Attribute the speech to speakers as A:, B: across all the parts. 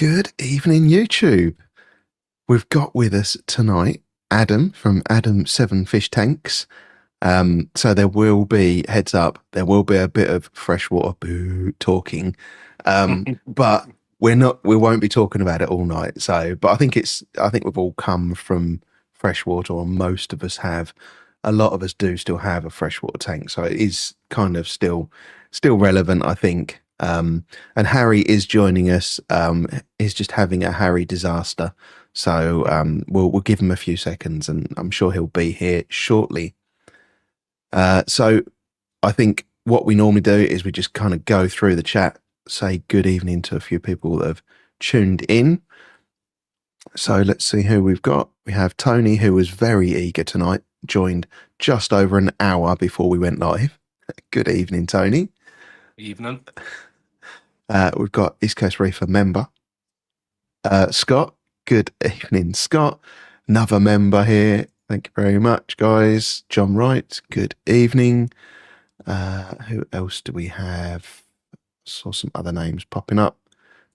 A: Good evening, YouTube. We've got with us tonight Adam from Adam Seven Fish Tanks. So there will be, heads up, there will be a bit of freshwater boo talking, but we won't be talking about it all night. So, but I think we've all come from freshwater, or most of us have. A lot of us do still have a freshwater tank, so it is kind of still relevant, I think. And Harry is joining us. He's just having a Harry disaster, so we'll give him a few seconds, and I'm sure he'll be here shortly. So I think what we normally do is we just kind of go through the chat, say good evening to a few people that have tuned in. So let's see who we've got. We have Tony, who was very eager tonight, joined just over an hour before we went live. Good evening, Tony.
B: Evening.
A: We've got East Coast Reefer member, Scott. Good evening, Scott. Another member here. Thank you very much, guys. John Wright, good evening. Who else do we have? Saw some other names popping up.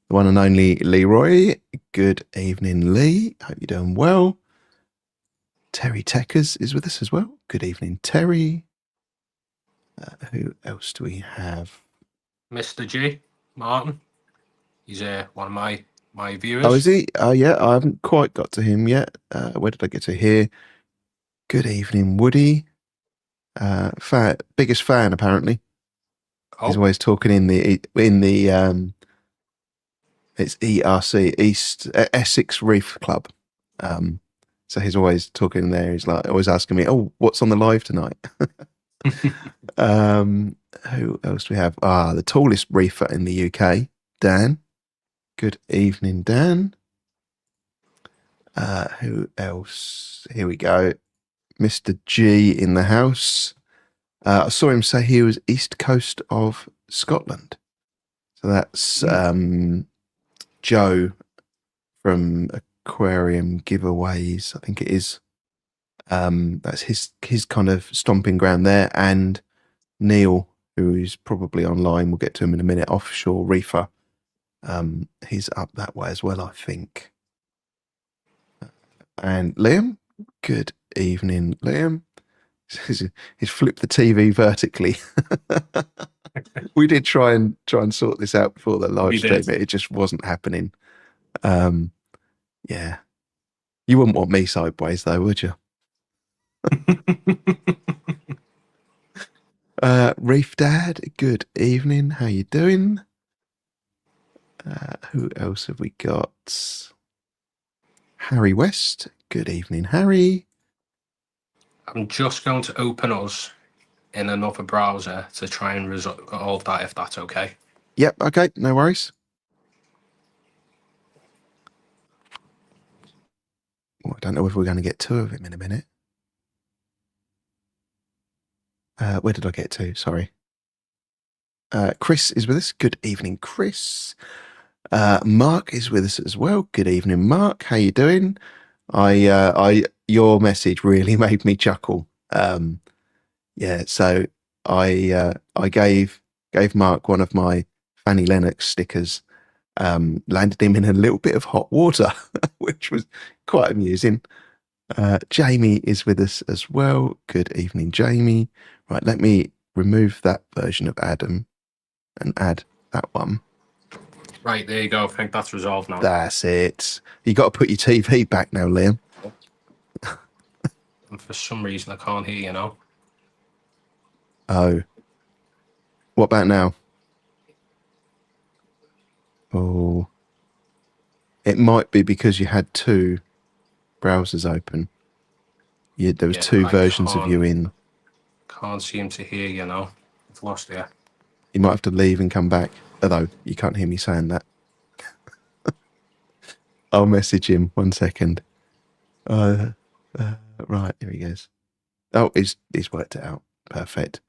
A: The one and only Leroy. Good evening, Lee. Hope you're doing well. Terry Teckers is with us as well. Good evening, Terry. Who else do we have?
B: Mr. G, Martin. He's one of my viewers.
A: Oh, is he? Oh, yeah. I haven't quite got to him yet. Where did I get to here? Good evening, Woody. Biggest fan apparently. Oh. He's always talking in the it's ERC East Essex Reef Club. So he's always talking there. He's like always asking me, "Oh, what's on the live tonight?" Who else do we have? The tallest reefer in the UK, Dan. Good evening, Dan. Who else? Here we go. Mr. G in the house. I saw him say he was east coast of Scotland. So that's Joe from Aquarium Giveaways, I think it is. That's his kind of stomping ground there. And Neil, who is probably online, we'll get to him in a minute, offshore reefer. He's up that way as well, I think. And Liam, good evening, Liam. He's flipped the TV vertically. We did try and sort this out before the live stream. It just wasn't happening. Yeah, you wouldn't want me sideways though, would you? Reef Dad, good evening. How you doing? Who else have we got? Harry West, good evening, Harry.
B: I'm just going to open us in another browser to try and resolve that, if that's okay.
A: Yep, okay, no worries. Well, I don't know if we're going to get two of him in a minute. Where did I get to? Sorry. Chris is with us. Good evening, Chris. Mark is with us as well. Good evening, Mark. How you doing? Your message really made me chuckle. Yeah, so I gave Mark one of my Fanny Lennox stickers. Landed him in a little bit of hot water, which was quite amusing. Jamie is with us as well. Good evening, Jamie. Right, let me remove that version of Adam and add that one.
B: Right, there you go. I think that's resolved now.
A: That's it. You got to put your TV back now, Liam.
B: And for some reason, I can't hear you now.
A: Oh. What about now? Oh. It might be because you had two browsers open. There was two versions of you in.
B: Can't seem to hear you now. I've lost you.
A: You might have to leave and come back. Although you can't hear me saying that. I'll message him 1 second. Right, here he goes. Oh, he's worked it out. Perfect.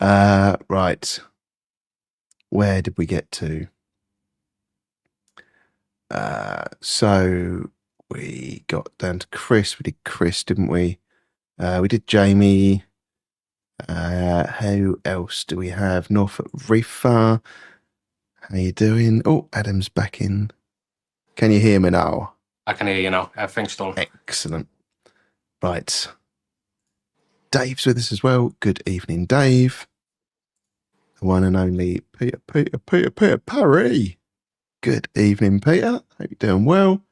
A: Right. Where did we get to? So we got down to Chris. We did Chris, didn't we? We did Jamie. Who else do we have? Norfolk Reefer. How you doing? Oh, Adam's back in. Can you hear me now?
B: I can hear you now. Everything's done.
A: Excellent. Right. Dave's with us as well. Good evening, Dave. The one and only Peter Parry. Good evening, Peter. Hope you're doing well.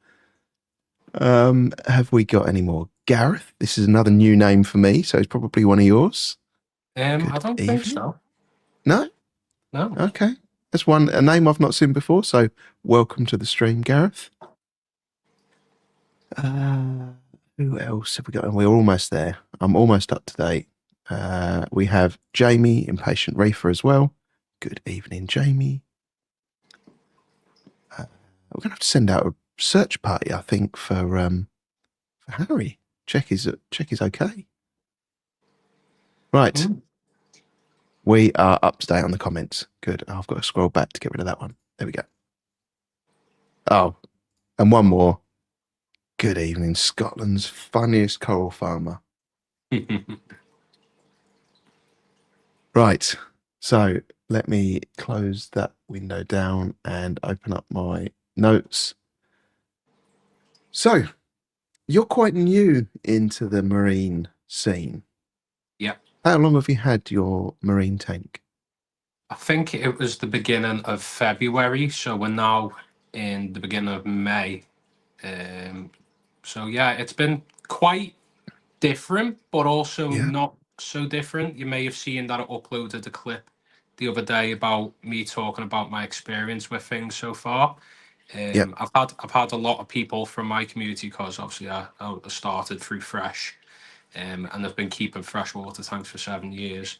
A: Have we got any more? Gareth. This is another new name for me, so it's probably one of yours.
B: I
A: Good
B: don't think
A: evening.
B: so.
A: No?
B: No.
A: Okay. That's a name I've not seen before, so welcome to the stream, Gareth. Who else have we got? We're almost there. I'm almost up to date. We have Jamie, Impatient Reefer, as well. Good evening, Jamie. We're going to have to send out a search party, I think, for Harry. Check is okay. Right.
B: Mm.
A: We are up to date on the comments. Good. Oh, I've got to scroll back to get rid of that one. There we go. Oh, and one more. Good evening, Scotland's funniest coral farmer. Right. So let me close that window down and open up my notes. So you're quite new into the marine scene.
B: Yeah.
A: How long have you had your marine tank?
B: I think it was the beginning of February, so we're now in the beginning of May. So yeah, it's been quite different, but also
A: Yeah.
B: not so different. You may have seen that I uploaded a clip the other day about me talking about my experience with things so far.
A: Yep.
B: I've had a lot of people from my community because obviously I started through Fresh, and I've been keeping freshwater tanks for 7 years.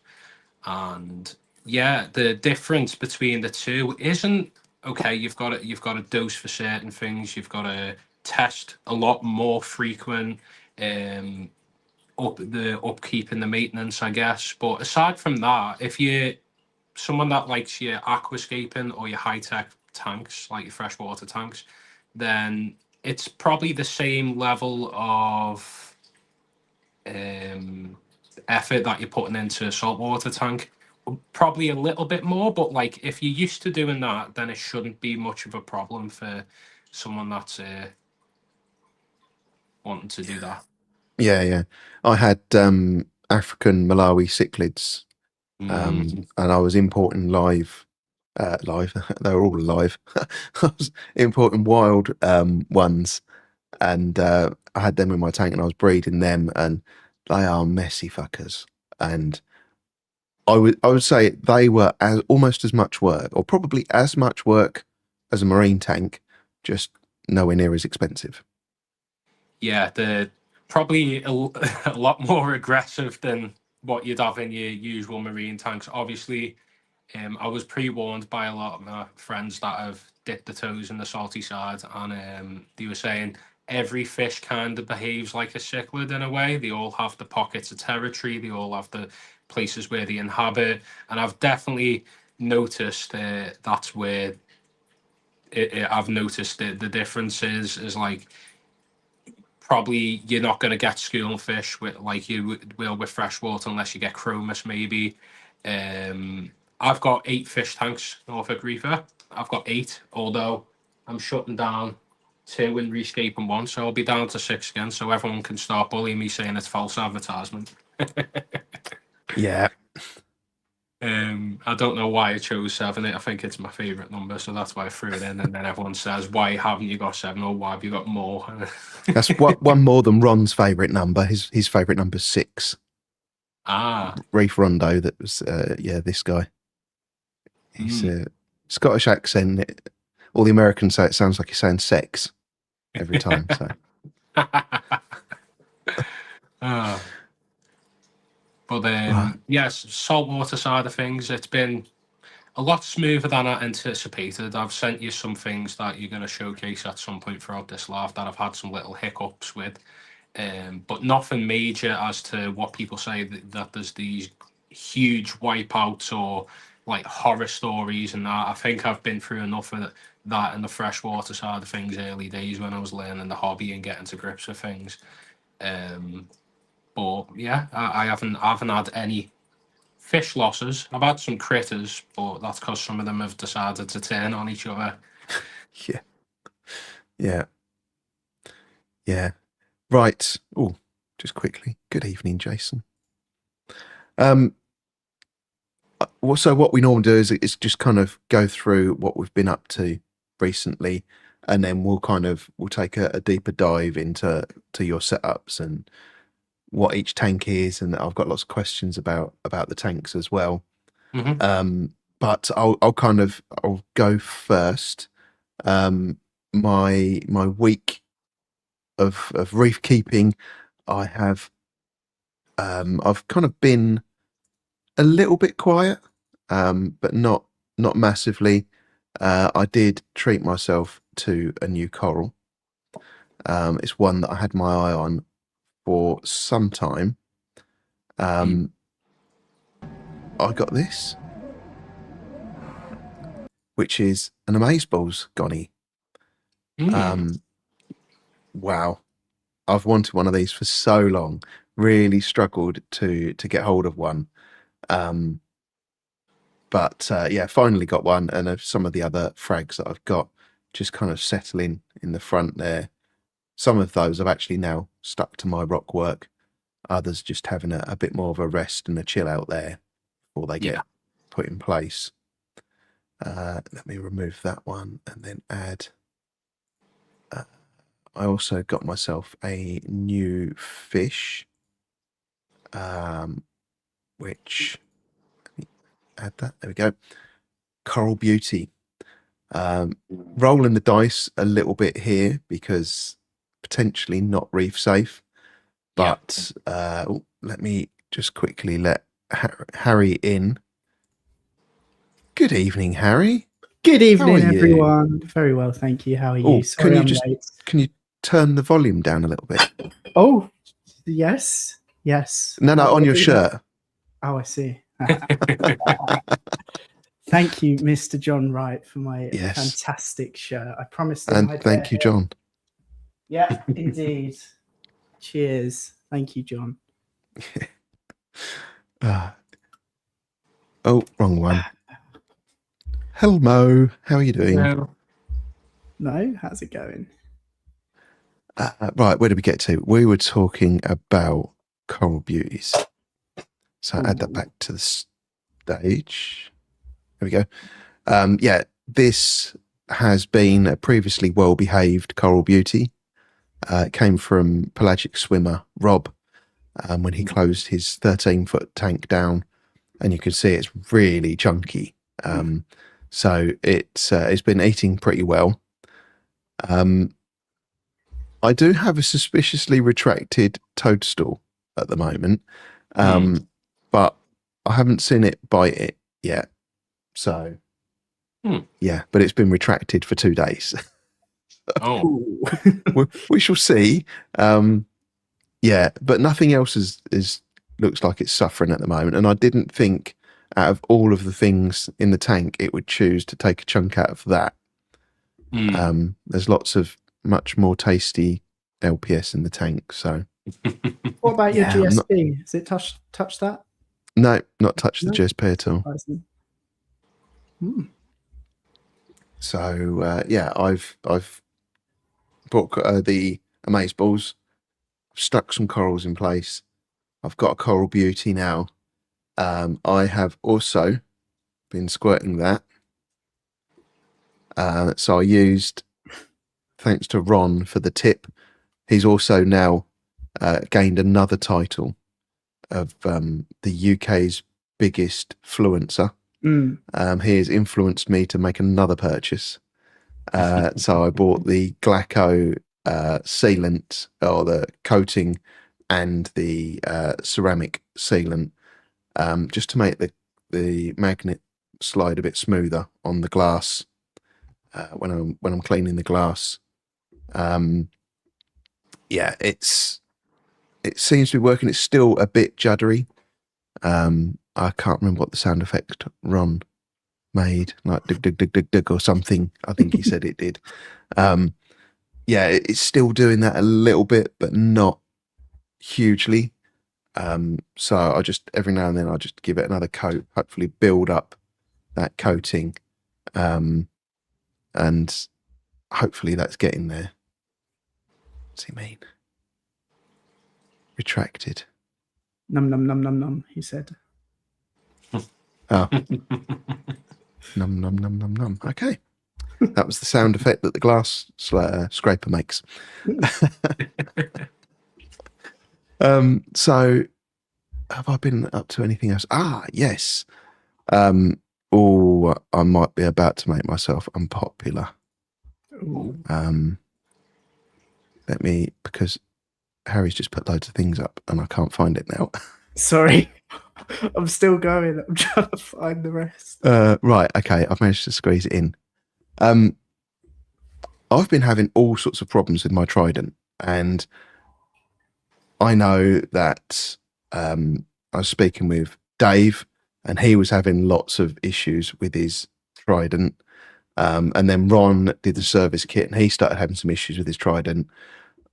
B: And yeah, the difference between the two isn't okay. You've got to dose for certain things. You've got to test a lot more frequent. The upkeep and the maintenance, I guess. But aside from that, if you're someone that likes your aquascaping or your high tech tanks, like your freshwater tanks, then it's probably the same level of um, effort that you're putting into a saltwater tank. Probably a little bit more, but like if you're used to doing that, then it shouldn't be much of a problem for someone that's wanting to do that.
A: Yeah. I had African Malawi cichlids,
B: Mm.
A: and I was importing live. They were all live. I was importing wild ones, and I had them in my tank, and I was breeding them, and they are messy fuckers. And I would say they were almost as much work, or probably as much work as a marine tank, just nowhere near as expensive.
B: Yeah, they're probably a lot more aggressive than what you'd have in your usual marine tanks. Obviously, I was pre-warned by a lot of my friends that have dipped the toes in the salty side, and they were saying every fish kind of behaves like a cichlid in a way. They all have the pockets of territory. They all have the places where they inhabit, and I've definitely noticed that's where I've noticed the differences is like probably you're not going to get school fish with like you will with freshwater unless you get chromis maybe. I've got 8 fish tanks Norfolk Reefer. I've got 8, although I'm shutting down 2 and rescaping 1, so I'll be down to 6 again. So everyone can start bullying me saying it's false advertisement.
A: Yeah,
B: I don't know why I chose 7. I think it's my favourite number, so that's why I threw it in. And then everyone says, "Why haven't you got 7? Or why have you got more?"
A: that's what one more than Ron's favourite number. His favourite number's 6.
B: Ah,
A: Reef Rondo. That was this guy. He's
B: mm.
A: Scottish accent. All the Americans say it sounds like he's saying sex every time. So
B: Ah. But
A: right,
B: yes, saltwater side of things, it's been a lot smoother than I anticipated. I've sent you some things that you're going to showcase at some point throughout this live that I've had some little hiccups with, but nothing major as to what people say that there's these huge wipeouts or like horror stories and that. I think I've been through enough of that in the freshwater side of things early days when I was learning the hobby and getting to grips with things. Um, but yeah, I haven't had any fish losses. I've had some critters, but that's because some of them have decided to turn on each other.
A: yeah. Yeah. Yeah. Right. Oh, just quickly. Good evening, Jason. Um, so what we normally do is just kind of go through what we've been up to recently, and then we'll take a deeper dive into your setups and what each tank is, and I've got lots of questions about the tanks as well.
B: Hmm.
A: But I'll go first. Um, my week of reef keeping, I have I've kind of been a little bit quiet, but not massively. I did treat myself to a new coral. It's one that I had my eye on for some time. Um, I got this, which is an amazeballs gonny.
B: Mm.
A: Um, wow, I've wanted one of these for so long. Really struggled to get hold of one. Um, but yeah, finally got one, and some of the other frags that I've got just kind of settling in the front there. Some of those I've actually now stuck to my rock work. Others just having a bit more of a rest and a chill out there before they
B: Yeah.
A: get put in place. Let me remove that one and then add. I also got myself a new fish, which let me add that. There we go. Coral Beauty. Rolling the dice a little bit here because potentially not reef safe.
B: Yeah.
A: But let me just quickly let Harry in. Good evening, Harry.
C: Good
A: How are
C: evening,
A: you?
C: everyone. Very well, thank you. How are you?
A: Oh, can
C: Sorry
A: you
C: I'm
A: just
C: late.
A: can you turn the volume down a little bit?
C: Oh, yes. Yes.
A: No,
C: I
A: no, on
C: will
A: your
C: do that.
A: shirt.
C: Oh, I see. Thank you, Mr. John Wright, for my
A: Yes,
C: fantastic shirt. I promised him
A: and
C: I'd wear
A: thank you,
C: it.
A: John.
C: Yeah, indeed. Cheers. Thank you, John.
A: Uh, oh, wrong one. Hello, how are you doing?
B: No.
C: No, how's it going?
A: Right, where did we get to? We were talking about coral beauties. So add that
C: Ooh.
A: back to the stage. There we go. Yeah, this has been a previously well-behaved coral beauty. It came from pelagic swimmer Rob when he closed his 13-foot tank down, and you can see it's really chunky. So it's been eating pretty well. I do have a suspiciously retracted toadstool at the moment, but I haven't seen it bite it yet. So yeah, but it's been retracted for 2 days.
B: Oh.
C: Ooh.
A: We shall see. Yeah, but nothing else is looks like it's suffering at the moment. And I didn't think out of all of the things in the tank, it would choose to take a chunk out of that. There's lots of much more tasty LPS in the tank. So
C: What about your
A: yeah, I'm not.
C: GSP? Has it touched that?
A: No, not touched the
C: No?
A: GSP at all.
C: Hmm.
A: So yeah, I've bought the amaze balls, stuck some corals in place. I've got a coral beauty now. I have also been squirting that. So I used, thanks to Ron for the tip. He's also now gained another title of the UK's biggest fluencer. He has influenced me to make another purchase. So I bought the Glaco sealant, or the coating, and the ceramic sealant, just to make the magnet slide a bit smoother on the glass when I'm cleaning the glass. Yeah, it seems to be working. It's still a bit juddery. I can't remember what the sound effect Ron made, like dig dig dig dig dig or something. I think he said it did. Yeah, it's still doing that a little bit, but not hugely. So I just every now and then I just give it another coat, hopefully build up that coating, and hopefully that's getting there. What's he mean? Retracted.
C: Num num num num num. He said.
A: Oh. Num num num num num. Okay. That was the sound effect that the glass scraper makes. So have I been up to anything else? Yes. I might be about to make myself unpopular.
C: Ooh.
A: Because Harry's just put loads of things up and I can't find it now.
C: Sorry. I'm still going. I'm trying to find the rest.
A: Right. Okay. I've managed to squeeze it in. I've been having all sorts of problems with my trident, and I know that I was speaking with Dave, and he was having lots of issues with his trident. And then Ron did the service kit, and he started having some issues with his trident.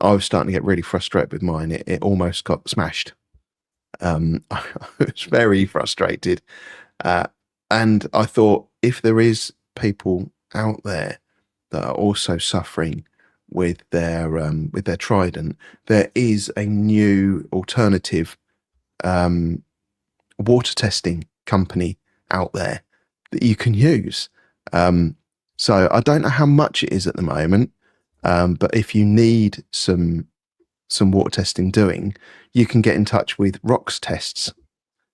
A: I was starting to get really frustrated with mine. It almost got smashed. I was very frustrated, and I thought, if there is people out there that are also suffering with their trident, there is a new alternative water testing company out there that you can use. So I don't know how much it is at the moment, but if you need some water testing doing, you can get in touch with Rocks Tests,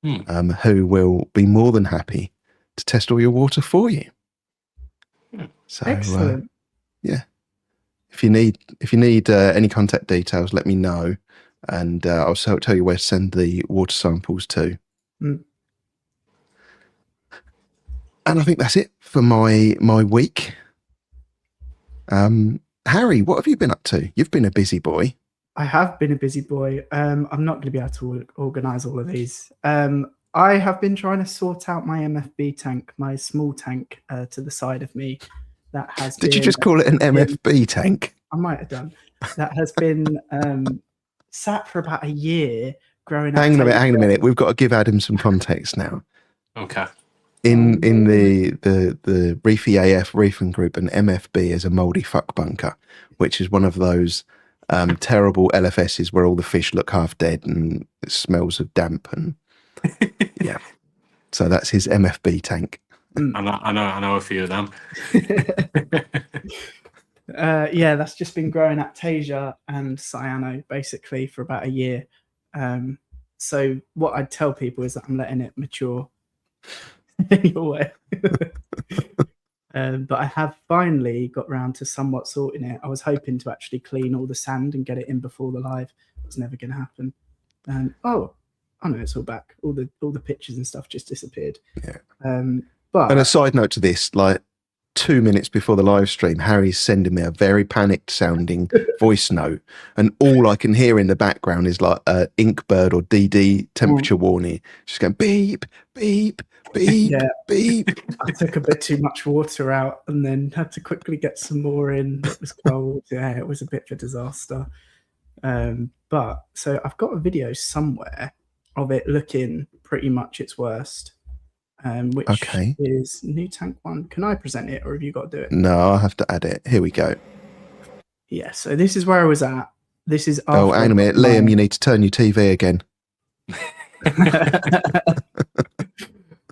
A: who will be more than happy to test all your water for you. So
C: Excellent.
A: yeah, if you need any contact details, let me know, and I'll tell you where to send the water samples to.
C: Mm.
A: And I think that's it for my week. Harry, what have you been up to? You've been a busy boy.
C: I have been a busy boy. I'm not going to be able to organise all of these. I have been trying to sort out my MFB tank, my small tank to the side of me. That has.
A: Did you just call it an MFB tank?
C: I might have done. That has been sat for about a year, growing.
A: Hang on a minute. We've got to give Adam some context now.
B: Okay.
A: In the Reefy AF Reefing group, an MFB is a mouldy fuck bunker, which is one of those terrible LFSs where all the fish look half dead and it smells of damp, and yeah. So that's his MFB tank.
B: I know a few of them.
C: Yeah, that's just been growing Aptasia and Cyano basically for about a year. So what I'd tell people is that I'm letting it mature anyway. But I have finally got round to somewhat sorting it. I was hoping to actually clean all the sand and get it in before the live. It was never going to happen. Oh no, it's all back. All the pictures and stuff just disappeared.
A: Yeah.
C: But
A: And a side note to this, like 2 minutes before the live stream, Harry's sending me a very panicked sounding voice note, and all I can hear in the background is like a Inkbird or DD temperature warning. Just going beep, beep, beep, beep.
C: I took a bit too much water out and then had to quickly get some more in. It was cold. Yeah, it was a bit of a disaster. But so I've got a video somewhere of it looking pretty much its worst. Which is new tank 1. Can I present it, or have you got to do it?
A: No, I'll have to add it. Here we go.
C: Yeah, so this is where I was at. This is after
A: hang on a minute. Liam, you need to turn your TV again.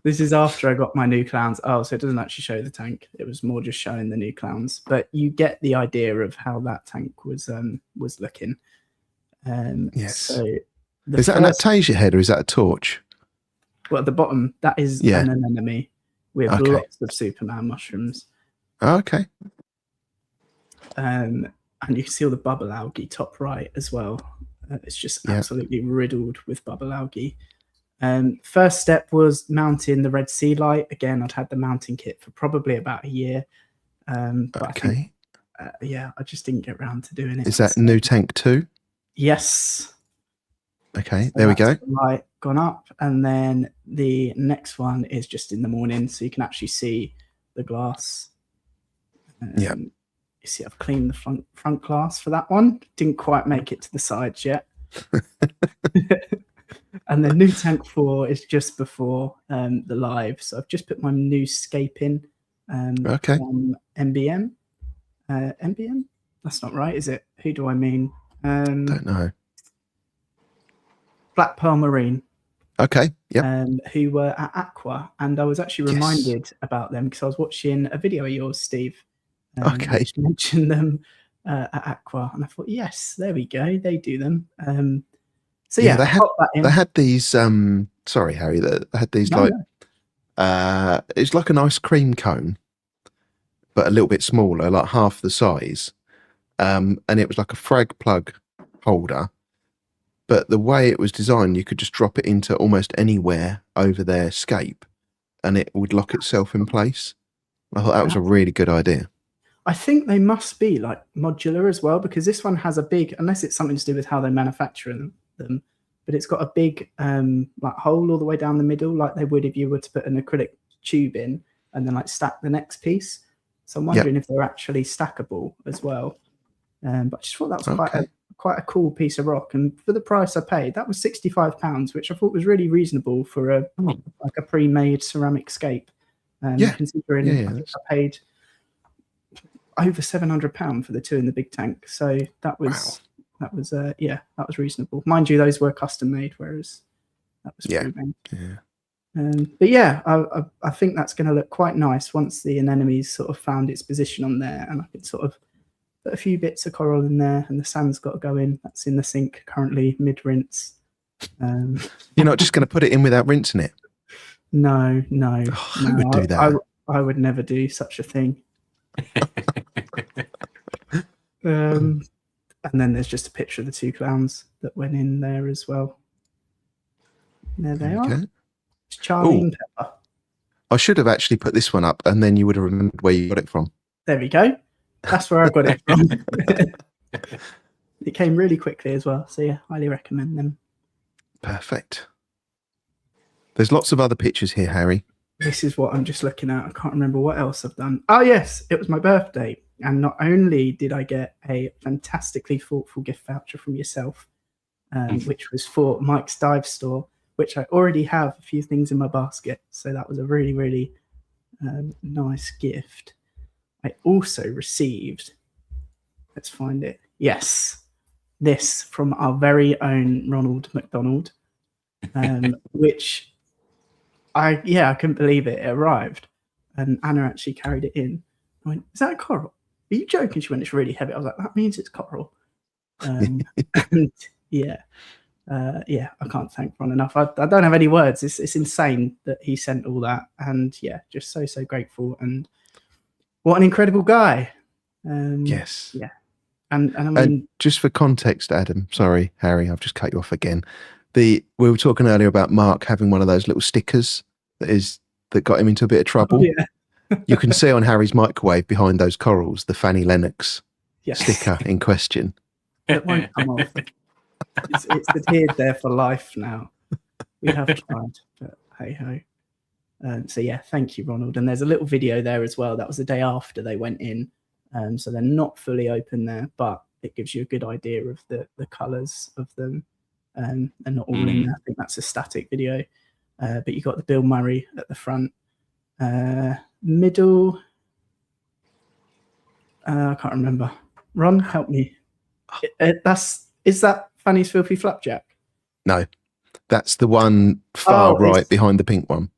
C: This is after I got my new clowns. Oh, so it doesn't actually show the tank. It was more just showing the new clowns. But you get the idea of how that tank was looking.
A: Yes.
C: So
A: is that an Aptasia head or is that a torch?
C: Well, at the bottom, that is an anemone with lots of Superman mushrooms.
A: Okay.
C: And you can see all the bubble algae top right as well. It's just absolutely riddled with bubble algae. First step was mounting the Red Sea light. Again, I'd had the mounting kit for probably about a year. But I think, I just didn't get around to doing it.
A: Is that new tank 2?
C: Yes.
A: Okay,
C: so
A: there we go.
C: Light gone up, and then the next one is just in the morning, so you can actually see the glass. You see, I've cleaned the front glass for that one. Didn't quite make it to the sides yet. And then new tank 4 is just before the live, so I've just put my new scape in from MBM. MBM? That's not right, is it? Who do I mean?
A: Don't know.
C: Black Pearl Marine.
A: Okay. Yep.
C: Who were at Aqua, and I was actually reminded about them because I was watching a video of yours, Steve,
A: Okay.
C: which mentioned them at Aqua, and I thought, yes, there we go, they do them. So
A: Yeah,
C: yeah,
A: they had these. Sorry, Harry. They had these it's like an ice cream cone, but a little bit smaller, like half the size. And it was like a frag plug holder. But the way it was designed, you could just drop it into almost anywhere over their scape, and it would lock itself in place. I thought that was a really good idea.
C: I think they must be like modular as well, because this one has a big, unless it's something to do with how they manufacture them, but it's got a big like hole all the way down the middle, like they would if you were to put an acrylic tube in and then like stack the next piece. So I'm wondering if they're actually stackable as well. But I just thought that was quite a cool piece of rock, and for the price I paid, that was £65, which I thought was really reasonable for a pre-made ceramic scape. Considering I paid over £700 for the two in the big tank, so that was reasonable. Mind you, those were custom made, whereas that was pre-made. But yeah, I think that's going to look quite nice once the anemone's sort of found its position on there, and I could sort of put a few bits of coral in there, and the sand's got to go in. That's in the sink currently, mid-rinse.
A: You're not just going to put it in without rinsing it?
C: No.
A: I would do that.
C: I would never do such a thing. And then there's just a picture of the two clowns that went in there as well. There they are. It's Charlie and Pepper.
A: I should have actually put this one up, and then you would have remembered where you got it from.
C: There we go. That's where I got it from. It came really quickly as well, so yeah, highly recommend them.
A: Perfect. There's lots of other pictures here, Harry.
C: This is what I'm just looking at. I can't remember what else I've done. Oh yes, it was my birthday, and not only did I get a fantastically thoughtful gift voucher from yourself, which was for Mike's Dive Store, which I already have a few things in my basket, so that was a really, really nice gift. I also received, let's find it, yes, this from our very own Ronald McDonald, which I couldn't believe it. It arrived, and Anna actually carried it in. I went, is that a coral? Are you joking? She went, it's really heavy. I was like, that means it's coral. And I can't thank Ron enough. I don't have any words. It's insane that he sent all that, and just so grateful, and what an incredible guy.
A: Yes.
C: Yeah. And I mean,
A: and just for context, Adam, sorry, Harry, I've just cut you off again. We were talking earlier about Mark having one of those little stickers that got him into a bit of trouble. You can see on Harry's microwave behind those corals the Fanny Lennox sticker in question.
C: It won't come off. It's adhered there for life now. We have tried, but hey ho. So thank you, Ronald. And there's a little video there as well. That was the day after they went in. So they're not fully open there, but it gives you a good idea of the colours of them. They're not all in there. I think that's a static video. But you got the Bill Murray at the front. Middle. I can't remember. Ron, help me. Is that Fanny's Filthy Flapjack?
A: No, that's the one far right behind the pink one.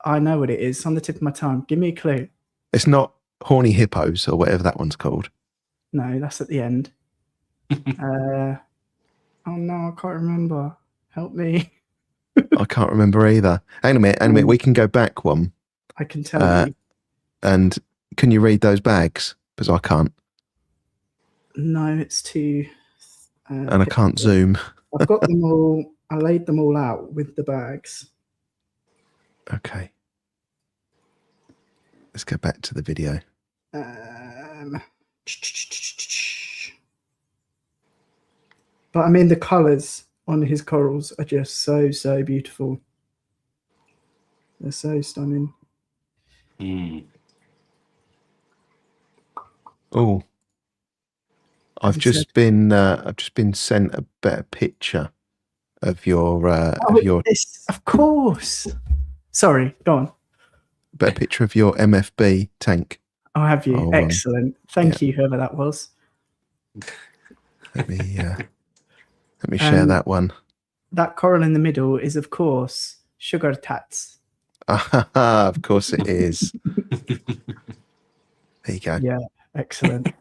C: I know what it is. It's on the tip of my tongue. Give me a clue.
A: It's not Horny Hippos or whatever that one's called.
C: No, that's at the end. Oh no, I can't remember. Help me.
A: I can't remember either. Hang on a minute. We can go back one.
C: I can tell you.
A: And can you read those bags? Because I can't.
C: No, it's too...
A: and I can't zoom.
C: I've got them all. I laid them all out with the bags.
A: Okay. Let's go back to the video.
C: But I mean, the colours on his corals are just so beautiful. They're so stunning.
A: Oh, I've just been sent a better picture of your
C: of course. Sorry, go on.
A: Better picture of your MFB tank.
C: Oh, have you? Excellent. Thank you, whoever that was.
A: Let me share that one.
C: That coral in the middle is, of course, sugar tats.
A: Of course it is. There you go.
C: Yeah, excellent.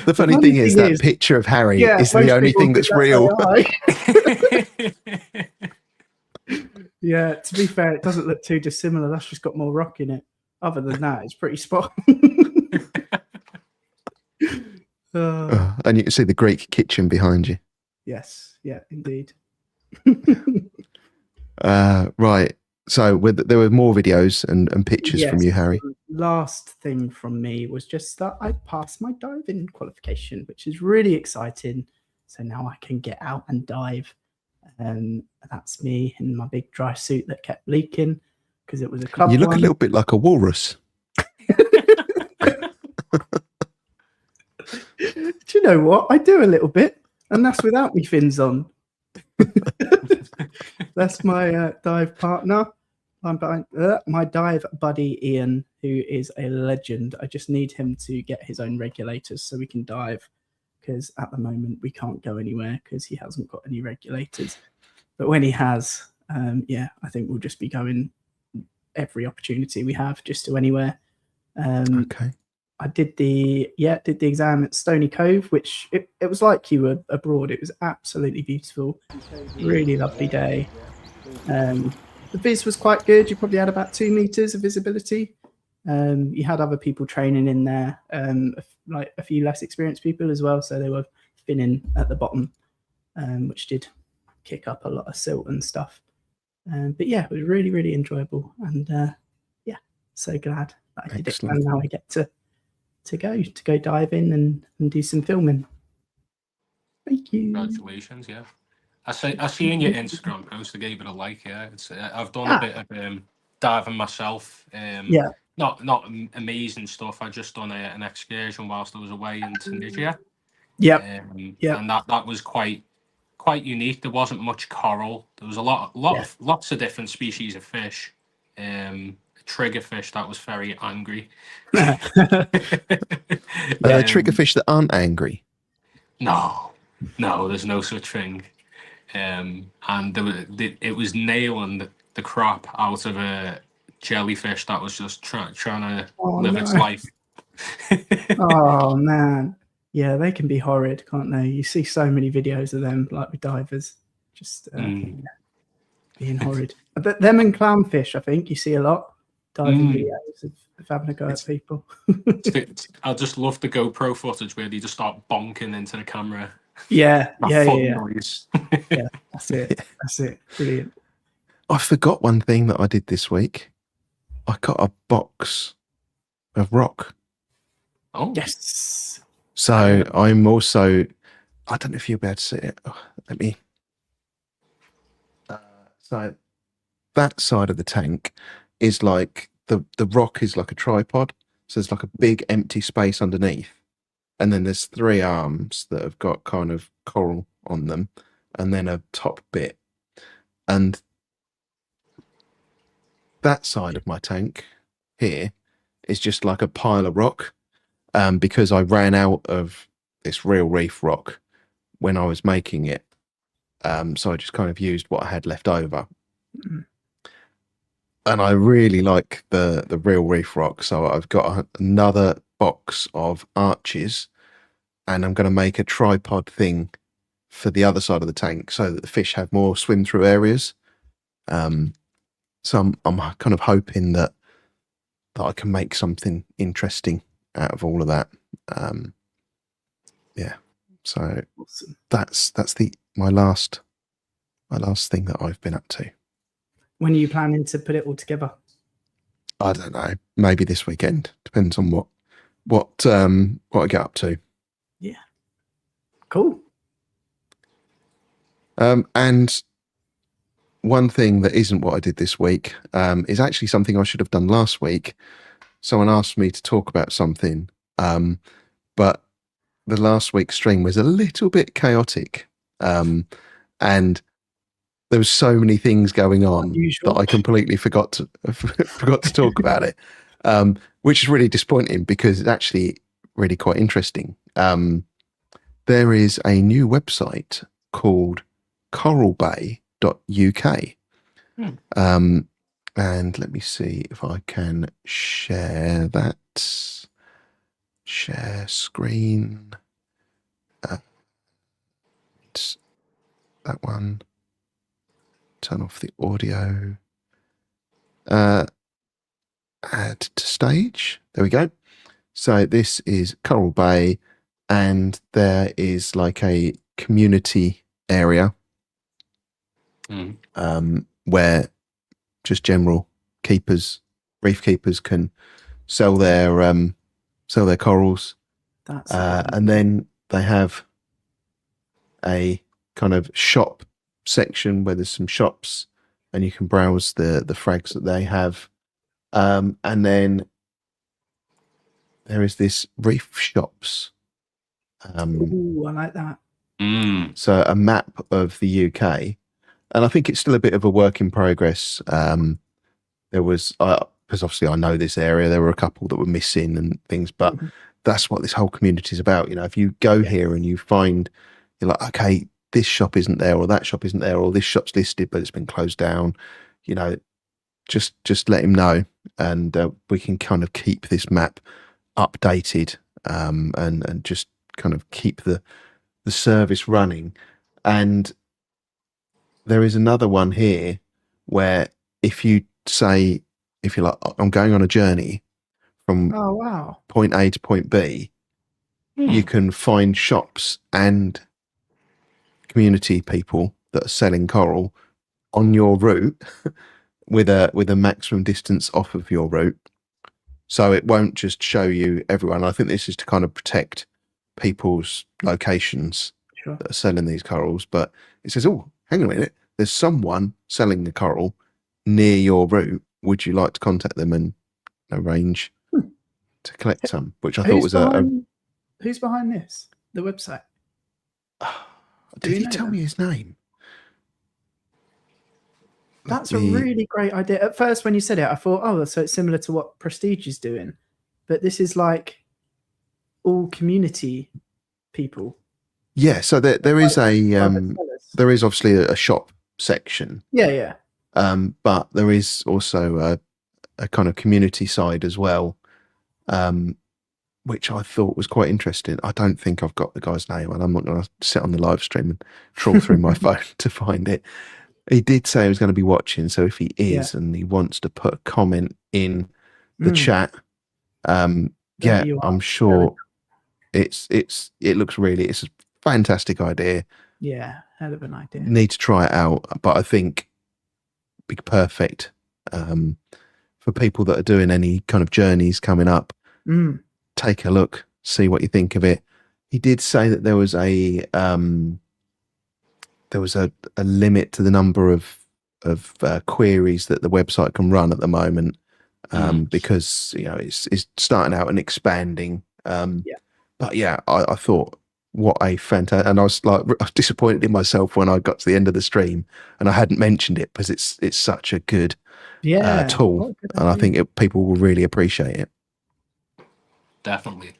A: The funny thing is that picture of Harry is the only thing that's real.
C: Yeah, to be fair, it doesn't look too dissimilar. That's just got more rock in it. Other than that, it's pretty spot on.
A: And you can see the Greek kitchen behind you.
C: Yes, yeah, indeed.
A: Right. So there were more videos and pictures from you, Harry.
C: Last thing from me was just that I passed my diving qualification, which is really exciting. So now I can get out and dive. That's me in my big dry suit that kept leaking because it was a club.
A: You look a little bit like a walrus.
C: Do you know what? I do a little bit, and that's without me fins on. That's my dive partner. My dive buddy Ian, who is a legend. I just need him to get his own regulators so we can dive, because at the moment we can't go anywhere because he hasn't got any regulators. But when he has, I think we'll just be going every opportunity we have, just to anywhere.
A: Okay.
C: I did the exam at Stony Cove, which it was like you were abroad. It was absolutely beautiful, really lovely day. The viz was quite good. You probably had about 2 meters of visibility. You had other people training in there, like a few less experienced people as well. So they were finning at the bottom, which did kick up a lot of silt and stuff. But yeah, it was really, really enjoyable. And so glad that I did it. And now I get to go dive in and do some filming. Thank you.
B: Congratulations, yeah. I see in your Instagram post, I gave it a like. Yeah, I've done a bit of diving myself. Not amazing stuff. I just done an excursion whilst I was away in Tunisia. And that was quite unique. There wasn't much coral. There was lots of different species of fish. Triggerfish that was very angry.
A: Are there triggerfish that aren't angry?
B: No, there's no such thing. And it was nailing the crap out of a jellyfish that was just trying to live its life.
C: Oh man, yeah, they can be horrid, can't they? You see so many videos of them, like with divers, just being horrid. But them and clownfish, I think you see a lot diving videos of having a go at people.
B: I just love the GoPro footage where they just start bonking into the camera.
C: Yeah.
B: Noise.
C: Yeah, that's it. Brilliant.
A: I forgot one thing that I did this week. I got a box of rock.
B: Oh
C: yes.
A: So I'm also, I don't know if you'll be able to see it. Let me. So that side of the tank is like the rock is like a tripod. So there's like a big empty space underneath. And then there's 3 arms that have got kind of coral on them, and then a top bit. And that side of my tank here is just like a pile of rock, because I ran out of this real reef rock when I was making it. So I just kind of used what I had left over. And I really like the real reef rock. So I've got another box of arches, and I'm going to make a tripod thing for the other side of the tank so that the fish have more swim through areas. So I'm kind of hoping that I can make something interesting out of all of that. So awesome. That's my last thing that I've been up to.
C: When are you planning to put it all together?
A: I don't know. Maybe this weekend. Depends on what I get up to.
C: Yeah. Cool.
A: And one thing that isn't what I did this week is actually something I should have done last week. Someone asked me to talk about something, but the last week's stream was a little bit chaotic, and there was so many things going on
C: Unusual.
A: that I completely forgot to forgot to talk about it, which is really disappointing because it's actually really quite interesting. There is a new website called coralbay.uk. And let me see if I can share that. Share screen. That one. Turn off the audio. Add to stage. There we go. So this is Coral Bay, and there is like a community area where just general keepers, reef keepers, can sell their corals.
C: That's
A: And then they have a kind of shop section where there's some shops, and you can browse the frags that they have. And then there is this reef shops.
C: Ooh, I like that.
A: So a map of the UK, and I think it's still a bit of a work in progress. There was, because obviously I know this area, there were a couple that were missing and things, but that's what this whole community is about. You know, if you go here and you find, you're like, okay, this shop isn't there, or that shop isn't there, or this shop's listed but it's been closed down, you know, just let him know, and we can kind of keep this map updated, and just kind of keep the service running. And there is another one here where if you say, if you're like, I'm going on a journey from
C: Oh wow.
A: point A to point B, you can find shops and community people that are selling coral on your route with a maximum distance off of your route. So it won't just show you everyone. I think this is to kind of protect people's locations that are selling these corals. But it says, oh, hang on a minute, there's someone selling the coral near your route. Would you like to contact them and arrange to collect some? Which I thought was
C: who's behind this? The website.
A: Did he tell me his name?
C: That's a really great idea. At first, when you said it, I thought, oh, so it's similar to what Prestige is doing. But this is like all community people.
A: Yeah, so there is there is obviously a shop section.
C: Yeah.
A: But there is also a kind of community side as well, which I thought was quite interesting. I don't think I've got the guy's name, and I'm not going to sit on the live stream and trawl through my phone to find it. He did say he was going to be watching, so if he is and he wants to put a comment in the chat, I'm sure it looks really, it's a fantastic idea.
C: Yeah, hell of an idea.
A: Need to try it out, but I think be perfect for people that are doing any kind of journeys coming up. Take a look, see what you think of it. He did say that there was a limit to the number of queries that the website can run at the moment, because you know it's starting out and expanding. But yeah, I thought, what a fantastic, and I was disappointed in myself when I got to the end of the stream and I hadn't mentioned it, because it's such a good tool, and I think people will really appreciate it.
B: Definitely.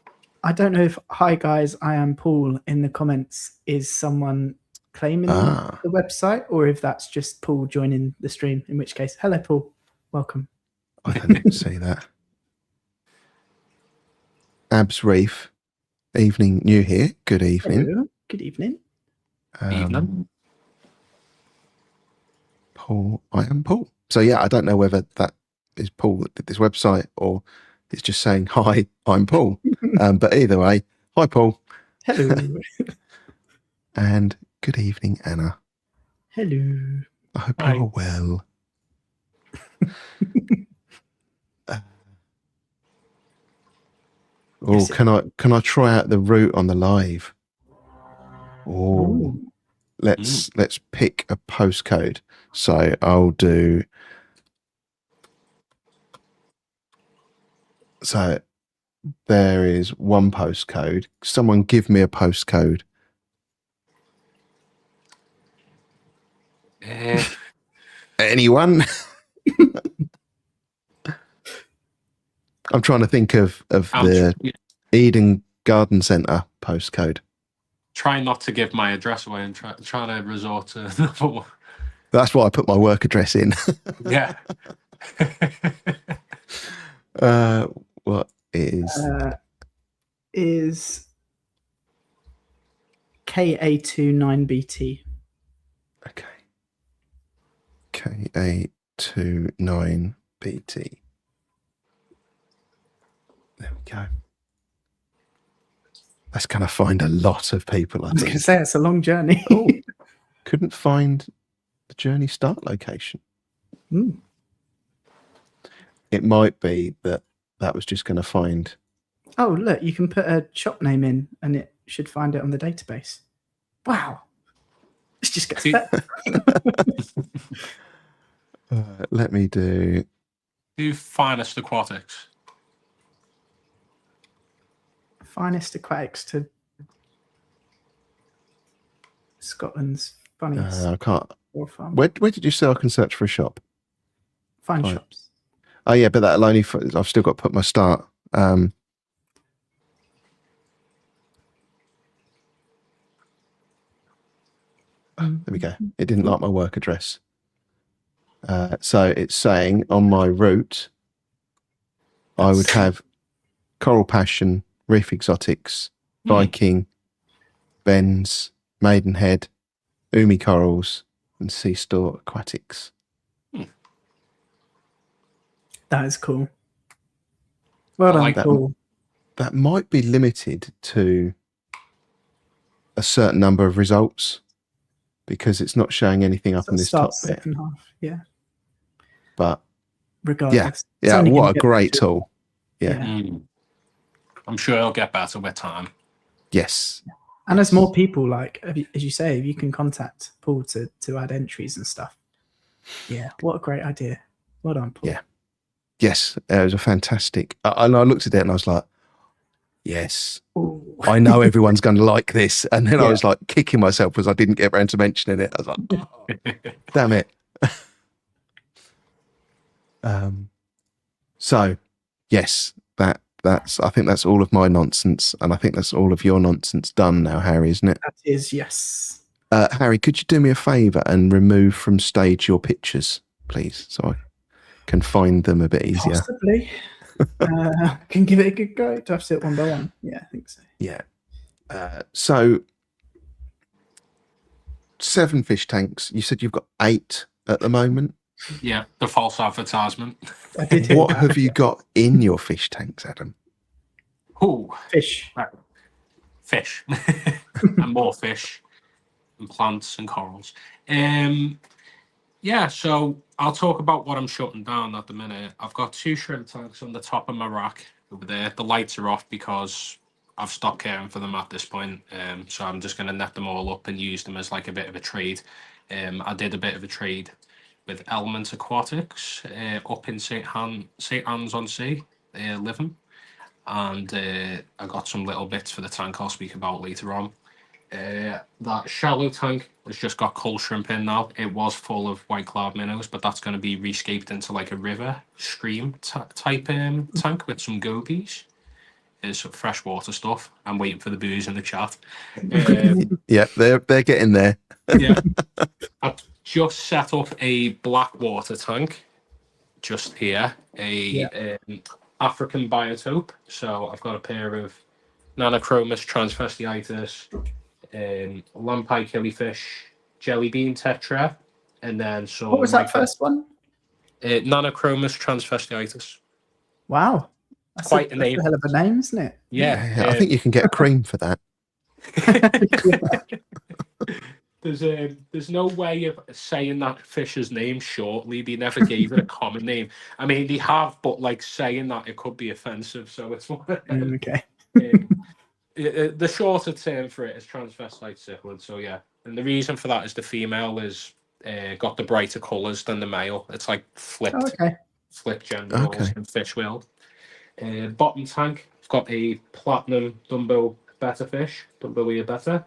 C: I don't know if "Hi guys, I am Paul" in the comments is someone claiming the website, or if that's just Paul joining the stream, in which case, hello Paul, welcome.
A: I didn't see that. Abs Reef, evening, new here. Good evening.
C: Hello. Good evening.
B: Evening.
A: Paul, I am Paul. So yeah, I don't know whether that is Paul that did this website, or it's just saying, hi, I'm Paul. But either way, hi Paul.
C: Hello.
A: And good evening, Anna.
C: Hello.
A: I hope you're well. Can I try out the route on the live? Oh, let's pick a postcode. So I'll do. So there is one postcode. Someone give me a postcode. Anyone? I'm trying to think of the Eden Garden Centre postcode.
B: Trying not to give my address away and trying to resort to another one.
A: That's why I put my work address in.
B: Yeah.
A: What
C: Is KA29BT.
A: Okay. KA29BT. There we go. That's going to find a lot of people, I
C: I was going
A: think.
C: to say it's a long journey.
A: Oh, couldn't find the journey start location.
C: Mm.
A: It might be that was just going to find.
C: Oh, look, you can put a shop name in and it should find it on the database. Wow. This just gets better.
A: Let me do
B: Finest Aquatics.
C: Finest aquatics to Scotland's funniest.
A: I can't.
C: Farm.
A: Where did you say I can search for a shop?
C: Fine
A: Fine.
C: shops.
A: Oh yeah, but that'll only. I've still got to put my start. There we go. It didn't like my work address. So it's saying on my route, I would have Coral Passion, Reef Exotics, Viking, Ben's, Maidenhead, Umi Corals, and Sea Store Aquatics.
C: That is cool. Well done,
B: like
C: cool.
A: That might be limited to a certain number of results because it's not showing anything up in this top bit.
C: Second half, yeah.
A: But
C: regardless,
A: yeah, what a great tool. Yeah.
B: I'm sure it'll get better with time.
A: Yes.
C: And as more people, like as you say, if you can contact Paul to add entries and stuff. Yeah, what a great idea. Well done, Paul.
A: Yeah. Yes, it was a fantastic. And I looked at it and I was like, yes,
C: Ooh.
A: I know everyone's going to like this. And then I was like kicking myself because I didn't get around to mentioning it. I was like, oh, damn it. So, yes, that's. I think that's all of my nonsense, and I think that's all of your nonsense done now, Harry, isn't it?
C: That is, yes.
A: Harry, could you do me a favour and remove from stage your pictures, please, so I can find them a bit easier?
C: Possibly. I can give it a good go. Do I have to do it one by one? Yeah, I think so.
A: Yeah. So 7 fish tanks. You said you've got 8 at the moment.
B: Yeah, the false advertisement.
C: I did hear
A: What
C: that,
A: have you got in your fish tanks, Adam?
B: Ooh,
C: fish.
B: Fish. And more fish. And plants and corals. Yeah, so I'll talk about what I'm shutting down at the minute. I've got 2 shrimp tanks on the top of my rack over there. The lights are off because I've stopped caring for them at this point. So I'm just going to net them all up and use them as like a bit of a trade. I did a bit of a trade with Element Aquatics up in St. Anne's on Sea, Living. And I got some little bits for the tank I'll speak about later on. That shallow tank has just got cull shrimp in now. It was full of white cloud minnows, but that's going to be rescaped into like a river stream type tank with some gobies. There's some freshwater stuff. I'm waiting for the booze in the chat.
A: Yeah, they're getting there.
B: Yeah, I've just set up a black water tank just here, African biotope. So I've got a pair of Nanochromis transvestiitis, lampai killifish, jelly bean tetra, and then some.
C: What was that first one?
B: Nanochromis transvestiitis.
C: Wow. That's
B: quite a name.
C: A hell of a name, isn't it?
B: Yeah.
A: I think you can get a cream for that.
B: There's no way of saying that fish's name shortly. They never gave it a common name. I mean, they have, but like saying that it could be offensive. So it's
C: okay.
B: The shorter term for it is transvestite cichlid. So yeah, and the reason for that is the female is got the brighter colours than the male. It's like flipped gender roles in fish world. Bottom tank, I've got a platinum Dumbo betta fish, Dumbo betta.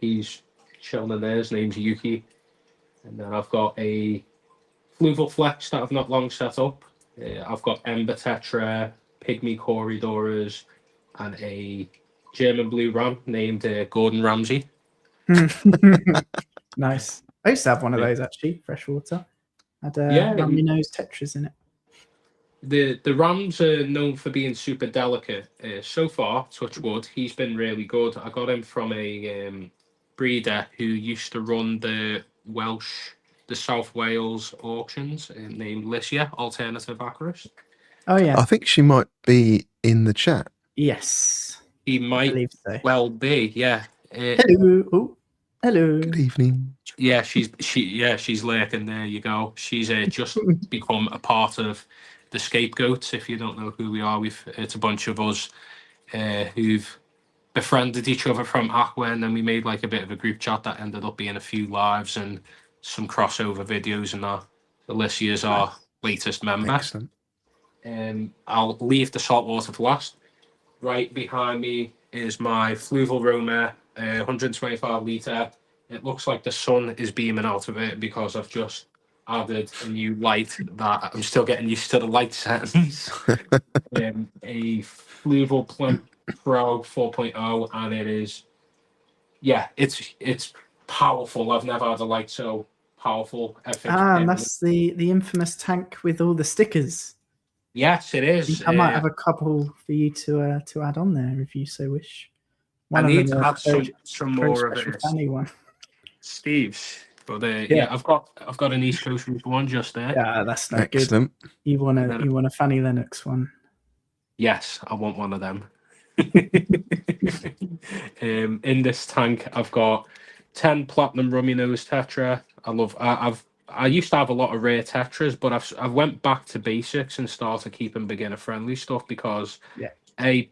B: He's chilling in there. His name's Yuki. And then I've got a Fluval Flex that I've not long set up. I've got Ember Tetra, Pygmy Corridoras, and a German Blue Ram named Gordon Ramsay.
C: Nice. I used to have one of those actually, freshwater. Had
B: Yeah,
C: rummy nose tetras in it.
B: the Rams are known for being super delicate. So far, touch wood, he's been really good. I got him from a breeder who used to run the South Wales auctions, named Lycia, Alternative Acarus.
C: Oh yeah.
A: I think she might be in the chat.
C: Yes.
B: He
C: I
B: might
C: believe so.
B: well be, yeah.
C: Hello. Oh, hello.
A: Good evening.
B: Yeah, she's lurking. There you go. She's just become a part of the Scapegoats. If you don't know who we are, it's a bunch of us who've befriended each other from Aqua, and then we made like a bit of a group chat that ended up being a few lives and some crossover videos. And that Alicia is our latest member.
A: Excellent.
B: I'll leave the saltwater for last. Right behind me is my Fluval Roma, 125 litre. It looks like the sun is beaming out of it because I've just added a new light that I'm still getting used to the light settings. A Fluval Plump Pro 4.0, and it is, yeah, it's powerful. I've never had a light so powerful.
C: And that's the infamous tank with all the stickers.
B: Yes, it is.
C: I might have a couple for you to add on there if you so wish.
B: I need to add some more of it.
C: Funny one.
B: Steve's, but yeah, I've got an East Coast one just there.
C: Yeah, that's not
A: Excellent.
C: good. You want a Fanny Lennox one?
B: Yes, I want one of them. In this tank, I've got 10 platinum rummy nose tetra. I used to have a lot of rare tetras, but I've went back to basics and started keeping beginner friendly stuff because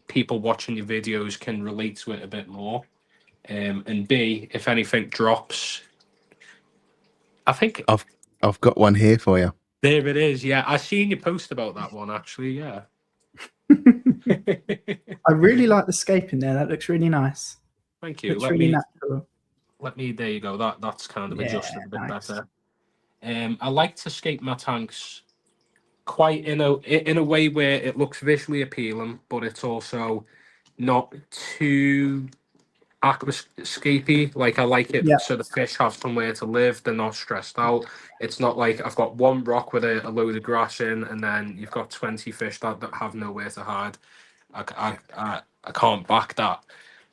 B: people watching your videos can relate to it a bit more, and B, if anything drops, I think
A: I've got one here for you.
B: There it is. Yeah, I seen you post about that one actually. Yeah.
C: I really like the scape in there. That looks really nice.
B: Thank you.
C: Looks really natural.
B: There you go. That's kind of adjusted a bit better. I like to scape my tanks quite in a way where it looks visually appealing, but it's also not too aquascapey. Like I like it so the fish have somewhere to live. They're not stressed out. It's not like I've got one rock with a load of grass in, and then you've got 20 fish that have nowhere to hide. I can't back that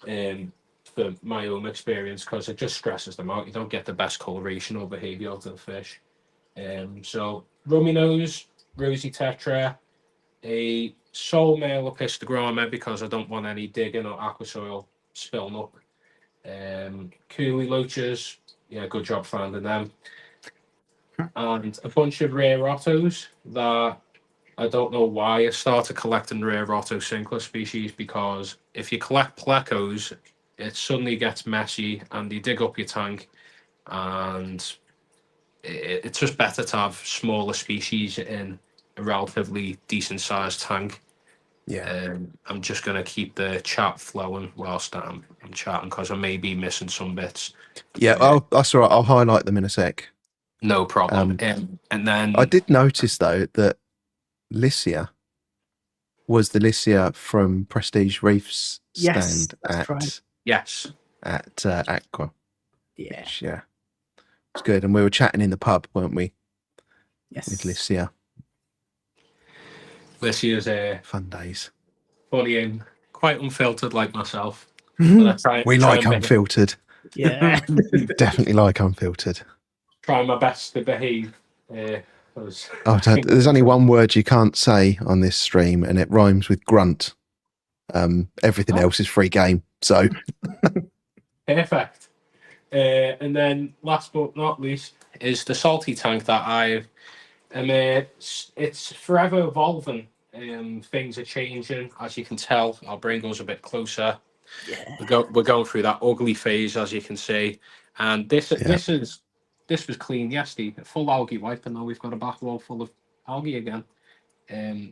B: for my own experience because it just stresses them out. You don't get the best coloration or behavior out of the fish. So rummy nose, rosy tetra, a sole male epistogramma because I don't want any digging or aqua soil spilling up. Coolie loaches, yeah, good job finding them. And a bunch of rare ottos that I don't know why I started collecting rare otto cinclus species, because if you collect plecos, it suddenly gets messy and you dig up your tank, and it's just better to have smaller species in a relatively decent sized tank.
A: Yeah.
B: I'm just going to keep the chat flowing whilst I'm chatting because I may be missing some bits.
A: Yeah, that's all right. I'll highlight them in a sec.
B: No problem. And then
A: I did notice though that Lycia was the Lycia from Prestige Reef's stand at Aqua.
C: Yeah.
A: Which, yeah. It's good. And we were chatting in the pub, weren't we?
C: Yes.
A: With Lycia.
B: Lycia's
A: fun days.
B: Funny and quite unfiltered like myself.
A: We like unfiltered.
C: Yeah.
A: Definitely like unfiltered.
B: Try my best to behave.
A: There's only one word you can't say on this stream, and it rhymes with grunt. Everything else is free game. So
B: perfect. And then last but not least is the salty tank that I've. It's forever evolving. Things are changing, as you can tell. Our brain goes a bit closer.
C: Yeah.
B: We're going through that ugly phase, as you can see, and this was clean yesterday, full algae wipe, and now we've got a back wall full of algae again.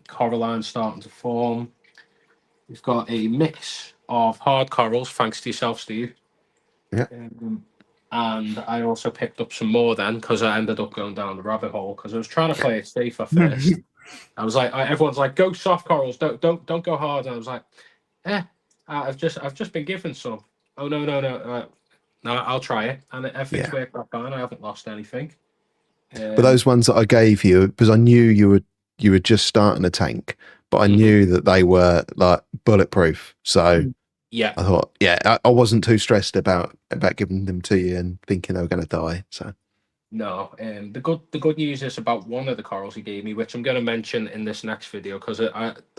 B: Coralline starting to form. We've got a mix of hard corals, thanks to yourself, Steve.
A: Yeah.
B: And I also picked up some more then because I ended up going down the rabbit hole because I was trying to play it safer first. I was like, everyone's like, go soft corals, don't go hard. And I was like, I've just been given some. Oh no, I'll try it, and everything's
A: Yeah.
B: worked out fine. I haven't lost anything.
A: But those ones that I gave you, because I knew you were just starting a tank, but I knew that they were like bulletproof. So
B: yeah,
A: I thought, I wasn't too stressed about giving them to you and thinking they were going to die. So
B: no. The good news is about one of the corals he gave me, which I'm going to mention in this next video because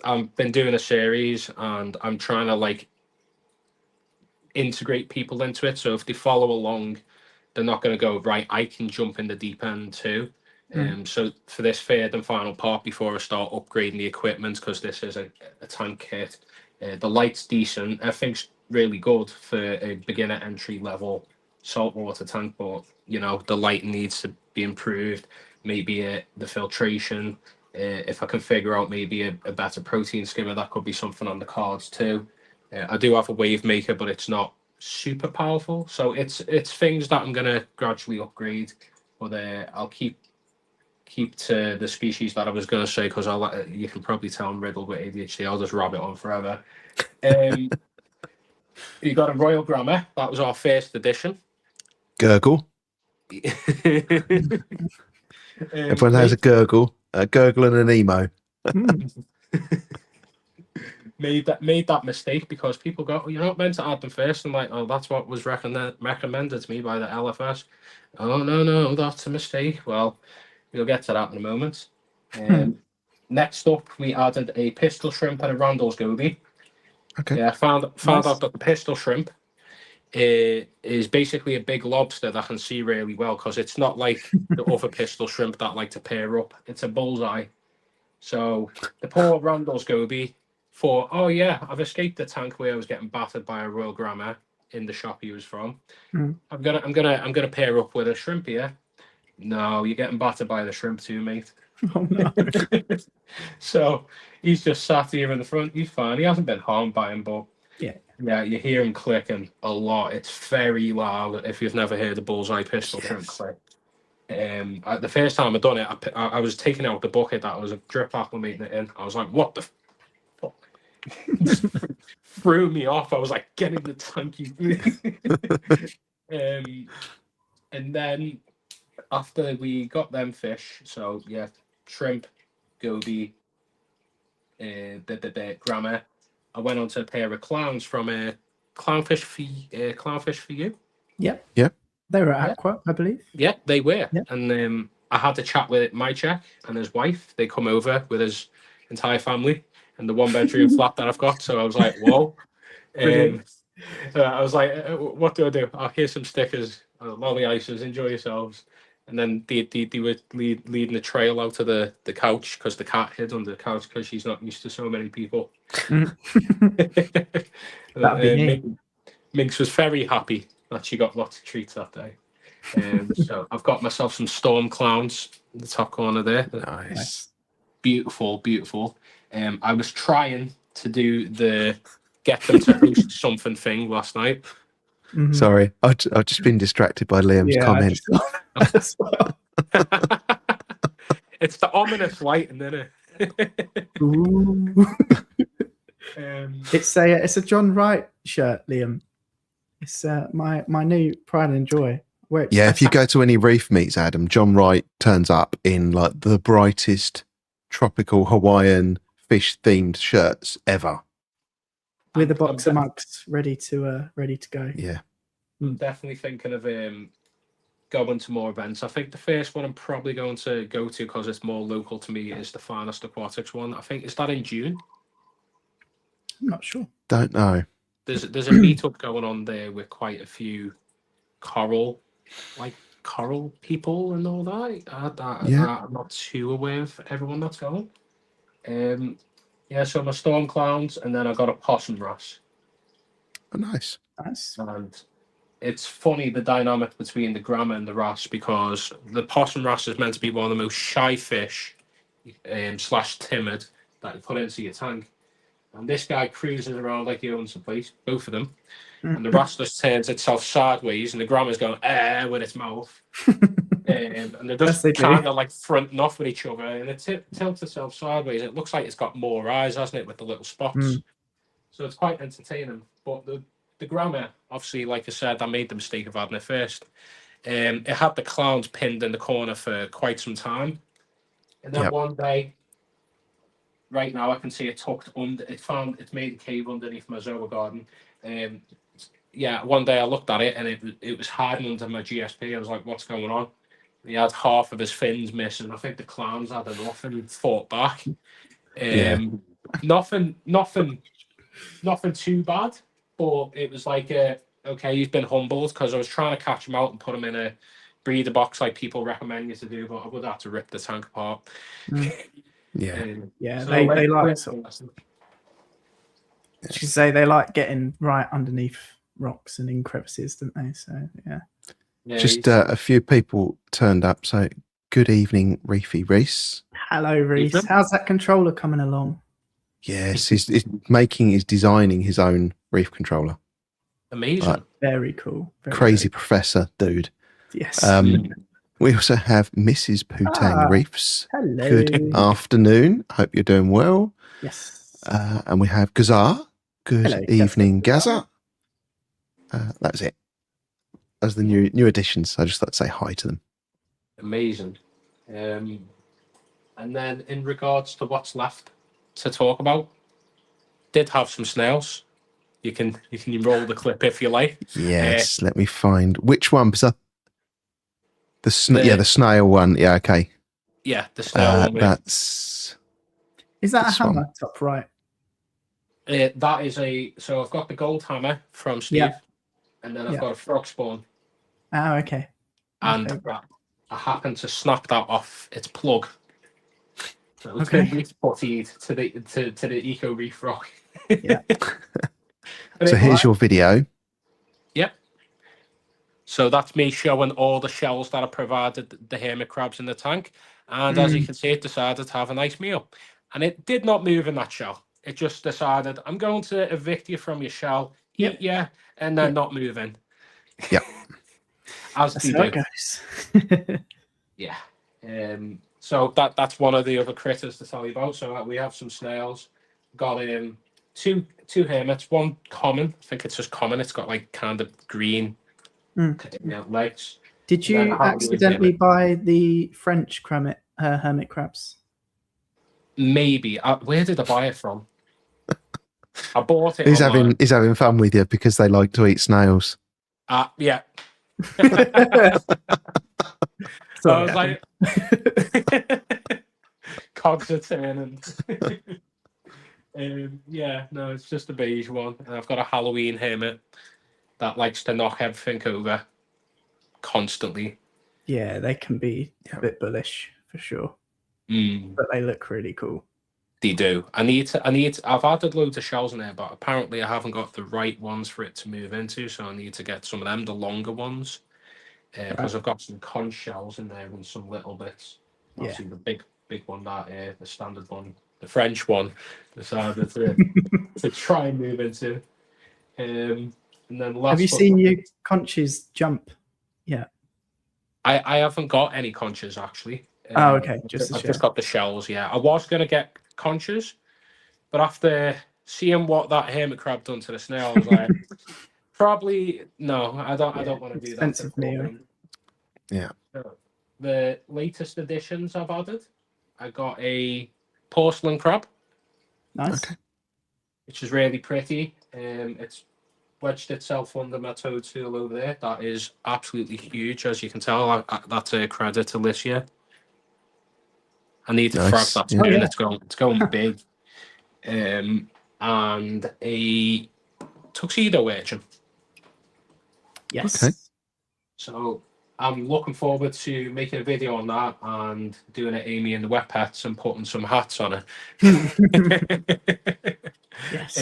B: I've been doing a series and I'm trying to like integrate people into it. So if they follow along, they're not going to go right. I can jump in the deep end too. So for this third and final part, before I start upgrading the equipment, because this is a tank kit, the light's decent. Everything's really good for a beginner entry level saltwater tank, but you know the light needs to be improved. Maybe the filtration. If I can figure out maybe a better protein skimmer, that could be something on the cards too. I do have a wave maker, but it's not super powerful. So it's things that I'm gonna gradually upgrade, but I'll keep to the species that I was gonna say because you can probably tell I'm riddled with ADHD. I'll just rabbit on forever. You got a Royal Grammar. That was our first edition.
A: gurgle. Everyone has a gurgle and an emo.
B: made that mistake because people go, oh, you're not meant to add them first. I'm like, oh, that's what was recommended to me by the LFS. Oh no, that's a mistake. Well, we'll get to that in a moment. Next up, we added a pistol shrimp and a Randall's goby.
A: Okay.
B: Yeah, found out that the pistol shrimp is basically a big lobster that can see really well because it's not like the other pistol shrimp that like to pair up. It's a bullseye. So the poor Randall's goby thought, oh yeah, I've escaped the tank where I was getting battered by a Royal Grammar in the shop he was from. I'm gonna pair up with a shrimp here. No, you're getting battered by the shrimp too, mate.
C: Oh no.
B: So he's just sat here in the front. He's fine. He hasn't been harmed by him, but
C: Yeah,
B: you hear him clicking a lot. It's very loud. If you've never heard a bullseye pistol shrimp click. The first time I done it, I was taking out the bucket that I was drip acclimating it in. I was like, what the fuck? Just threw me off. I was like, get in the tank, and then after we got them fish, so yeah, shrimp, goby, the grammar, I went on to a pair of clowns from Clownfish for You.
C: Yep.
A: Yep.
C: They were at Aqua, I believe.
B: Yeah, they were.
C: Yep.
B: And I had to chat with my Czech and his wife. They come over with his entire family in the one bedroom flat that I've got. So I was like, whoa. I was like, what do I do? Oh, here's some stickers, lolly ices, enjoy yourselves. And then they were leading the trail out to the couch because the cat hid under the couch because she's not used to so many people.
C: That'd be me.
B: Minx was very happy that she got lots of treats that day. So I've got myself some storm clowns in the top corner there.
A: Nice.
B: Beautiful. I was trying to do the get them to host something thing last night.
A: Sorry, I've just been distracted by Liam's comment.
B: It's the ominous lighting, isn't it?
C: It's a John Wright shirt, Liam. It's my new pride and joy.
A: Yeah, if you go to any reef meets, Adam, John Wright turns up in like the brightest tropical Hawaiian fish themed shirts ever.
C: With a box of mugs ready to go.
A: Yeah.
B: I'm definitely thinking of going to more events. I think the first one I'm probably going to go to because it's more local to me is the Finest Aquatics one. I think is that in June?
C: I'm not sure.
A: Don't know.
B: There's a meetup going on there with quite a few coral people and all that. I'm not too aware of everyone that's going. So my storm clowns, and then I got a possum wrasse.
A: Oh, nice.
B: And it's funny the dynamic between the Gramma and the wrasse because the possum wrasse is meant to be one of the most shy fish / timid that you put into your tank. And this guy cruises around like he owns the place, both of them.
C: Mm.
B: And the Rastus turns itself sideways, and the Grammar's going with its mouth. And they're
C: Yes,
B: just
C: they do.
B: kind of like fronting off with each other, and it tilts itself sideways. It looks like it's got more eyes, hasn't it, with the little spots?
C: Mm.
B: So it's quite entertaining. But the Grammer, obviously, like I said, I made the mistake of adding it first. It had the clowns pinned in the corner for quite some time, and then
A: Yep.
B: one day, right now, I can see it tucked under. It's made a cave underneath my Zoa garden. Yeah, one day I looked at it and it was hiding under my GSP. I was like, "What's going on?" He had half of his fins missing. I think the clowns had enough and fought back.
A: Yeah.
B: Nothing too bad, but it was like, okay, he's been humbled, because I was trying to catch him out and put him in a breeder box like people recommend you to do, but I would have to rip the tank apart.
A: Yeah.
C: Yeah,
B: So
C: they
B: let's-
C: like sort of, should say they like getting right underneath rocks and in crevices, don't they? So yeah.
A: Just a few people turned up. So good evening, Reefy Reese.
C: Hello, Reese.
B: Evening.
C: How's that controller coming along?
A: Yes, he's designing his own reef controller.
B: amazing.
A: Right.
C: Very cool. Very,
A: Crazy professor dude.
C: very- Yes.
A: We also have Mrs. Putang Reefs.
C: Hello.
A: Good afternoon. Hope you're doing well.
C: Yes.
A: And we have Gazar. Good
C: Hello,
A: evening,
C: Gazar.
A: Gaza. That's it. As the new additions, I just thought to say hi to them.
B: Amazing. And then in regards to what's left to talk about, did have some snails. You can roll the clip if you like.
A: Yes, let me find which one. Because the snail one. Yeah, okay.
B: Yeah, the snail one.
A: That's
C: Is that a
A: this one.
C: hammer top right?
B: That is so I've got the gold hammer from Steve,
C: Yeah.
B: and then I've
C: Yeah.
B: got a frog spawn,
C: Oh, okay. My
B: and
C: favourite.
B: I happened to snap that off its plug. So it's
C: Okay.
B: been reef puttied to the eco reef rock.
C: Yeah.
A: So here's your video.
B: Yep. So that's me showing all the shells that I provided the hermit crabs in the tank, and as you can see, it decided to have a nice meal, and it did not move in that shell. It just decided, I'm going to evict you from your shell, eat you, and then not move in.
A: Yep.
B: As
C: That's
B: they
C: how
B: do.
C: it goes.
B: Yeah. So that's one of the other critters to tell you about. So we have some snails. Got two hermits. One common. I think it's just common. It's got like kind of green legs.
C: Did
B: Then
C: you
B: how do we
C: accidentally
B: name it?
C: buy the French hermit crabs?
B: Maybe. Where did I buy it from? I bought it.
A: He's
B: online.
A: having fun with you because they like to eat snails.
B: Yeah.
C: So
B: I was like, cogs are turning. Yeah, no, it's just a beige one. And I've got a Halloween hermit that likes to knock everything over constantly.
C: yeah, they can be a bit bullish for sure, but they look really cool.
B: They do. I've added loads of shells in there, but apparently I haven't got the right ones for it to move into, so I need to get some of them, the longer ones. Because I've got some conch shells in there and some little bits. Obviously, the big one, the standard one, the French one, decided to try and move into. And then
C: Have you seen your conches jump? Yeah.
B: I haven't got any conches actually.
C: Oh, okay.
B: I've just got the shells. Yeah, I was gonna get conches, but after seeing what that hermit crab done to the snail, I was like, probably no. I don't want to do that.
C: Expensive meal.
A: Yeah.
B: The latest additions I've added, I got a porcelain crab,
C: Nice.
A: Okay.
B: which is really pretty. It's wedged itself under my toad stool over there. That is absolutely huge, as you can tell. That's a credit to Licia. I need to frog
A: Nice.
B: that
A: Yeah.
B: spoon. It's going big. And a tuxedo urchin.
C: Yes.
A: Okay.
B: So I'm looking forward to making a video on that and doing it Amy and the Wet Pets and putting some hats on it.
C: Yes.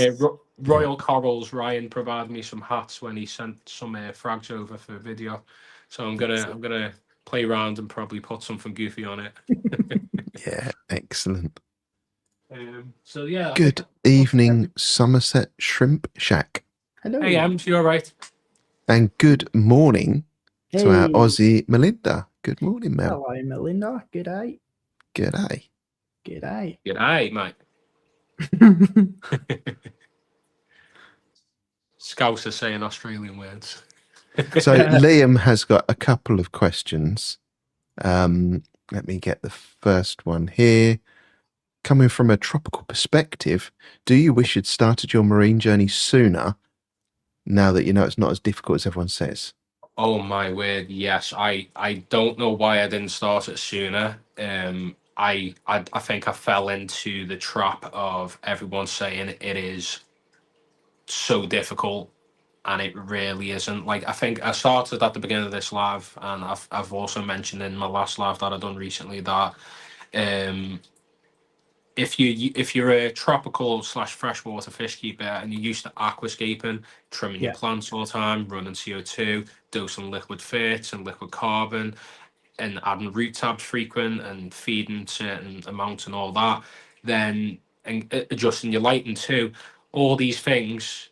B: Royal Corals, Ryan provided me some hats when he sent some frags over for a video. So I'm gonna play around and probably put something goofy on it.
A: Yeah, excellent.
B: So yeah, I think.
A: Good evening, Somerset Shrimp Shack.
C: Hello.
B: Hey, Ems, you all right?
A: And good morning to our
C: Hey.
A: Aussie Melinda. Good morning, Mel.
C: Hello, Melinda. G'day.
A: G'day.
C: G'day.
B: G'day, mate. Scouts are saying Australian words.
A: So Liam has got a couple of questions. Let me get the first one here. Coming from a tropical perspective, do you wish you'd started your marine journey sooner now that you know it's not as difficult as everyone says?
B: Oh my word, yes. I don't know why I didn't start it sooner. I think I fell into the trap of everyone saying it is so difficult, and it really isn't. Like, I think I started at the beginning of this live, and I've also mentioned in my last live that I've done recently that um if you're a tropical slash freshwater fish keeper and you're used to aquascaping, trimming your
C: Yeah.
B: plants all the time, running CO2, dosing liquid fits and liquid carbon, and adding root tabs frequent and feeding certain amounts and all that, then and adjusting your lighting too, all these things,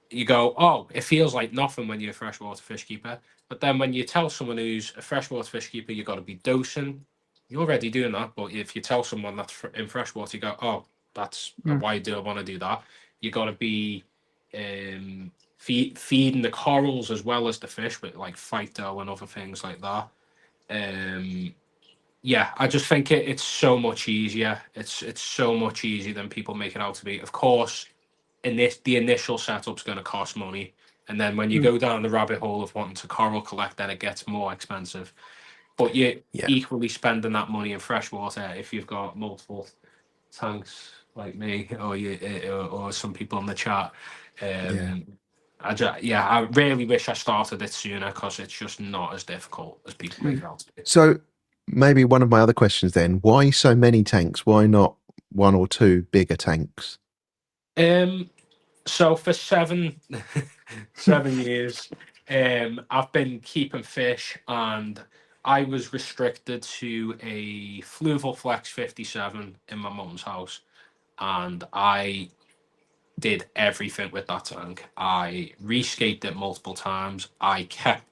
B: you go, oh, it feels like nothing when you're a freshwater fish keeper. But then when you tell someone who's a freshwater fish keeper, you got to be dosing, you're already doing that. But if you tell someone that's in freshwater, you go, oh, that's
C: Mm.
B: why do I want to do that? You got to be feeding the corals as well as the fish with like phyto and other things like that. Yeah, I just think it's so much easier. It's so much easier than people make it out to be. Of course, the initial setup's going to cost money, and then when you
C: Mm.
B: go down the rabbit hole of wanting to coral collect, then it gets more expensive. But you're
A: Yeah.
B: equally spending that money in freshwater if you've got multiple tanks like me or you or some people in the chat.
A: Yeah.
B: I really wish I started it sooner because it's just not as difficult as people make it out to be.
A: So maybe one of my other questions then, why so many tanks? Why not one or two bigger tanks?
B: So for 7 years, I've been keeping fish, and I was restricted to a Fluval Flex 57 in my mum's house, and I did everything with that tank. I rescaped it multiple times. I kept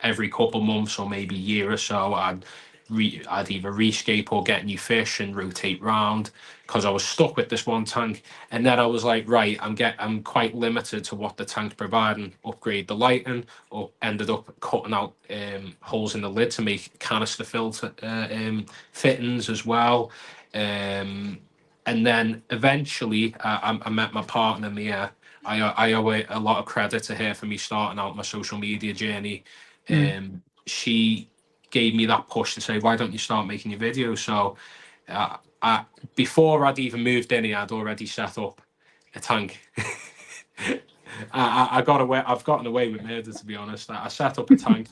B: every couple months or maybe year or so, I'd either rescape or get new fish and rotate round because I was stuck with this one tank. And then I was like, right, I'm quite limited to what the tank's providing. Upgrade the lighting, or ended up cutting out holes in the lid to make canister filter fittings as well. And then eventually, I met my partner Mia. I owe a lot of credit to her for me starting out my social media journey. She gave me that push to say, why don't you start making your videos? So before I'd even moved in here, I'd already set up a tank. I got away. I've gotten away with murder, to be honest. I set up a tank,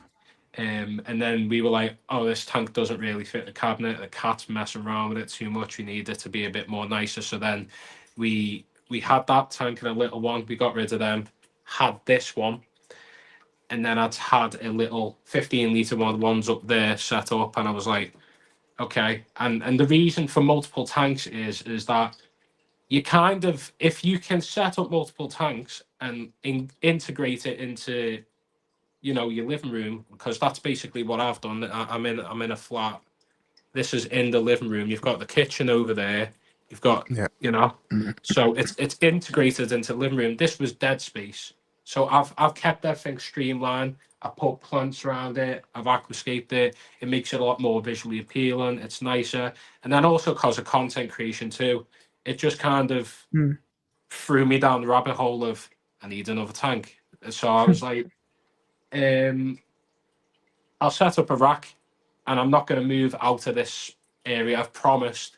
B: and then we were like, "Oh, this tank doesn't really fit the cabinet. The cat's messing around with it too much. We need it to be a bit more nicer." So then, we had that tank and a little one. We got rid of them. Had this one, and then I'd had a little 15 litre ones up there set up, and I was like, okay. And the reason for multiple tanks is that you kind of, if you can set up multiple tanks and integrate it into your living room, because that's basically what I've done. I'm in a flat. This is in the living room. You've got the kitchen over there. You've got,
A: Yeah.
B: so it's integrated into the living room. This was dead space. So I've kept everything streamlined. I put plants around it. I've aquascaped it. It makes it a lot more visually appealing. It's nicer. And then also because of content creation too, it just kind of threw me down the rabbit hole of I need another tank. So I was like, I'll set up a rack, and I'm not going to move out of this area. I've promised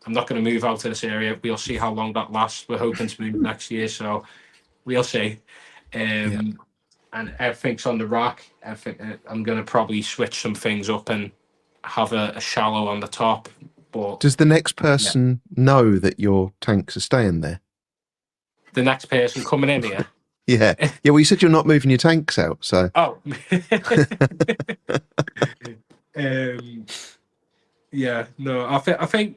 B: I'm not going to move out of this area. We'll see how long that lasts. We're hoping to move next year, so we'll see. And everything's on the rack. I'm going to probably switch some things up and have a shallow on the top. But
A: Does the next person know that your tanks are staying there?
B: the next person coming in here.
A: Yeah. Yeah. Well, you said you're not moving your tanks out, so.
B: Oh. Yeah. No. I think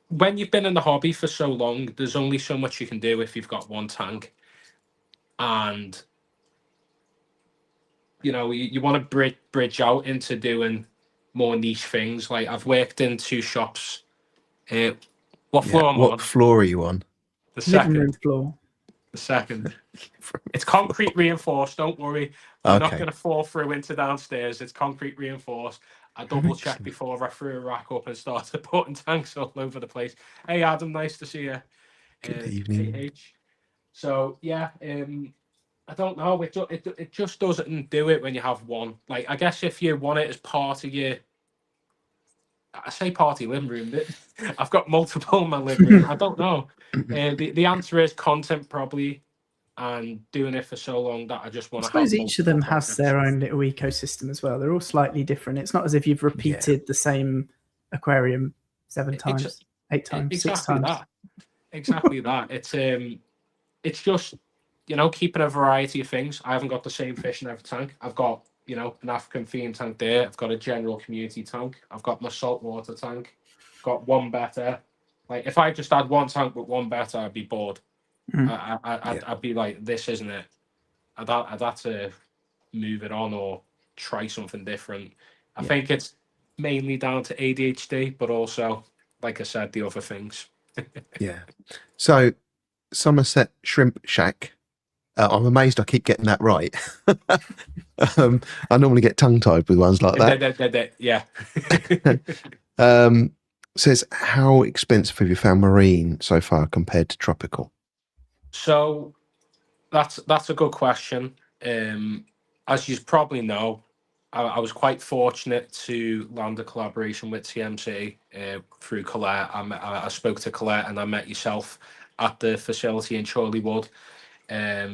B: when you've been in the hobby for so long, there's only so much you can do if you've got one tank, and you want to bridge out into doing more niche things. Like I've worked in 2 shops. What floor am I
A: What
B: on?
A: floor are you on?
B: The
C: Living room
B: second.
C: floor.
B: The second. It's concrete reinforced. Don't worry, you're not going to fall through into downstairs. It's concrete reinforced. I double checked before I threw a rack up and started putting tanks all over the place. Hey Adam, nice to see you.
A: Good evening.
B: AH. So yeah, I don't know. It just doesn't do it when you have one. Like I guess if you want it as part of your, I say party living room, but I've got multiple in my living room. I don't know. The answer is content probably, and doing it for so long that I just
C: I
B: want to
C: suppose
B: have
C: each of them
B: multiple
C: has
B: projects.
C: their own little ecosystem as well. They're all slightly different. It's not as if you've repeated the same aquarium 7 times, 8 times,
B: Exactly
C: 6 times.
B: that. Exactly that. It's just keeping a variety of things. I haven't got the same fish in every tank. I've got an African theme tank there. I've got a general community tank. I've got my saltwater tank. Got one better. Like if I just had one tank with one better, I'd be bored. I'd be like, this isn't it. I'd have to move it on or try something different. I think it's mainly down to ADHD, but also, like I said, the other things.
A: Yeah. So, Somerset Shrimp Shack. I'm amazed I keep getting that right. I normally get tongue-tied with ones like that.
B: Yeah.
A: Says, how expensive have you found marine so far compared to tropical?
B: So that's a good question. As you probably know, I was quite fortunate to land a collaboration with TMC through Colette. I spoke to Colette and I met yourself at the facility in Chorleywood.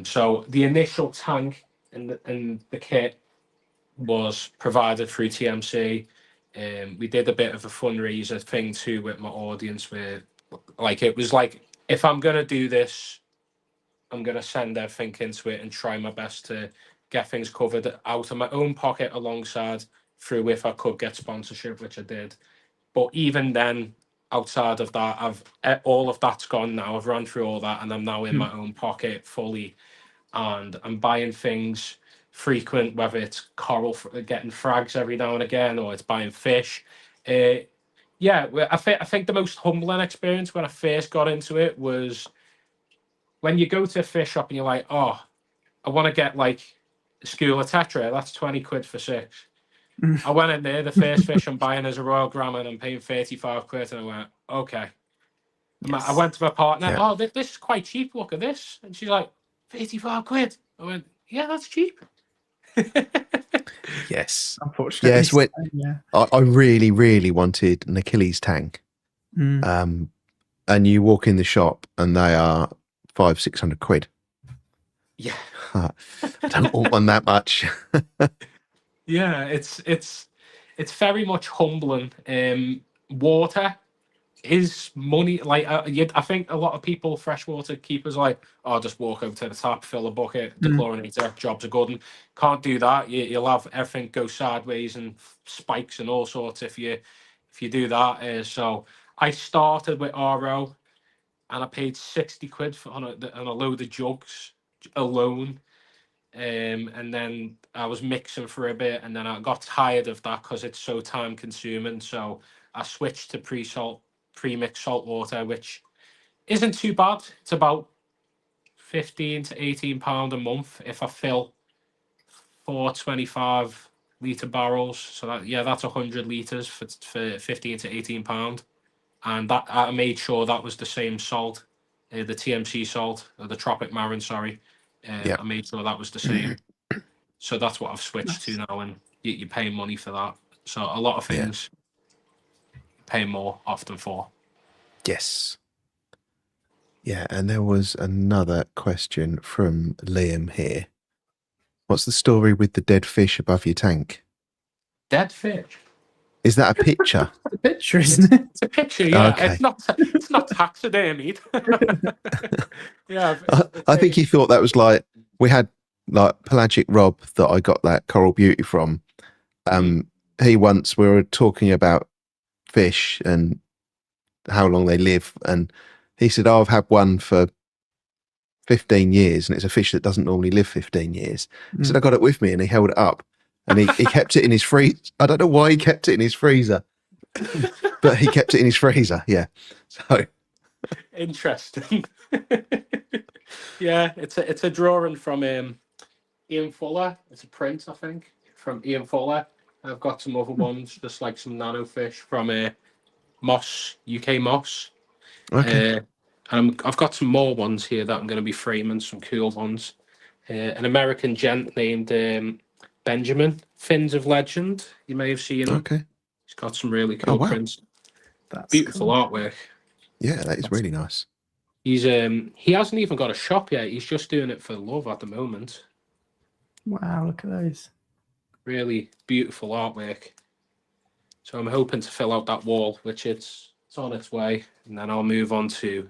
B: So the initial tank and the kit was provided through TMC. We did a bit of a fundraiser thing too with my audience, where it was like, if I'm gonna do this, I'm going to send everything into it and try my best to get things covered out of my own pocket alongside through if I could get sponsorship, which I did. But even then, outside of that, all of that's gone now. I've run through all that and I'm now in my own pocket fully. And I'm buying things frequent, whether it's coral, getting frags every now and again, or it's buying fish. I think the most humbling experience when I first got into it was when you go to a fish shop and you're like, oh, I want to get like a school of tetra, that's 20 quid for 6. I went in there, the first fish I'm buying is a Royal Grammar and I'm paying 35 quid. And I went, okay.
C: Yes.
B: I went to my partner, oh, this is quite cheap, look at this. And she's like, 35 quid. I went, yeah, that's cheap.
A: Yes.
C: Unfortunately.
A: Yes, I really, really wanted an Achilles tank. And you walk in the shop and they are 500-600 quid.
B: Yeah.
A: I don't want one that much.
B: Yeah, it's very much humbling. Water is money. Like I think a lot of people, freshwater keepers, like, oh, just walk over to the tap, fill a bucket, the chlorinator, jobs are good. And can't do that. You'll have everything go sideways and spikes and all sorts if you do that. So I started with RO, and I paid 60 quid on a load of jugs alone. And then I was mixing for a bit, and then I got tired of that because it's so time consuming. So I switched to pre-mixed salt water, which isn't too bad. It's about 15 to 18 pound a month if I fill 4 25-litre barrels. So that's 100 litres for 15 to 18 pound. And that I made sure that was the same salt, the TMC salt, or the Tropic Marin, sorry. I made sure that was the same. So that's what I've switched to now, and you pay money for that. So a lot of things pay more often for.
A: Yes. Yeah, and there was another question from Liam here. What's the story with the dead fish above your tank?
B: Dead fish?
A: Is that a picture?
C: It's a picture, isn't it?
B: It's a picture, yeah.
A: Okay.
B: It's not taxidermied. Yeah.
A: I think he thought that was like, we had like Pelagic Rob that I got that Coral Beauty from. We were talking about fish and how long they live. And he said, "Oh, I've had one for 15 years, and it's a fish that doesn't normally live 15 years." He said, "I got it with me," and he held it up, and he kept it in his freezer. I don't know why he kept it in his freezer, but he kept it in his freezer. Yeah. So
B: Interesting. Yeah, it's a drawing from Ian Fuller. It's a print, I think, from Ian Fuller. I've got some other ones, just like some nano fish from Moss, UK Moss.
A: okay.
B: And I've got some more ones here that I'm going to be framing, some cool ones. An American gent named Benjamin, Fins of Legend. You may have seen him.
A: Okay.
B: He's got some really
A: Oh
B: cool
A: wow.
B: prints.
C: That's
B: Beautiful
C: cool.
B: artwork.
A: Yeah, that is really nice.
B: He's he hasn't even got a shop yet. He's just doing it for love at the moment.
C: Wow, look at those.
B: Really beautiful artwork. So I'm hoping to fill out that wall, which it's on its way, and then I'll move on to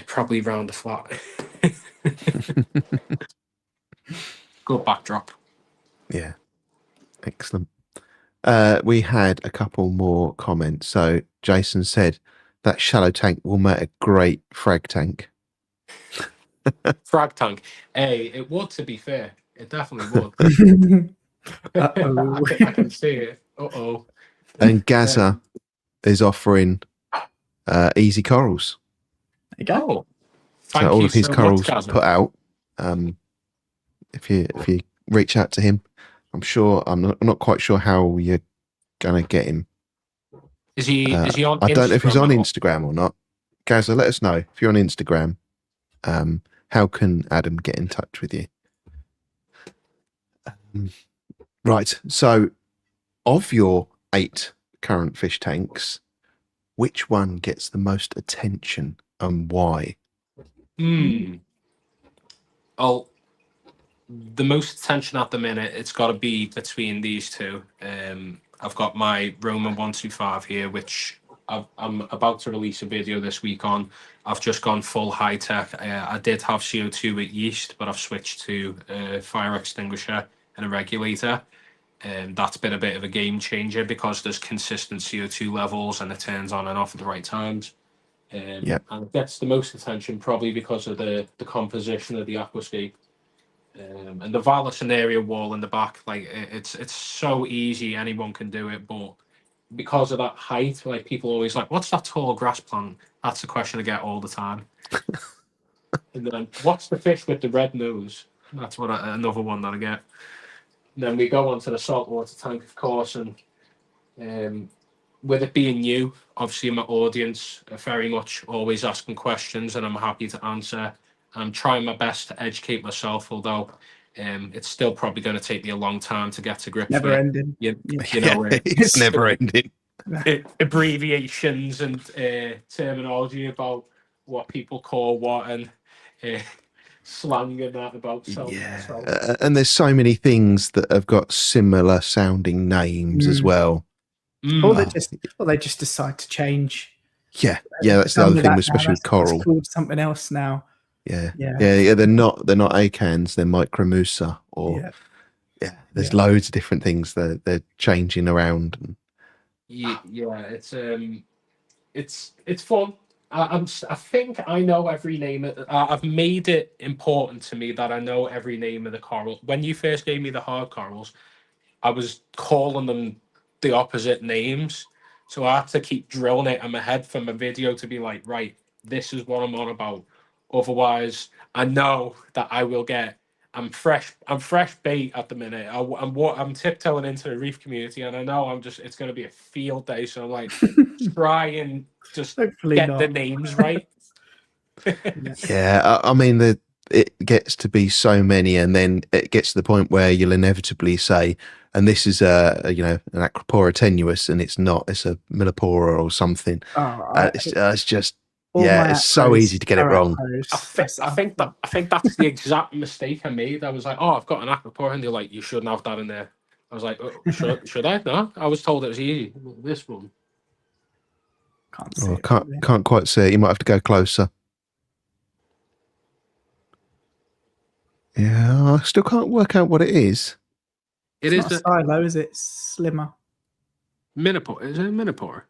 B: probably round the flat. Good backdrop.
A: Yeah. Excellent. We had a couple more comments. So Jason said that shallow tank will make a great frag tank.
B: Frag tank. Hey, it would, to be fair. It definitely would.
C: Uh-oh.
B: I can see it. Uh-oh.
A: And Gaza is offering easy corals.
C: There you go.
B: Oh.
A: So
B: Thank
A: all
B: you
A: of his
B: so
A: corals
B: much, Gazza.
A: put out. If you reach out to him, I'm not quite sure how you're gonna get him.
B: Is he on Instagram?
A: I don't know if he's on
B: at all?
A: Instagram or not. Gaza, let us know if you're on Instagram. How can Adam get in touch with you? Right. So, of your 8 current fish tanks, which one gets the most attention and why?
B: Well, the most attention at the minute, it's got to be between these two. I've got my Roman 125 here, which I'm about to release a video this week on. I've just gone full high tech. I did have CO2 with yeast, but I've switched to a fire extinguisher and a regulator. That's been a bit of a game changer because there's consistent CO2 levels and it turns on and off at the right times. And it gets the most attention probably because of the composition of the aquascape. And the Vallisneria wall in the back, like it's so easy, anyone can do it, but because of that height, like people always like, what's that tall grass plant? That's the question I get all the time. And then what's the fish with the red nose? That's another one that I get. And then we go on to the saltwater tank, of course, and with it being new, obviously my audience are very much always asking questions, and I'm happy to answer. I'm trying my best to educate myself, although it's still probably going to take me a long time to get to grips
C: Never
B: with.
C: ending.
B: You know,
A: It's never ending.
B: Abbreviations and terminology about what people call what and slang and that about salt.
A: And there's so many things that have got similar sounding names as well.
C: Or they just decide to change.
A: Yeah, that's the other thing, especially with coral.
C: It's called something else now.
A: Yeah. They're not acans, they're micromusa, or there's loads of different things that they're changing around.
B: It's fun. I think I know every name. I've made it important to me that I know every name of the coral. When you first gave me the hard corals, I was calling them the opposite names, so I had to keep drilling it in my head for my video to be like, right, this is what I'm on about. Otherwise, I know that I will get. I'm fresh bait at the minute. I'm tiptoeing into the reef community, and I know it's going to be a field day. So I'm like, try and just
C: Hopefully
B: get
C: not.
B: the names right.
A: I mean, it gets to be so many, and then it gets to the point where you'll inevitably say, and this is an Acropora tenuis, and it's not. It's a Millipora or something. It's just. It's so easy to get it wrong.
B: I think that's the exact mistake I made. I was like, oh, I've got an Acropora, and they're like, you shouldn't have that in there. I was like, oh, should I? No, I was told it was easy. This one.
C: Can't see it.
A: Can't quite see it. You might have to go closer. Yeah, I still can't work out what it is.
C: It's not a silo, is it? Slimmer.
B: Minipora. Is it a Minipora?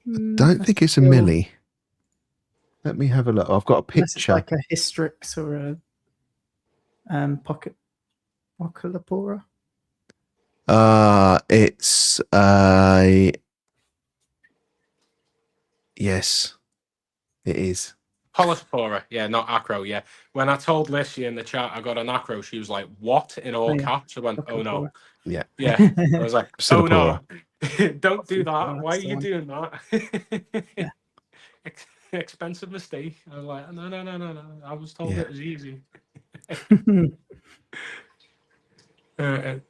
A: Don't think it's a millie. Let me have a look. I've got a
C: Unless it's
A: picture.
C: like a hystrix or a pocket Poculopora.
A: It's a yes, it is.
B: Polyspora, yeah, not acro, yeah. When I told Lissy in the chat I got an acro, she was like, "What?" in all
C: yeah.
B: caps. I went, "Oh no."
C: Poculopora.
A: Yeah.
B: Yeah. I was like, "Oh no, don't do that. Why are you doing that?"
C: Yeah.
B: Expensive mistake. I was like, no. I was told
A: Yeah.
B: it was easy.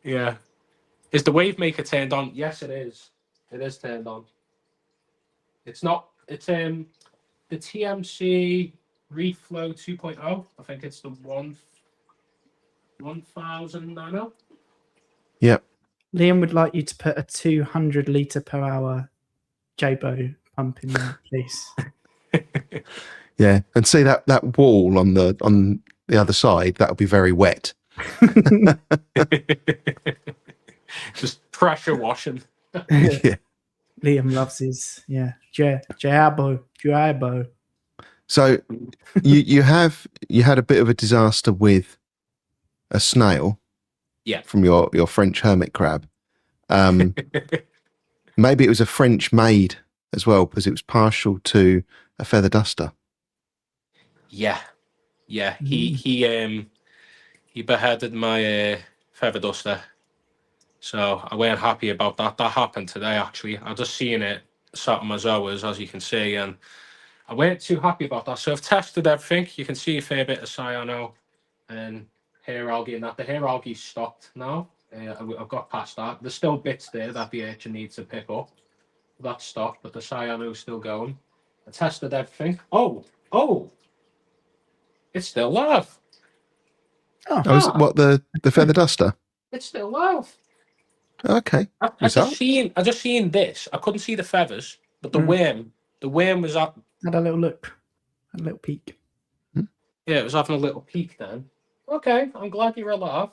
B: Yeah. Is the wave maker turned on? Yes, it is. It is turned on. It's not. It's the TMC Reflow 2.0. I think it's the 1000 nano.
A: Yep.
C: Liam would like you to put a 200 litre per hour J-bow pump in there, please.
A: Yeah, and see that wall on the other side, that'll be very wet.
B: Just pressure washing.
A: Yeah.
C: Liam loves his J-bow.
A: So you had a bit of a disaster with a snail.
B: Yeah.
A: From your French hermit crab. Maybe it was a French maid as well, because it was partial to a feather duster.
B: Yeah. He beheaded my feather duster, so I weren't happy about that. That happened today, actually. I just seen it sat on my zoas, as you can see, and I weren't too happy about that. So I've tested everything. You can see a fair bit of cyano and hair algae, and that the hair algae stopped now. I've got past that. There's still bits there that the urchin needs to pick up. That stopped, but the cyano's still going. I tested everything. Oh, it's still live.
A: Oh, is it what the feather duster?
B: It's still live.
A: Okay.
B: I just seen this. I couldn't see the feathers, but the worm was up.
C: Had a little look, a little peek.
B: Yeah, it was having a little peek then. Okay, I'm glad you're alive.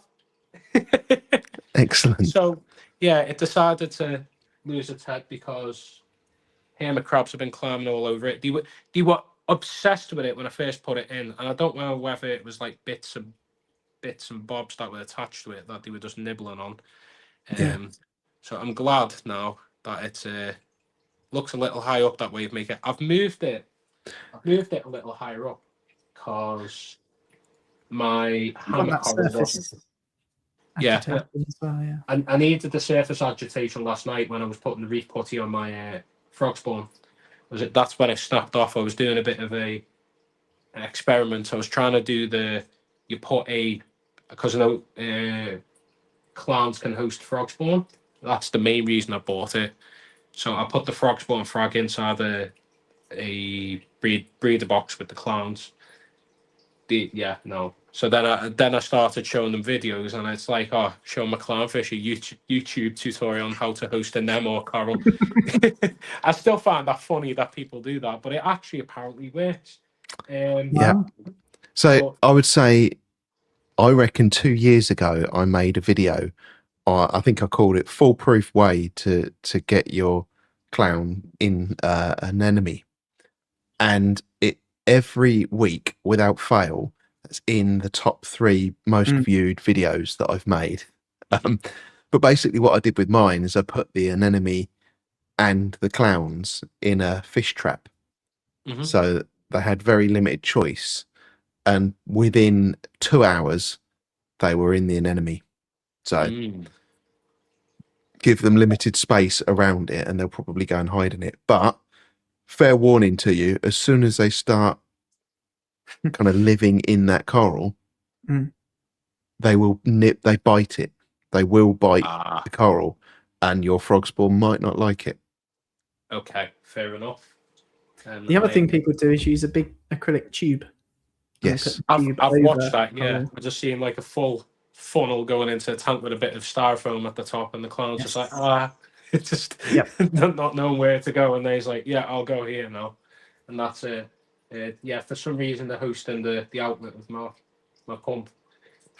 A: Excellent.
B: So, yeah, it decided to lose its head because hermit crabs have been climbing all over it. They were obsessed with it when I first put it in, and I don't know whether it was like bits and bobs that were attached to it that they were just nibbling on.
A: Yeah.
B: So I'm glad now that it looks a little high up that wave maker. I've moved it a little higher up because my hammock cover wasn't. Yeah,
C: As well, yeah.
B: I needed the surface agitation last night when I was putting the reef putty on my frog spawn. That's when it snapped off. I was doing a bit of an experiment. I was trying to do you put because I know clams can host frog spawn. That's the main reason I bought it. So I put the frog spawn frog inside a breeder box with the clowns. So then I started showing them videos, and it's like, show my clownfish a YouTube tutorial on how to host a Nemo coral. I still find that funny that people do that, but it actually apparently works.
A: Yeah. So I would say, I reckon 2 years ago I made a video. I think I called it "Foolproof Way to Get Your Clown in an Anemone," and it every week without fail, it's in the top 3 most viewed videos that I've made. But basically, what I did with mine is I put the anemone and the clowns in a fish trap, so they had very limited choice, and within 2 hours they were in the anemone. So give them limited space around it and they'll probably go and hide in it. But fair warning to you, as soon as they start kind of living in that coral, they will they bite it. They will bite the coral, and your frog spawn might not like it.
B: Okay, fair enough.
C: The other thing people do is use a big acrylic tube.
A: Yes.
B: I've watched that, yeah. I just seen like a full funnel going into a tank with a bit of styrofoam at the top, and the clown's just like, it's just not knowing where to go. And then he's like, yeah, I'll go here now. And that's it. For some reason, they're hosting the outlet of my pump.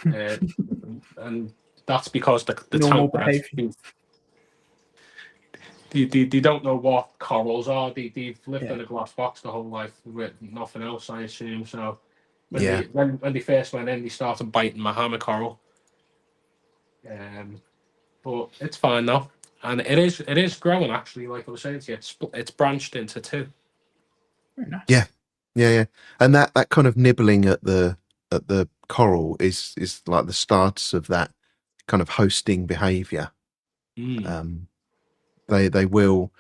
B: And that's because the
C: normal
B: tank
C: behavior.
B: they don't know what corals are. They've lived
C: Yeah.
B: in a glass box the whole life with nothing else, I assume. So
A: Yeah.
B: when they first went in, they started biting my hammer coral. But it's fine now, and it is growing actually. Like I was saying to you, it's branched into two.
C: Very nice.
A: Yeah. Yeah. And that kind of nibbling at the coral is like the starts of that kind of hosting behavior. They will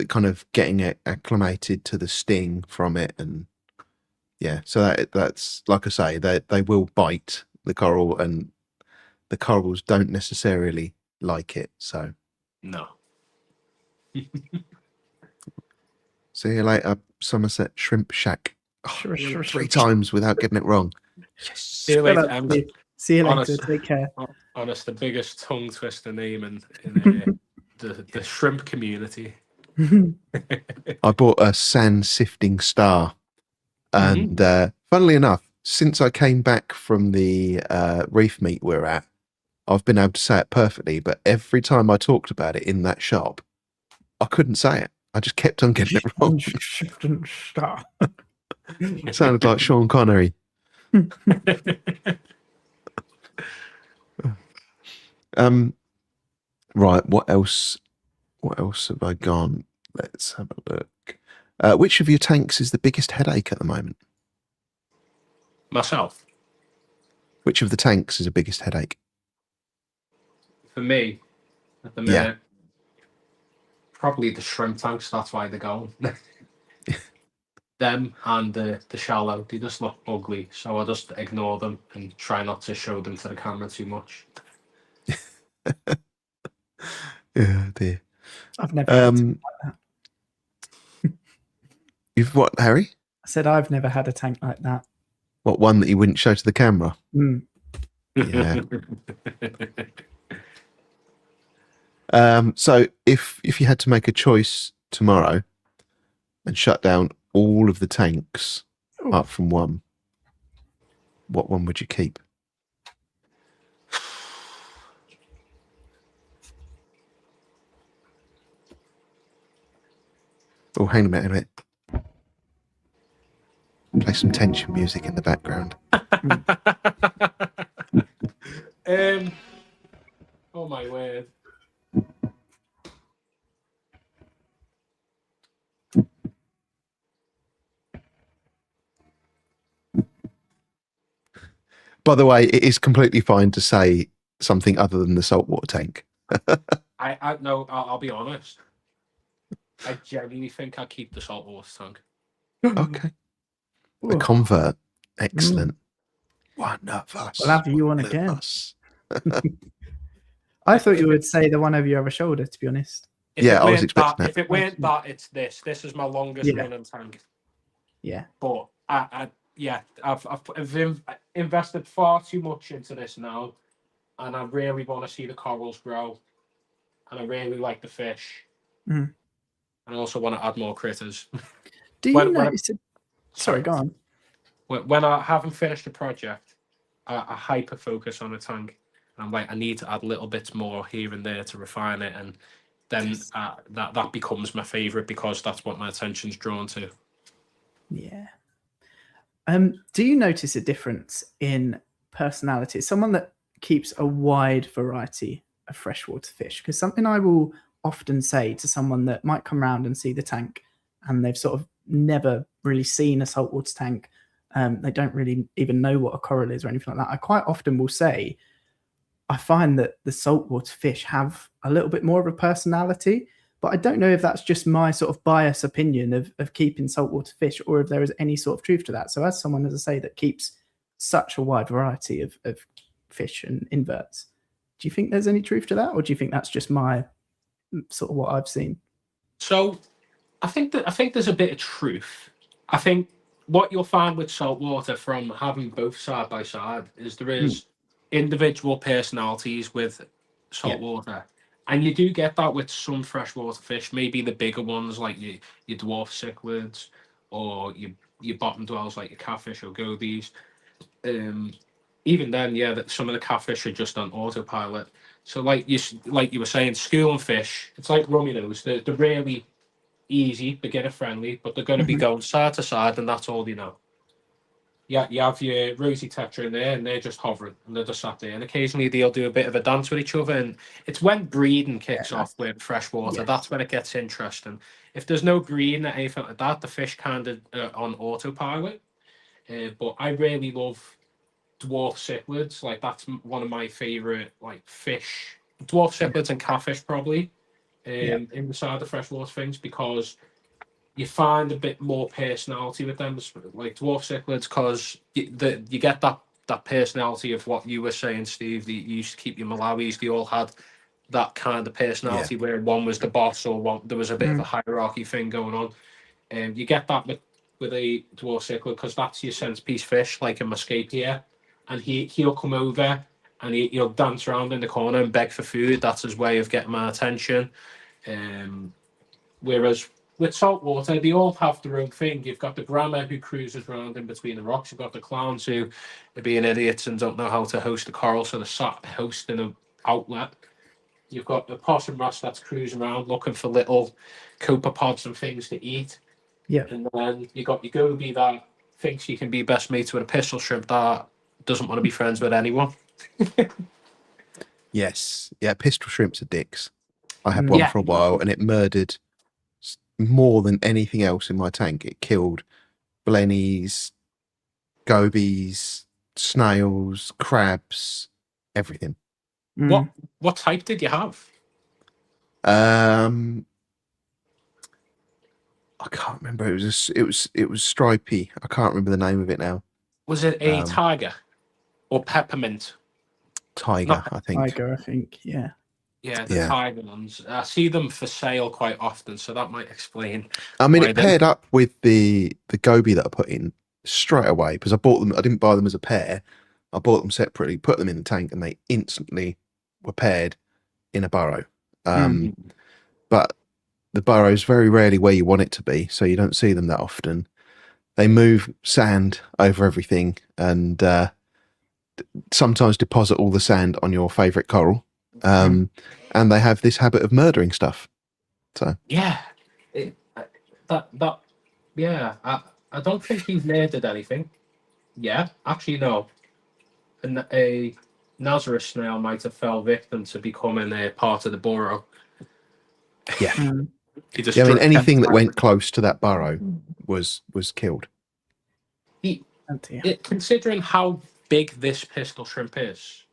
A: kind of getting acclimated to the sting from it, and yeah, so that's like I say, they will bite the coral, and the corals don't necessarily like it. So
B: No.
A: see you later, Somerset Shrimp Shack. Oh,
C: Sure, sure,
A: three
C: sure.
A: times without getting it wrong. Yes.
B: See you later.
C: See you later.
B: Honest,
C: Take care.
B: honest, the biggest tongue twister name in the shrimp community.
A: I bought a sand sifting star, and funnily enough, since I came back from the reef meet we're at, I've been able to say it perfectly. But every time I talked about it in that shop, I couldn't say it. I just kept on getting it wrong. It sounded like Sean Connery. Right. What else? What else have I gone? Let's have a look. Which of your tanks is the biggest headache at the moment?
B: Myself.
A: Which of the tanks is the biggest headache?
B: For me, at the minute, probably the shrimp tanks. That's why they're going. Them and the shallow, they just look ugly. So I just ignore them and try not to show them to the camera too much.
A: Yeah, dear.
C: I've never had a tank like that.
A: You've what, Harry?
C: I said I've never had a tank like that.
A: What, one that you wouldn't show to the camera? Yeah. So if you had to make a choice tomorrow and shut down all of the tanks up from one, what one would you keep? Oh, hang on a minute. Play some tension music in the background.
B: Oh my word.
A: By the way, it is completely fine to say something other than the saltwater tank.
B: I no, I'll be honest. I genuinely think I'd keep the saltwater tank.
A: Okay. The convert. Excellent. One of us.
C: We'll have you on again. I thought you would say the one over your other shoulder, to be honest.
A: I was expecting that.
B: If it weren't that, it's this. This is my longest running tank.
C: Yeah.
B: But I've invested far too much into this now, and I really want to see the corals grow, and I really like the fish, and I also want to add more critters.
C: Do you notice? Sorry, go on.
B: When I haven't finished the project, I hyper focus on a tank. And I'm like, I need to add little bits more here and there to refine it, and then that becomes my favorite because that's what my attention's drawn to.
C: Yeah. Do you notice a difference in personality? Someone that keeps a wide variety of freshwater fish, because something I will often say to someone that might come around and see the tank and they've sort of never really seen a saltwater tank, they don't really even know what a coral is or anything like that. I quite often will say, I find that the saltwater fish have a little bit more of a personality, but I don't know if that's just my sort of biased opinion of keeping saltwater fish, or if there is any sort of truth to that. So as someone, as I say, that keeps such a wide variety of fish and inverts, do you think there's any truth to that? Or do you think that's just my sort of what I've seen?
B: So I think there's a bit of truth. I think what you'll find with saltwater from having both side by side is there is individual personalities with saltwater. And you do get that with some freshwater fish, maybe the bigger ones like your dwarf cichlids or your bottom dwellers like your catfish or gobies. Even then, that some of the catfish are just on autopilot. So like you were saying, school and fish, it's like rummy nose. They're really easy, beginner friendly, but they're going to be
C: Mhm.
B: going side to side, and that's all you know. Yeah, you have your rosy tetra in there, and they're just hovering, and they're just sat there. And occasionally they'll do a bit of a dance with each other, and it's when breeding kicks
C: Yeah,
B: off with freshwater.
C: yeah.
B: That's when it gets interesting. If there's no breeding or anything like that, the fish kind of on autopilot. But I really love dwarf cichlids. Like that's one of my favorite like fish. Dwarf cichlids and catfish probably
C: Yeah.
B: inside the freshwater things because you find a bit more personality with them, like dwarf cichlids, because you get that personality of what you were saying, Steve. That you used to keep your Malawis. They all had that kind of personality where one was the boss or one there was a bit of a hierarchy thing going on. And you get that with a dwarf cichlid because that's your centerpiece fish, like a muscape here, and he'll come over and he'll dance around in the corner and beg for food. That's his way of getting my attention. Whereas with saltwater, they all have their own thing. You've got the grandma who cruises around in between the rocks. You've got the clowns who are being idiots and don't know how to host a coral, so they're sat hosting an outlet. You've got the possum rust that's cruising around looking for little copepods and things to eat.
C: Yeah.
B: And then you got your goby that thinks you can be best mates with a pistol shrimp that doesn't want to be friends with anyone.
A: Yes. Yeah, pistol shrimps are dicks. I had one
C: Mm.
B: Yeah.
A: for a while and it murdered more than anything else in my tank. It killed blennies, gobies, snails, crabs, everything.
B: What type did you have?
A: I can't remember. It was stripy. I can't remember the name of it now.
B: Was it a tiger or peppermint?
A: Tiger, I think.
C: Tiger, I think. Yeah.
B: Yeah, the tiger ones. I see them for sale quite often, so that might explain.
A: I mean,
B: why
A: it paired up with the goby that I put in straight away because I bought them. I didn't buy them as a pair. I bought them separately, put them in the tank, and they instantly were paired in a burrow. But the burrow is very rarely where you want it to be, so you don't see them that often. They move sand over everything and sometimes deposit all the sand on your favourite coral. And they have this habit of murdering stuff. So
B: yeah, I don't think he's murdered anything. Yeah, actually no. A Nazareth snail might have fell victim to becoming a part of the burrow.
A: yeah,
B: He just
A: I mean anything that went close to that burrow was killed.
B: Considering how big this pistol shrimp is,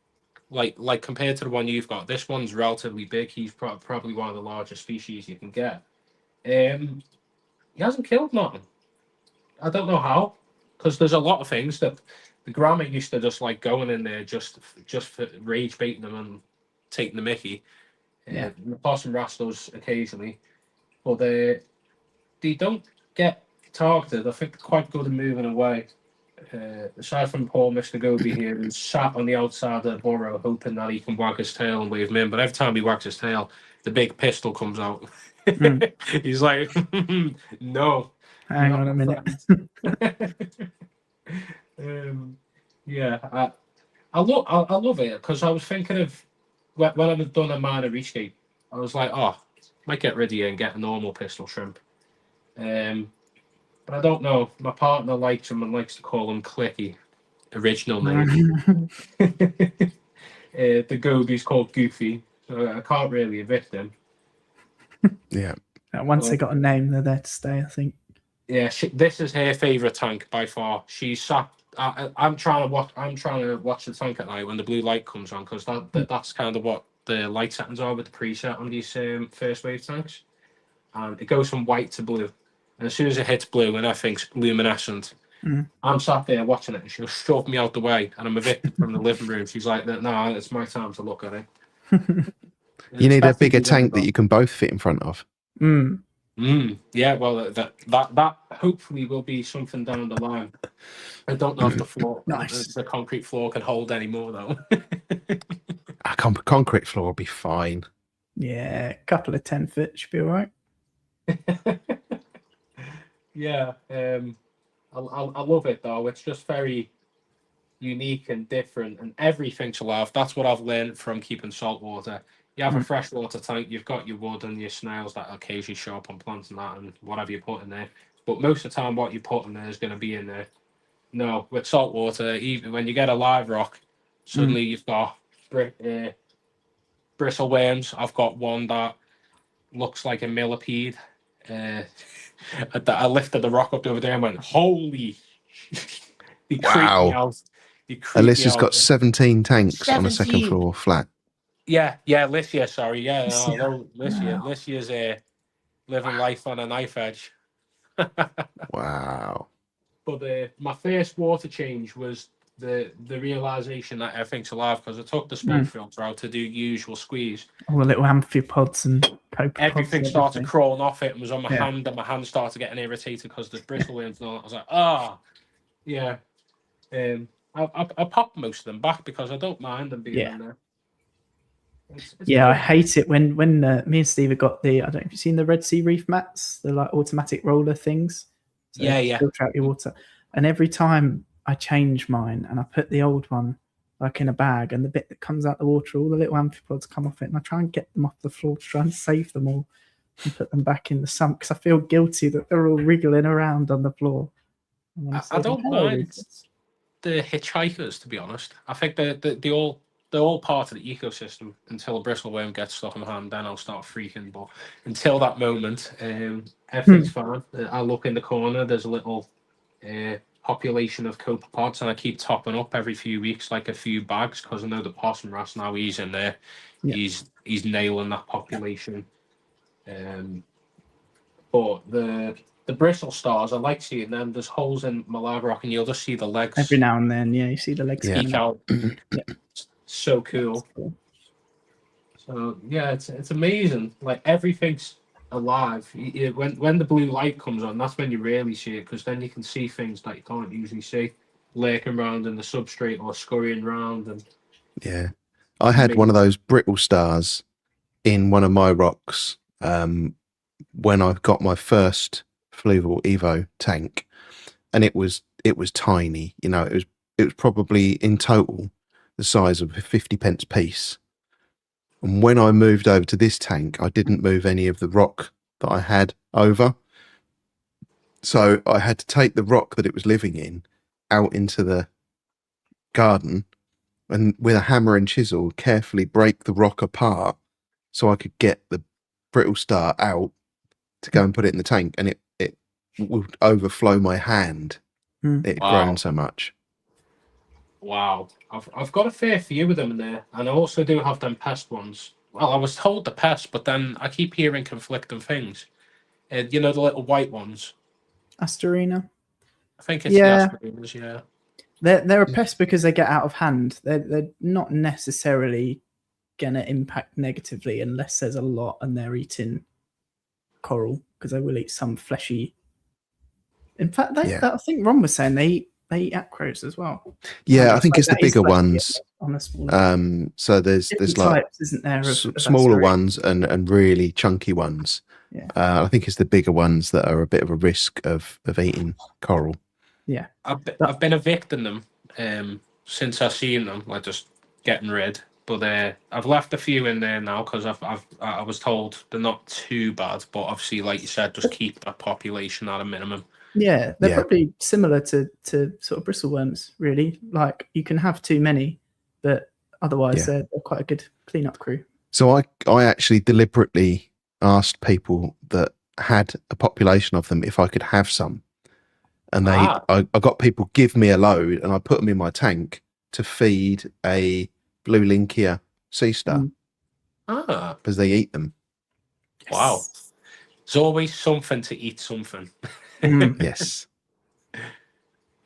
B: like compared to the one you've got, this one's relatively big. He's probably one of the largest species you can get. He hasn't killed nothing. I don't know how, because there's a lot of things that the grandma used to just like going in there just for rage baiting them and taking the mickey. The possum rascals occasionally, but they don't get targeted. I think they're quite good at moving away. Aside from poor Mr. Goby here, who's sat on the outside of the burrow hoping that he can wag his tail and wave him in, but every time he wags his tail, the big pistol comes out. He's like, no.
C: Hang on a minute.
B: I love it because I was thinking of when I was done a minor rescape, I was like, oh, might get rid of you and get a normal pistol shrimp. But I don't know. My partner likes him and likes to call him Clicky. Original name. The goby's called Goofy, so I can't really evict him.
A: Yeah.
C: Once they got a name, they're there to stay, I think.
B: Yeah, this is her favorite tank by far. She's sat. I'm trying to watch the tank at night when the blue light comes on because that's kind of what the light settings are with the preset on these first wave tanks. And it goes from white to blue. And as soon as it hits blue and everything's luminescent, I'm sat there watching it and she'll shove me out the way and I'm evicted from the living room. She's like, no, it's my time to look at it.
A: You need a bigger tank that you can both fit in front of.
B: Yeah, well, that hopefully will be something down the line. I don't know if the floor, the concrete floor can hold any more, though.
A: A concrete floor will be fine.
C: Yeah, a couple of 10-foot should be all right.
B: Yeah, I love it though. It's just very unique and different, and everything's alive. That's what I've learned from keeping saltwater. You have a freshwater tank, you've got your wood and your snails that occasionally show up on plants and that, and whatever you put in there. But most of the time, what you put in there is going to be in there. No, with saltwater, even when you get a live rock, suddenly you've got bristle worms. I've got one that looks like a millipede. I lifted the rock up the other day and went, "Holy!" He creeped me
A: Wow.
B: out. He creeped me
A: Alyssa's
B: out.
A: got 17 tanks on a second
B: 17.
A: floor flat.
B: Yeah, Licia. Sorry, no, Licia.
C: Wow.
B: Licia's living life on a knife edge.
A: Wow.
B: But my first water change was the realization that everything's alive, because I took the smoke filter out to do usual squeeze.
C: All the little amphipods and copepods.
B: Everything started crawling off it and was on my
C: Yeah.
B: hand, and my hand started getting irritated because the bristleworms and all that. I was like, yeah. I popped most of them back because I don't mind them being in there. It's
C: I
B: good.
C: hate it when me and Steve have got the, I don't know if you've seen the Red Sea reef mats, the like automatic roller things. So filter out your water. And every time I change mine and I put the old one like in a bag, and the bit that comes out the water, all the little amphipods come off it, and I try and get them off the floor to try and save them all and put them back in the sunk, because I feel guilty that they're all wriggling around on the floor.
B: I don't mind the hitchhikers, to be honest. I think they're all part of the ecosystem until a bristleworm gets stuck in my hand. Then I'll start freaking. But until that moment, everything's fine. I look in the corner. There's a little population of copepods, and I keep topping up every few weeks, like a few bags, because I know the possum rats now. He's in there. Yeah. He's nailing that population. But the bristle stars, I like seeing them. There's holes in my live rock, and you'll just see the legs
C: every now and then. Yeah, you see the legs
B: peek out. So cool. So yeah, it's amazing. Like, everything's alive. When the blue light comes on, that's when you really see it, because then you can see things that you can't usually see, lurking around in the substrate or scurrying around. And
A: yeah, I had one of those brittle stars in one of my rocks when I got my first Fluval Evo tank, and it was tiny. You know, it was probably in total the size of a 50p piece. And when I moved over to this tank, I didn't move any of the rock that I had over. So I had to take the rock that it was living in out into the garden, and with a hammer and chisel carefully break the rock apart so I could get the brittle star out to go and put it in the tank, and it would overflow my hand. It had grown so much.
B: Wow. I've got a fair few of them in there, and I also do have them pest ones. Well, I was told the pest, but then I keep hearing conflicting things. You know, the little white ones.
C: Astorina?
B: I think it's the Astorinas, yeah.
C: They're a pest because they get out of hand. They're not necessarily going to impact negatively unless there's a lot and they're eating coral, because they will eat some fleshy. In fact, I think Ron was saying they eat acros as well.
A: Yeah, I think it's the bigger ones.
C: On a smaller.
A: So there's like
C: types, isn't there, of
A: smaller ones and really chunky ones.
C: Yeah.
A: I think it's the bigger ones that are a bit of a risk of eating coral.
C: Yeah,
B: I've been evicting them since I've seen them, like just getting rid. But I've left a few in there now because I was told they're not too bad. But obviously, like you said, just keep that population at a minimum.
C: Yeah, they're probably similar to sort of bristleworms, really. Like, you can have too many, but otherwise they're quite a good cleanup crew.
A: So I actually deliberately asked people that had a population of them if I could have some. And I got people give me a load, and I put them in my tank to feed a blue Linkia sea star. Because they eat them.
B: Yes. Wow. There's always something to eat something.
A: Yes.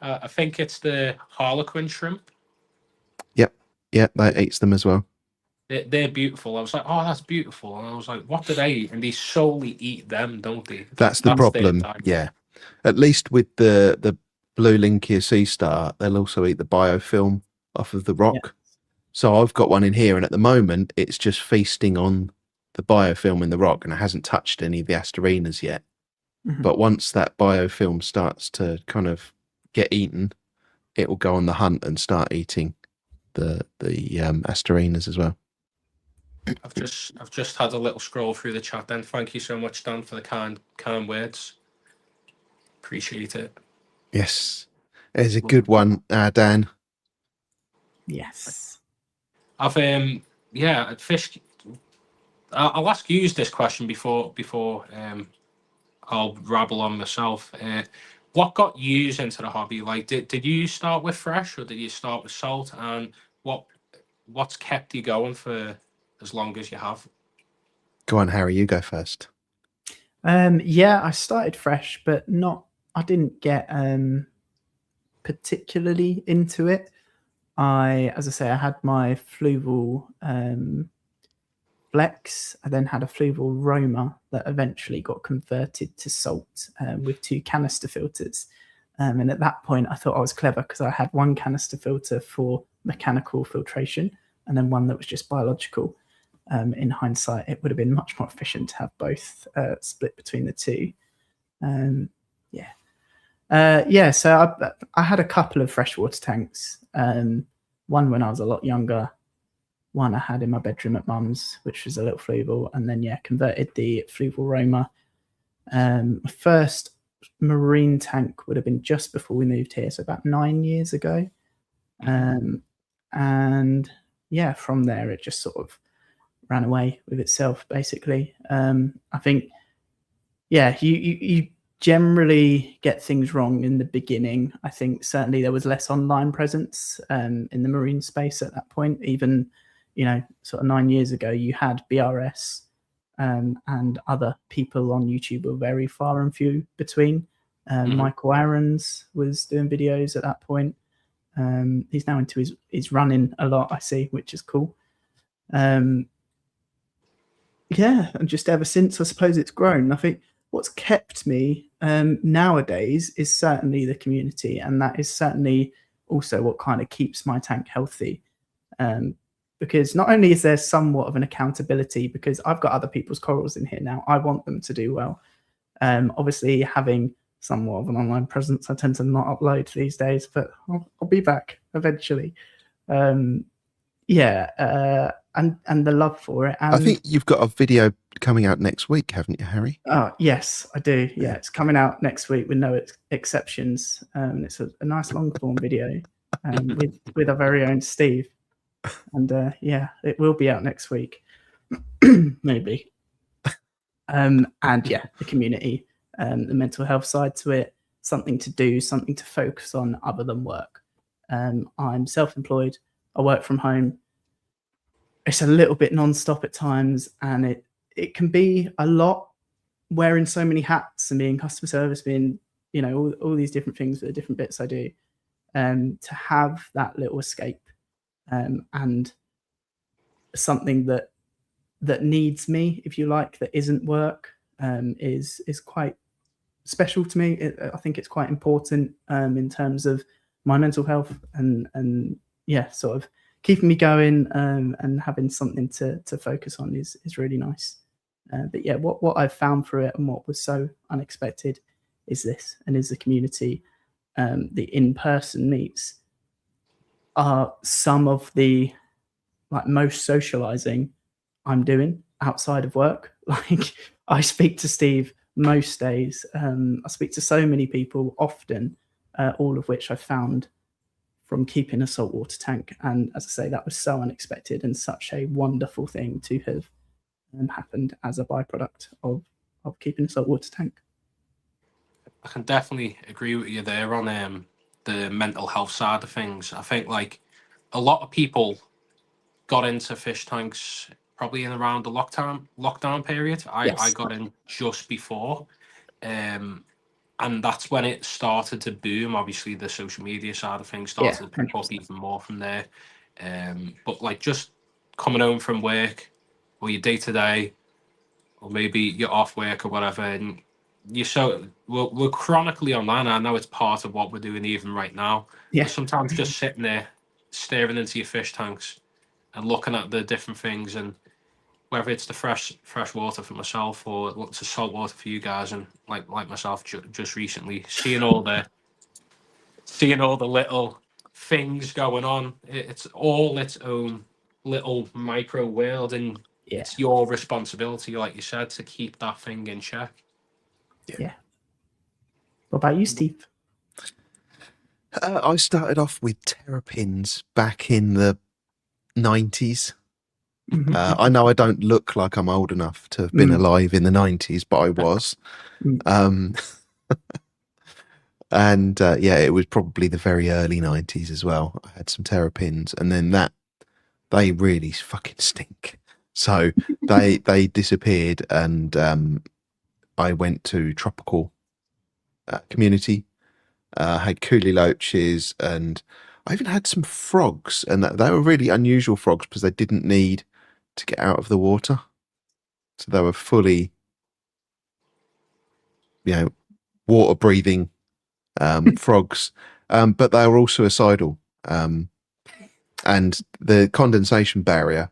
B: I think it's the harlequin shrimp.
A: Yep, that eats them as well.
B: They're beautiful. I was like, oh, that's beautiful. And I was like, what do they eat? And they solely eat them, don't they?
A: That's the problem. Yeah. At least with the blue Linkia sea star, they'll also eat the biofilm off of the rock. Yeah. So I've got one in here, and at the moment it's just feasting on the biofilm in the rock, and it hasn't touched any of the Astorinas yet. But once that biofilm starts to kind of get eaten, it will go on the hunt and start eating the asterinas as well.
B: I've just had a little scroll through the chat. Then thank you so much, Dan, for the kind words. Appreciate it.
A: Yes, it's a good one, Dan.
C: Yes.
B: I've fished. I'll ask you this question before I'll rabble on myself. What got you into the hobby? Like, did you start with fresh or did you start with salt? And what's kept you going for as long as you have?
A: Go on, Harry, you go first.
C: Yeah, I started fresh, but I didn't get particularly into it. As I say, I had my fluval Flex. I then had a fluval Roma that eventually got converted to salt with 2 canister filters. And at that point, I thought I was clever because I had 1 canister filter for mechanical filtration and then one that was just biological. In hindsight, it would have been much more efficient to have both split between the 2. So I had a couple of freshwater tanks. One when I was a lot younger, one I had in my bedroom at mum's, which was a little fluval, and then converted the fluval Roma. My first marine tank would have been just before we moved here, so about 9 years ago. And from there it just sort of ran away with itself, basically. I think, you generally get things wrong in the beginning. I think certainly there was less online presence in the marine space at that point. Even, sort of 9 years ago, you had BRS and other people on YouTube were very far and few between. Michael Aarons was doing videos at that point. He's now into his running a lot, I see, which is cool. And just ever since, I suppose it's grown. I think what's kept me nowadays is certainly the community, and that is certainly also what kind of keeps my tank healthy. Because not only is there somewhat of an accountability, because I've got other people's corals in here now, I want them to do well. Obviously, having somewhat of an online presence, I tend to not upload these days, but I'll be back eventually. And the love for it. And
A: I think you've got a video coming out next week, haven't you, Harry?
C: Oh, yes, I do. Yeah, it's coming out next week with no exceptions. It's a nice long form video with our very own Steve. And it will be out next week. Maybe. The community, the mental health side to it, something to do, something to focus on other than work. I'm self-employed. I work from home. It's a little bit non-stop at times, and it can be a lot, wearing so many hats and being customer service, being, all these different things with the different bits I do, to have that little escape and something that needs me, if you like, that isn't work, is quite special to me. I think it's quite important in terms of my mental health and sort of keeping me going and having something to focus on is really nice. What I've found through it and what was so unexpected is the community. The in-person meets are some of the most socializing I'm doing outside of work. Like, I speak to Steve most days. I speak to so many people often, all of which I found from keeping a saltwater tank. And as I say, that was so unexpected and such a wonderful thing to have happened as a byproduct of keeping a saltwater tank.
B: I can definitely agree with you there on the mental health side of things. I think a lot of people got into fish tanks probably in around the lockdown period. I got in just before, and that's when it started to boom. Obviously, the social media side of things started to pick up even more from there. But just coming home from work, or your day to day, or maybe you're off work or whatever, and we're chronically online. I know it's part of what we're doing even right now.
C: Yeah.
B: But sometimes just sitting there, staring into your fish tanks and looking at the different things, and whether it's the fresh water for myself or it's the salt water for you guys, and like myself just recently seeing all the little things going on. It's all its own little micro world, and
C: Yeah.
B: it's your responsibility, like you said, to keep that thing in check.
C: Yeah. What about you, Steve?
A: I started off with terrapins back in the 90s. I know I don't look like I'm old enough to have been alive in the 90s, but I was. And yeah, it was probably the very early 90s as well. I had some terrapins, and then they really fucking stink. So they disappeared, and I went to tropical community. Had coolie loaches, and I even had some frogs, and they were really unusual frogs because they didn't need to get out of the water, so they were fully, water breathing frogs, but they were also suicidal, and the condensation barrier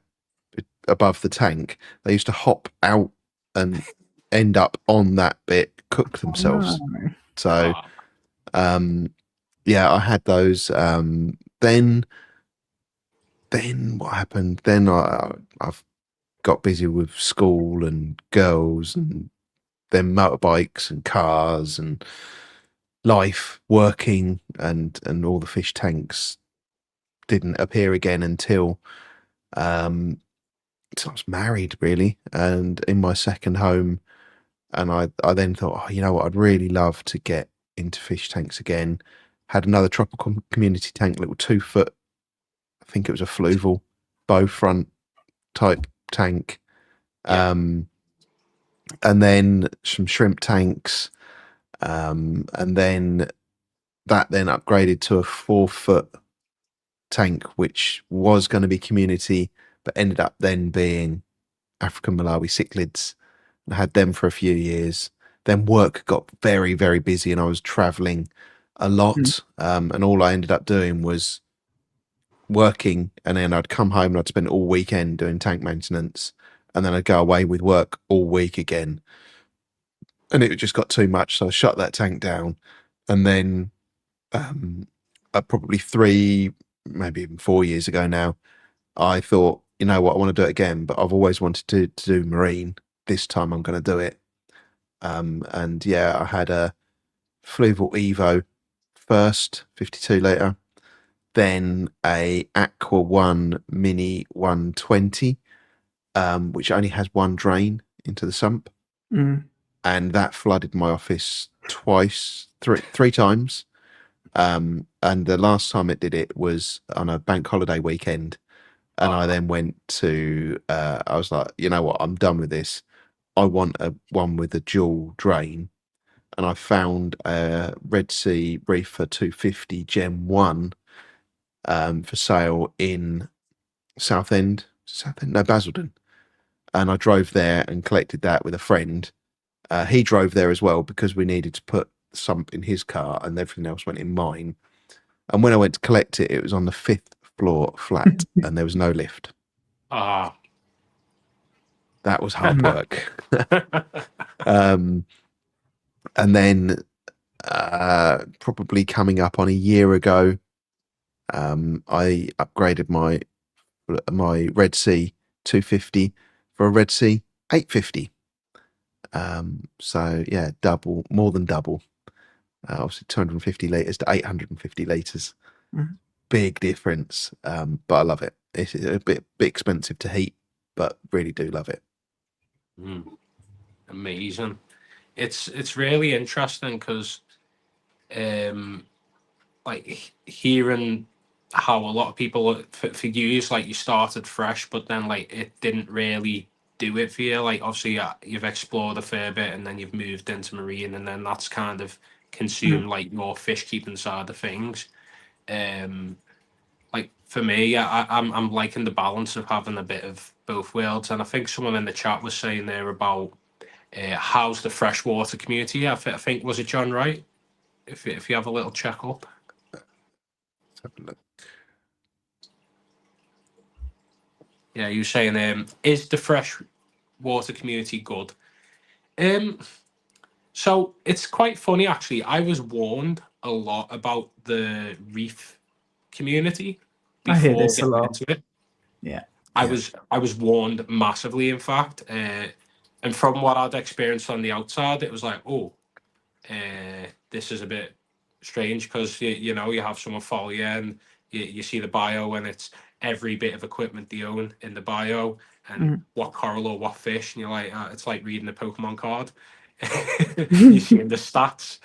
A: above the tank, they used to hop out and end up on that bit, cook themselves. So yeah, I had those. Then what happened? Then I've got busy with school and girls, and then motorbikes and cars and life, working, and all the fish tanks didn't appear again until I was married, really, and in my second home. And I then thought, oh, you know what, I'd really love to get into fish tanks again. Had another tropical community tank, little 2 foot, I think it was a fluval bow front type tank. And then some shrimp tanks. And then that then upgraded to a 4 foot tank, which was going to be community, but ended up then being African Malawi cichlids. I had them for a few years. Then work got very, very busy, and I was traveling a lot. And all I ended up doing was working, and then I'd come home and I'd spend all weekend doing tank maintenance, and then I'd go away with work all week again. And it just got too much, so I shut that tank down. And then probably 3, maybe even 4 years ago now, I thought, you know what, I want to do it again, but I've always wanted to do marine. This time I'm going to do it. And yeah, I had a Fluval Evo first, 52 litre, then a Aqua One Mini 120, which only has one drain into the sump. And that flooded my office three times. And the last time it did it was on a bank holiday weekend. And I then went to, I was like, you know what, I'm done with this. I want one with a dual drain. And I found a Red Sea Reefer 250 Gem 1 for sale in Southend? No, Basildon. And I drove there and collected that with a friend. He drove there as well because we needed to put the sump in his car, and everything else went in mine. And when I went to collect it, it was on the 5th floor flat and there was no lift. That was hard work. And then probably coming up on a year ago, I upgraded my Red Sea 250 for a Red Sea 850. So yeah, more than double. Obviously 250 litres to 850 litres. Big difference, but I love it. It's a bit expensive to heat, but really do love it.
B: Amazing. It's really interesting because like hearing how a lot of people for you, like you started fresh, but then like it didn't really do it for you. Like obviously you've explored a fair bit, and then you've moved into marine, and then that's kind of consumed like your fish keeping side of things. Like for me, I'm liking the balance of having a bit of both worlds. And I think someone in the chat was saying there about how's the freshwater community. I think was it John, right? If you have a little check up.
A: Let's have a look.
B: Yeah, you were saying is the freshwater community good? So it's quite funny actually. I was warned a lot about the reef community
C: I hear
B: before
C: this a
B: getting
C: lot.
B: into it.
C: Yeah.
B: I was warned massively, in fact, and from what I'd experienced on the outside, it was like, oh, this is a bit strange because you know you have someone follow you and you see the bio and it's every bit of equipment they own in the bio and what coral or what fish, and you're like, it's like reading a Pokemon card. You're seeing the stats,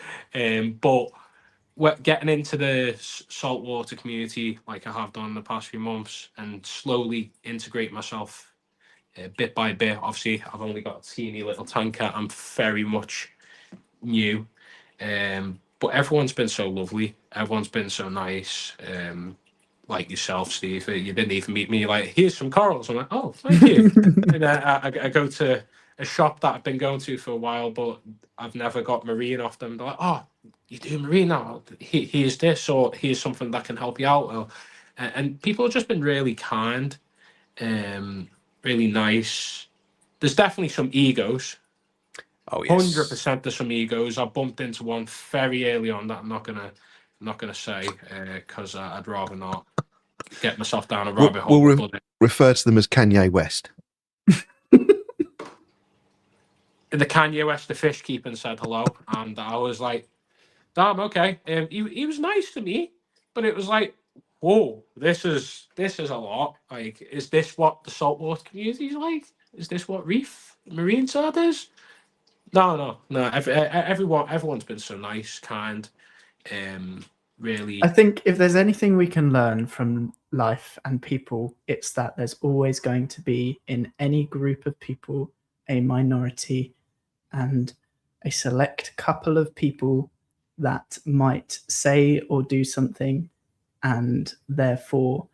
B: but getting into the saltwater community like I have done in the past few months and slowly integrate myself bit by bit. Obviously, I've only got a teeny little tanker. I'm very much new, but everyone's been so lovely. Everyone's been so nice. Like yourself, Steve. You didn't even meet me. Like, here's some corals. I'm like, oh, thank you. And I go to a shop that I've been going to for a while, but I've never got marine off them. They're like, oh, you do marine now? Here's this, or here's something that can help you out. Or, and people have just been really kind, really nice. There's definitely some egos.
A: Oh yes.
B: 100% there's some egos. I bumped into one very early on that I'm not gonna say because I'd rather not get myself down a rabbit hole.
A: We'll
B: But
A: refer to them as Kanye West.
B: the Kanye West, the fish keeping, said hello, and I was like, "Damn, okay." He was nice to me, but it was like, "Whoa, this is a lot. Like, is this what the saltwater community is like? Is this what reef marine side is?" No. Everyone's been so nice, kind, really.
C: I think if there's anything we can learn from life and people, it's that there's always going to be in any group of people a minority and a select couple of people that might say or do something and therefore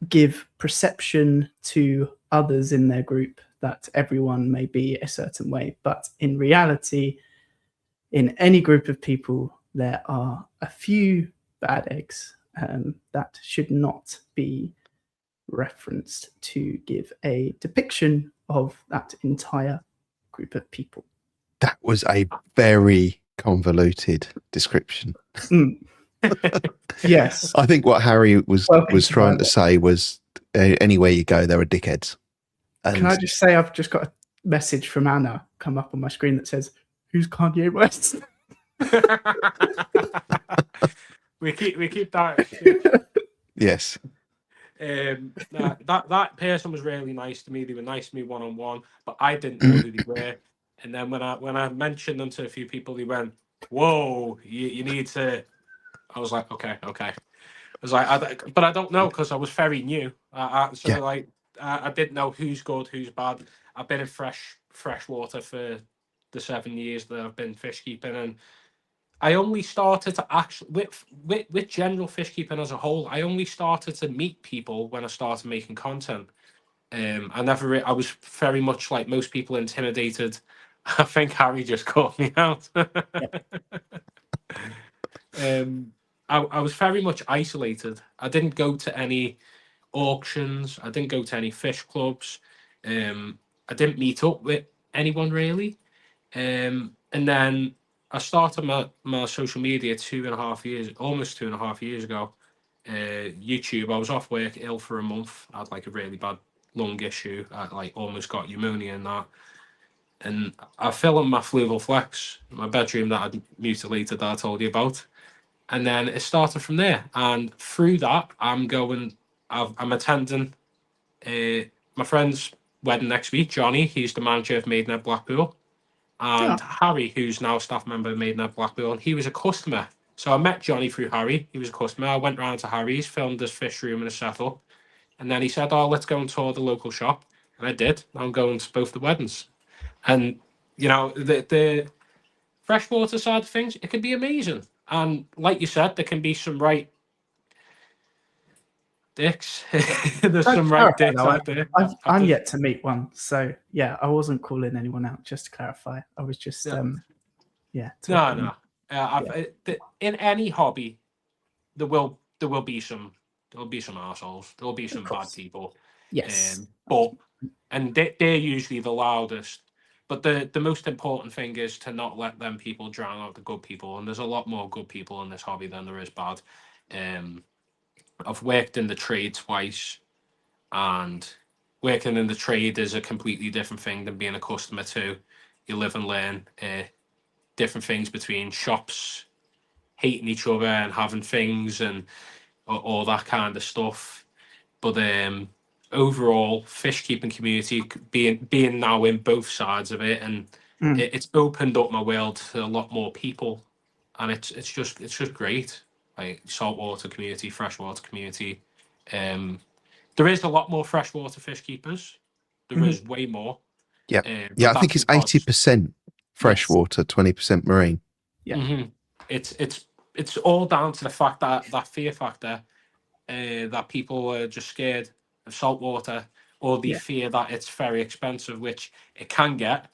C: give perception to others in their group that everyone may be a certain way. But in reality, in any group of people, there are a few bad eggs that should not be referenced to give a depiction of that entire group of people.
A: That was a very convoluted description.
C: Yes.
A: I think what Harry was trying to say was anywhere you go, there are dickheads. And
C: can I just say I've just got a message from Anna come up on my screen that says, "Who's Kanye West?"
B: we keep that.
A: Yes.
B: That person was really nice to me. They were nice to me one-on-one, but I didn't know who they were. And then when I mentioned them to a few people, they went, "Whoa, you need to." I was like, okay. I was like, but I don't know because I was very new. I didn't know who's good, who's bad. I've been in fresh water for the 7 years that I've been fish keeping, and I only started to actually with general fish keeping as a whole. I only started to meet people when I started making content. I was very much like most people intimidated. I think Harry just caught me out. I was very much isolated. I didn't go to any auctions. I didn't go to any fish clubs. I didn't meet up with anyone really. And then I started my social media almost 2.5 years ago. YouTube. I was off work ill for a month. I had like a really bad lung issue. I like almost got pneumonia and that. And I fell on my fluval flex, my bedroom that I'd mutilated that I told you about. And then it started from there. And through that, I'm attending my friend's wedding next week. Johnny, he's the manager of Maidenhead Blackpool. And Harry, who's now a staff member of Maidenhead Blackpool, and he was a customer. So I met Johnny through Harry. He was a customer. I went round to Harry's, filmed his fish room and a setup. And then he said, "Oh, let's go and tour the local shop." And I did. I'm going to both the weddings. And, you know, the freshwater side of things, it can be amazing. And like you said, there can be some right dicks. There's some right dicks out there.
C: I'm yet to meet one. So, yeah, I wasn't calling anyone out, just to clarify. I was just,
B: No. In any hobby, there will be some assholes. There will be some bad people.
C: Yes.
B: And they're usually the loudest. But the most important thing is to not let them people drown out the good people. And there's a lot more good people in this hobby than there is bad. I've worked in the trade twice, and working in the trade is a completely different thing than being a customer too. You live and learn different things between shops hating each other and having things and all that kind of stuff. But overall, fish keeping community being now in both sides of it, and it's opened up my world to a lot more people, and it's just great. Like saltwater community, freshwater community. There is a lot more freshwater fish keepers. There is way more.
A: Yeah.
B: But
A: I think
B: that's
A: it's
B: because
A: 80% freshwater, 20% marine.
C: Yeah.
B: It's all down to the fact that fear factor, that people are just scared of saltwater, or they
C: Yeah.
B: fear that it's very expensive, which it can get.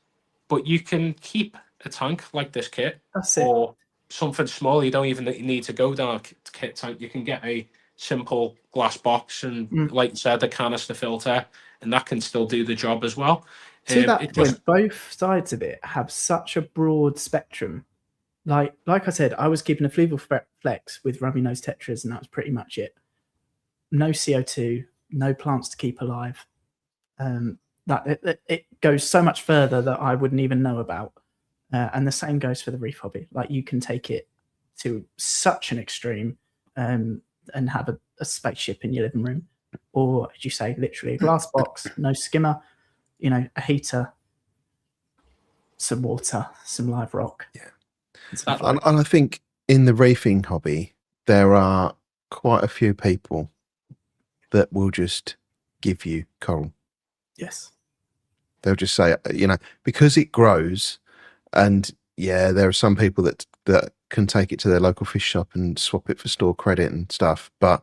B: But you can keep a tank like this kit,
C: That's it.
B: or something small. You don't even need to go down a kit tank. You can get a simple glass box and, like you said, a canister filter, and that can still do the job as well.
C: To that
B: It
C: point,
B: just
C: both sides of it have such a broad spectrum. Like I said, I was keeping a fluval flex with rubby nose tetras, and that was pretty much it. No CO2, no plants to keep alive. It goes so much further that I wouldn't even know about. And the same goes for the reef hobby. Like you can take it to such an extreme and have a spaceship in your living room, or as you say, literally a glass box, no skimmer, a heater, some water, some live rock.
A: Yeah.
C: And
A: I think in the reefing hobby, there are quite a few people that will just give you coral.
C: Yes.
A: They'll just say, because it grows, and there are some people that can take it to their local fish shop and swap it for store credit and stuff. But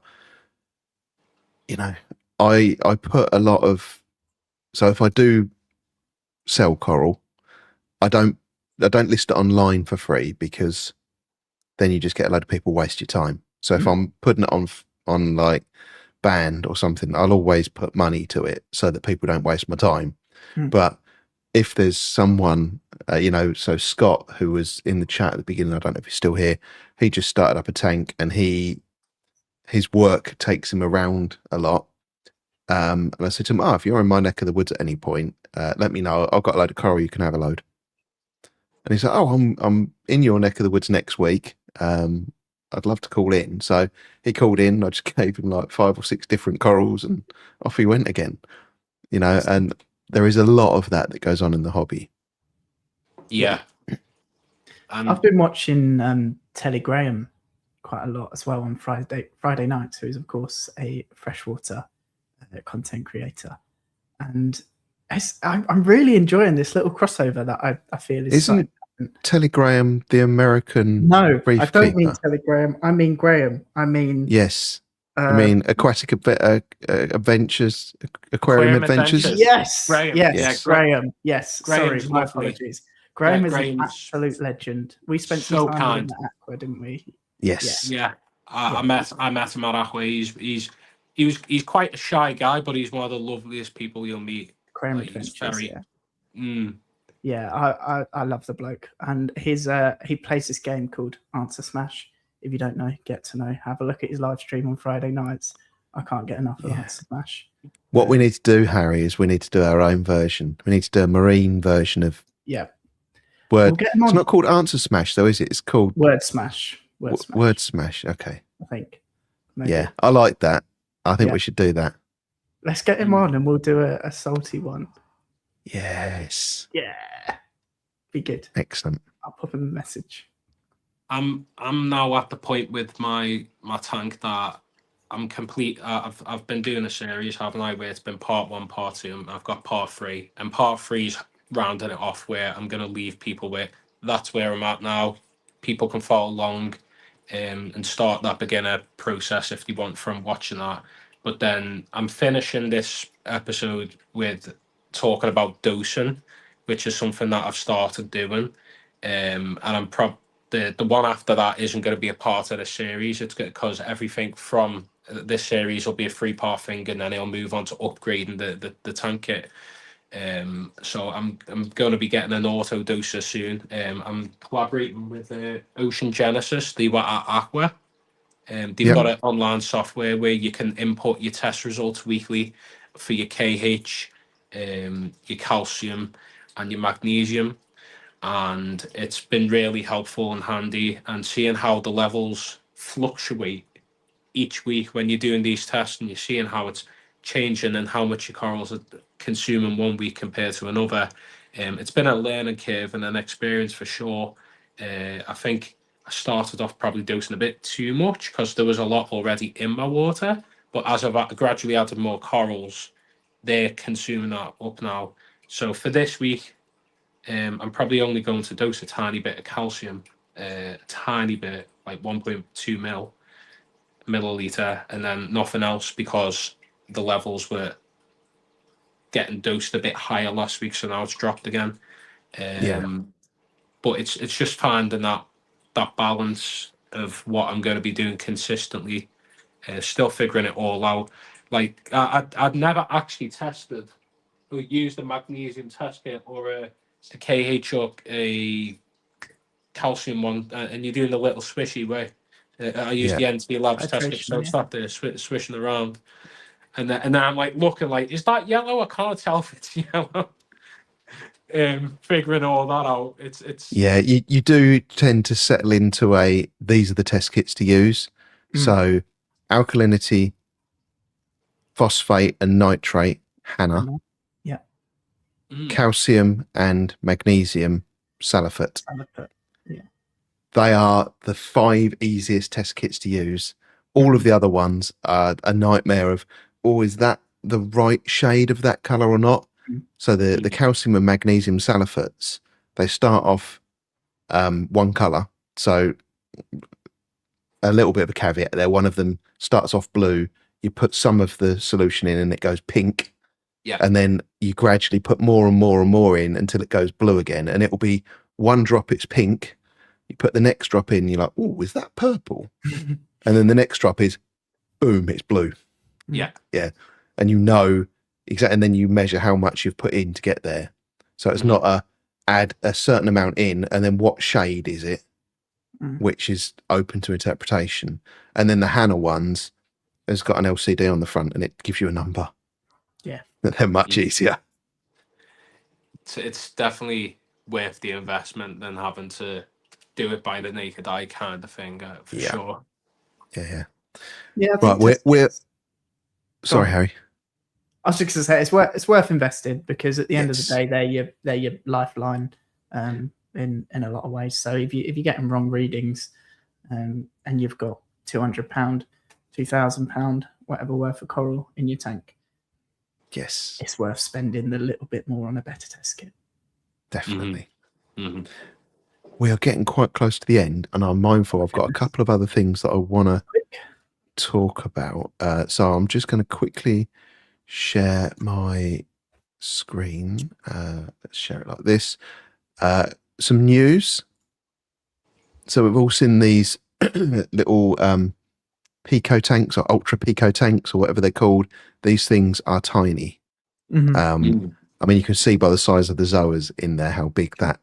A: I put a lot of, so if I do sell coral, I don't list it online for free, because then you just get a load of people waste your time. So if I'm putting it on like Band or something, I'll always put money to it so that people don't waste my time. But if there's someone, so Scott, who was in the chat at the beginning, I don't know if he's still here, he just started up a tank, and his work takes him around a lot. And I said to him, if you're in my neck of the woods at any point, let me know. I've got a load of coral, you can have a load. And he said, I'm in your neck of the woods next week. I'd love to call in. So he called in. I just gave him like 5 or 6 different corals, and off he went again. And there is a lot of that goes on in the hobby.
B: Yeah.
C: I've been watching Telly Graham quite a lot as well on Friday nights, who's of course a freshwater content creator, and I'm really enjoying this little crossover that I feel is.
A: Isn't Telly Graham the American?
C: No,
A: reef
C: I don't
A: keeper?
C: mean Telly Graham. I mean Graham. I mean
A: yes. I mean aquatic adventures, aquarium adventures.
C: Yes,
B: Graham.
C: yes, Graham. Yes,
B: Graham's
C: sorry, my
B: lovely.
C: apologies. Graham is an
B: Graham's
C: absolute legend. We spent
B: so
C: some time
B: kind.
C: with him at Aqua, didn't we?
A: Yes.
B: Yeah. I met him at Aqua. He's quite a shy guy, but he's one of the loveliest people you'll meet.
C: Graham
B: Like, he's
C: Adventures.
B: very,
C: Yeah, I love the bloke, and he plays this game called Answer Smash. If you don't know, get to know. Have a look at his live stream on Friday nights. I can't get enough of Answer Smash.
A: What we need to do, Harry, is we need to do our own version. We need to do a marine version of
C: We'll get him on.
A: It's not called Answer Smash, though, is it? It's called
C: Word Smash.
A: Word Smash. Okay.
C: I think. Maybe.
A: Yeah, I like that. I think we should do that.
C: Let's get him on, and we'll do a salty one.
A: Yes.
C: Yeah. Be good.
A: Excellent.
C: I'll pop him a message.
B: I'm now at the point with my tank that I'm complete. I've been doing a series, haven't I? Where it's been part 1, part 2, and I've got part 3, and part 3's rounding it off where I'm going to leave people with. That's where I'm at now. People can follow along and start that beginner process if they want from watching that. But then I'm finishing this episode with talking about dosing, which is something that I've started doing. And I'm the one after that isn't going to be a part of the series. It's because everything from this series will be a 3-part thing, and then it'll move on to upgrading the tank kit. So I'm going to be getting an auto doser soon. I'm collaborating with Ocean Genesis. They were at Aqua. They've got an online software where you can input your test results weekly for your KH, your calcium, and your magnesium. And it's been really helpful and handy. And seeing how the levels fluctuate each week when you're doing these tests, and you're seeing how it's changing and how much your corals are consuming one week compared to another. It's been a learning curve and an experience for sure. I think I started off probably dosing a bit too much because there was a lot already in my water. But as I've gradually added more corals, they're consuming that up now. So for this week, I'm probably only going to dose a tiny bit of calcium, a tiny bit, like 1.2 milliliter, and then nothing else because the levels were getting dosed a bit higher last week, so now it's dropped again. But it's just finding that balance of what I'm going to be doing consistently. Still figuring it all out. Like I'd never actually tested or used a magnesium test kit or a KH or a calcium one, and you're doing the little swishy way. I use the NT Labs test kit, so it's not there swishing around. And then I'm like looking like, is that yellow? I can't tell if it's yellow. Figuring all that out, it's
A: you do tend to settle into these are the test kits to use. So alkalinity, phosphate and nitrate, Hannah.
C: Yeah.
A: Calcium and magnesium, Salifate.
C: Yeah.
A: They are the 5 easiest test kits to use. All of the other ones are a nightmare of, is that the right shade of that color or not? So the calcium and magnesium salifates, they start off one color. So a little bit of a caveat there. One of them starts off blue. You put some of the solution in and it goes pink.
B: Yeah.
A: And then you gradually put more and more and more in until it goes blue again. And it will be one drop, it's pink. You put the next drop in, you're like, oh, is that purple? And then the next drop is, boom, it's blue.
B: Yeah.
A: Yeah. And you know exactly, and then you measure how much you've put in to get there. So it's not add a certain amount in and then what shade is it, which is open to interpretation. And then the Hannah ones has got an LCD on the front and it gives you a number.
C: Yeah.
A: They're much easier.
B: It's definitely worth the investment than having to do it by the naked eye kind of thing, for sure.
A: Yeah.
C: Yeah.
A: Right, we're sorry, Harry.
C: I was just going to say it's worth invested because at the end of the day, they're your lifeline in a lot of ways. So if you're getting wrong readings and you've got £200, £2,000, whatever worth of coral in your tank,
A: yes,
C: it's worth spending a little bit more on a better test kit.
A: Definitely. We are getting quite close to the end, and I'm mindful I've got a couple of other things that I want to talk about. So I'm just going to quickly share my screen. Let's share it like this. Some news. So we've all seen these little pico tanks or ultra pico tanks or whatever they're called. These things are tiny. I mean, you can see by the size of the zoas in there how big that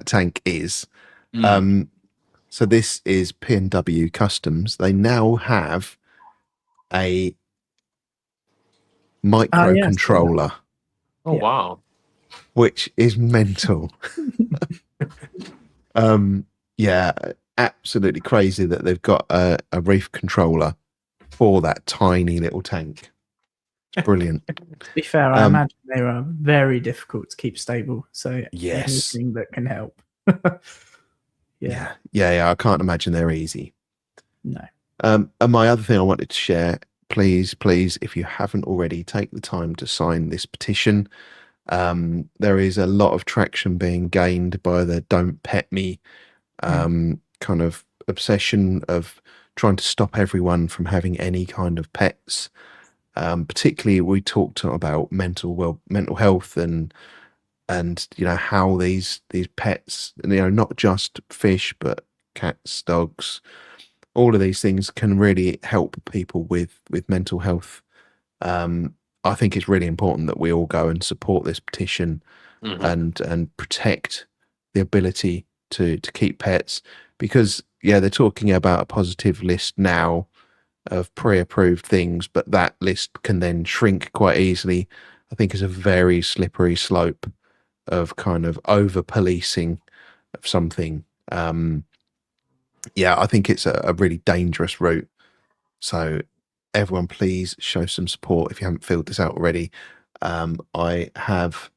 A: tank is. So this is P&W Customs. They now have a microcontroller.
B: Oh, wow.
A: Which is mental. Absolutely crazy that they've got a reef controller for that tiny little tank. It's brilliant.
C: To be fair, I imagine they are very difficult to keep stable. So
A: yes,
C: anything that can help.
A: Yeah. I can't imagine they're easy.
C: No.
A: And my other thing I wanted to share, please, if you haven't already, take the time to sign this petition. There is a lot of traction being gained by the Don't Pet Me kind of obsession of trying to stop everyone from having any kind of pets. Particularly, we talked about mental health and how these pets, not just fish but cats, dogs, all of these things can really help people with mental health. I think it's really important that we all go and support this petition and protect the ability to keep pets, because they're talking about a positive list now, of pre-approved things, but that list can then shrink quite easily. I think it's a very slippery slope of kind of over policing of something. Yeah, I think it's a really dangerous route. So everyone, please show some support if you haven't filled this out already. I have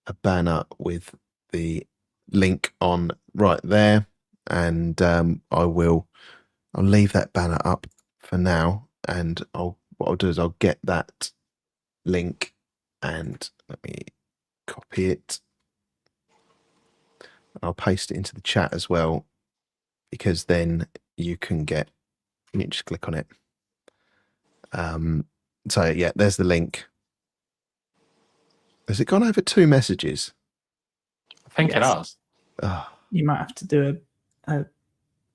A: a banner with the link on right there, and I'll leave that banner up for now, and what I'll do is I'll get that link and let me copy it. I'll paste it into the chat as well, because then you can just click on it. So yeah, there's the link. Has it gone over 2 messages?
B: I think it
C: Yes.
B: has.
A: Oh,
C: You might have to do a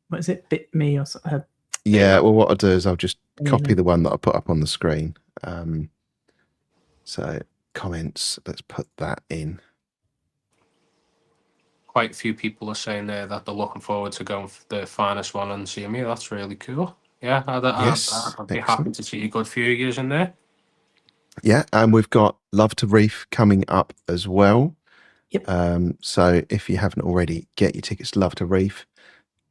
C: what is it, bit me or something?
A: yeah, well, what I'll do is I'll just
C: Yeah,
A: copy
C: no.
A: the one that I put up on the screen. So comments, let's put that in.
B: Quite a few people are saying there that they're looking forward to going for the finest one and seeing me. That's really cool. Yeah,
A: Yes,
B: I'd be happy
A: excellent.
B: to see a good few years in there.
A: Yeah, and we've got Love to Reef coming up as well.
C: Yep.
A: So if you haven't already, get your tickets to Love to Reef.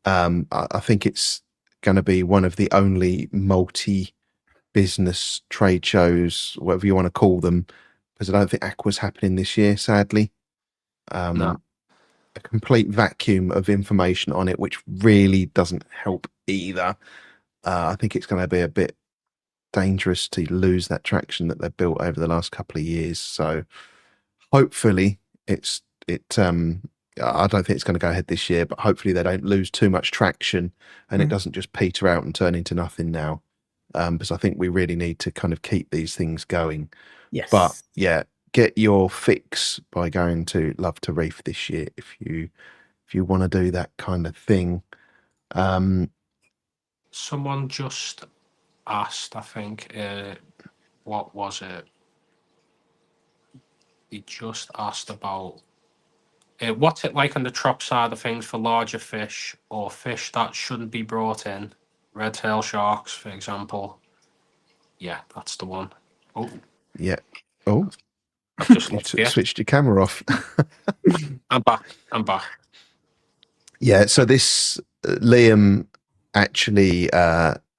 A: I think it's going to be one of the only multi-business trade shows, whatever you want to call them, because I don't think Aqua's happening this year, sadly.
B: No.
A: A complete vacuum of information on it, which really doesn't help either. I think it's going to be a bit dangerous to lose that traction that they've built over the last couple of years. So hopefully I don't think it's going to go ahead this year, but hopefully they don't lose too much traction and it doesn't just peter out and turn into nothing now. Because I think we really need to kind of keep these things going.
C: Yes.
A: But yeah, get your fix by going to Love to Reef this year if you want to do that kind of thing.
B: Someone just asked, I think, what was it? He just asked about what's it like on the trop side of things for larger fish or fish that shouldn't be brought in? Red tail sharks, for example. Yeah, that's the one. Oh,
A: Yeah. Oh,
B: I've just
A: you
B: lost you.
A: switched your camera off.
B: I'm back. I'm back.
A: Yeah, so this Liam actually,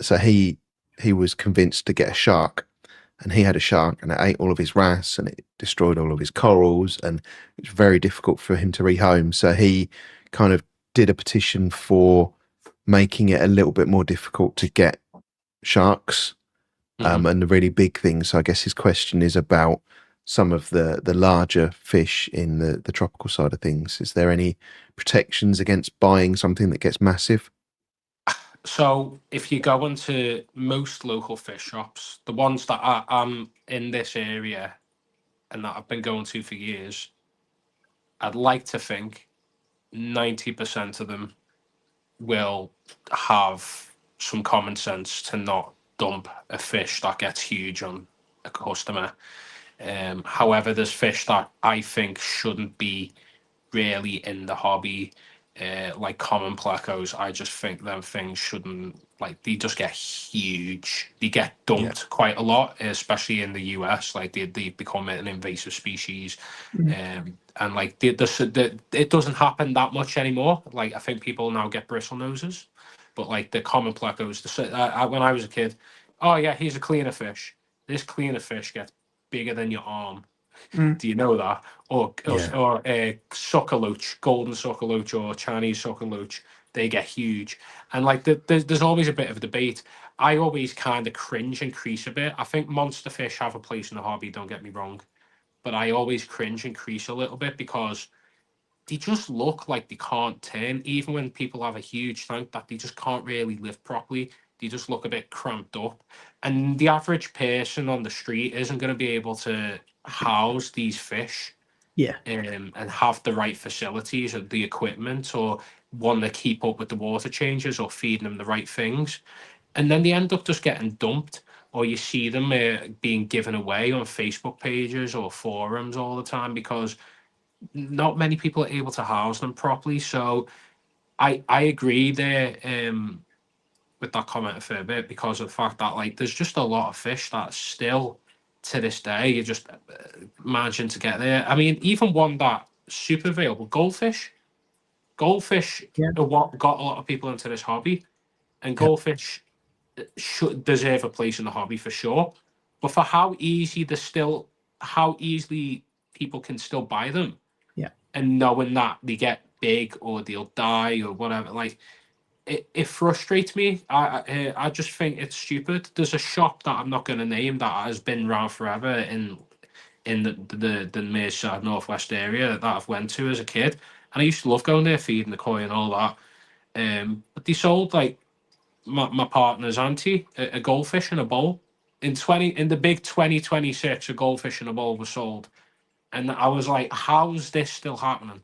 A: so he was convinced to get a shark, and he had a shark, and it ate all of his wrasse, and it destroyed all of his corals, and it was very difficult for him to rehome. So he kind of did a petition for making it a little bit more difficult to get sharks, and the really big things. So I guess his question is about some of the larger fish in the tropical side of things. Is there any protections against buying something that gets massive?
B: So if you go into most local fish shops, the ones that I'm in this area and that I've been going to for years, I'd like to think 90% of them will have some common sense to not dump a fish that gets huge on a customer. However, there's fish that I think shouldn't be really in the hobby, like common plecos. I just think them things shouldn't, like, they just get huge. They get dumped quite a lot, especially in the US. Like they become an invasive species, and like it doesn't happen that much anymore. Like I think people now get bristle noses, but like the common plecos. When I was a kid, oh yeah, here's a cleaner fish. This cleaner fish gets bigger than your arm. Do you know that? Or sucker loach, golden sucker loach, or Chinese sucker loach, they get huge. And like there's always a bit of a debate. I always kind of cringe and crease a bit. I think monster fish have a place in the hobby, don't get me wrong. But I always cringe and crease a little bit because they just look like they can't turn, even when people have a huge tank that they just can't really live properly. They just look a bit cramped up. And the average person on the street isn't going to be able to house these fish,
C: Yeah.
B: and have the right facilities or the equipment or one to keep up with the water changes or feeding them the right things. And then they end up just getting dumped, or you see them being given away on Facebook pages or forums all the time because not many people are able to house them properly. So I agree there. with that comment a fair bit because of the fact that like there's just a lot of fish that still to this day you're just managing to get there. I mean, even one that super available, goldfish. Goldfish
C: Yeah.
B: are what got a lot of people into this hobby, and
A: Yep.
B: goldfish should deserve a place in the hobby for sure. But for how easily people can still buy them,
C: Yeah.
B: and knowing that they get big or they'll die or whatever, like it frustrates me. I just think it's stupid. There's a shop that I'm not going to name that has been around forever in the Merseyside Northwest area that I've went to as a kid, and I used to love going there, feeding the koi and all that. But they sold like my partner's auntie a goldfish in a bowl in the big 2026. A goldfish in a bowl was sold, and I was like, "How's this still happening?"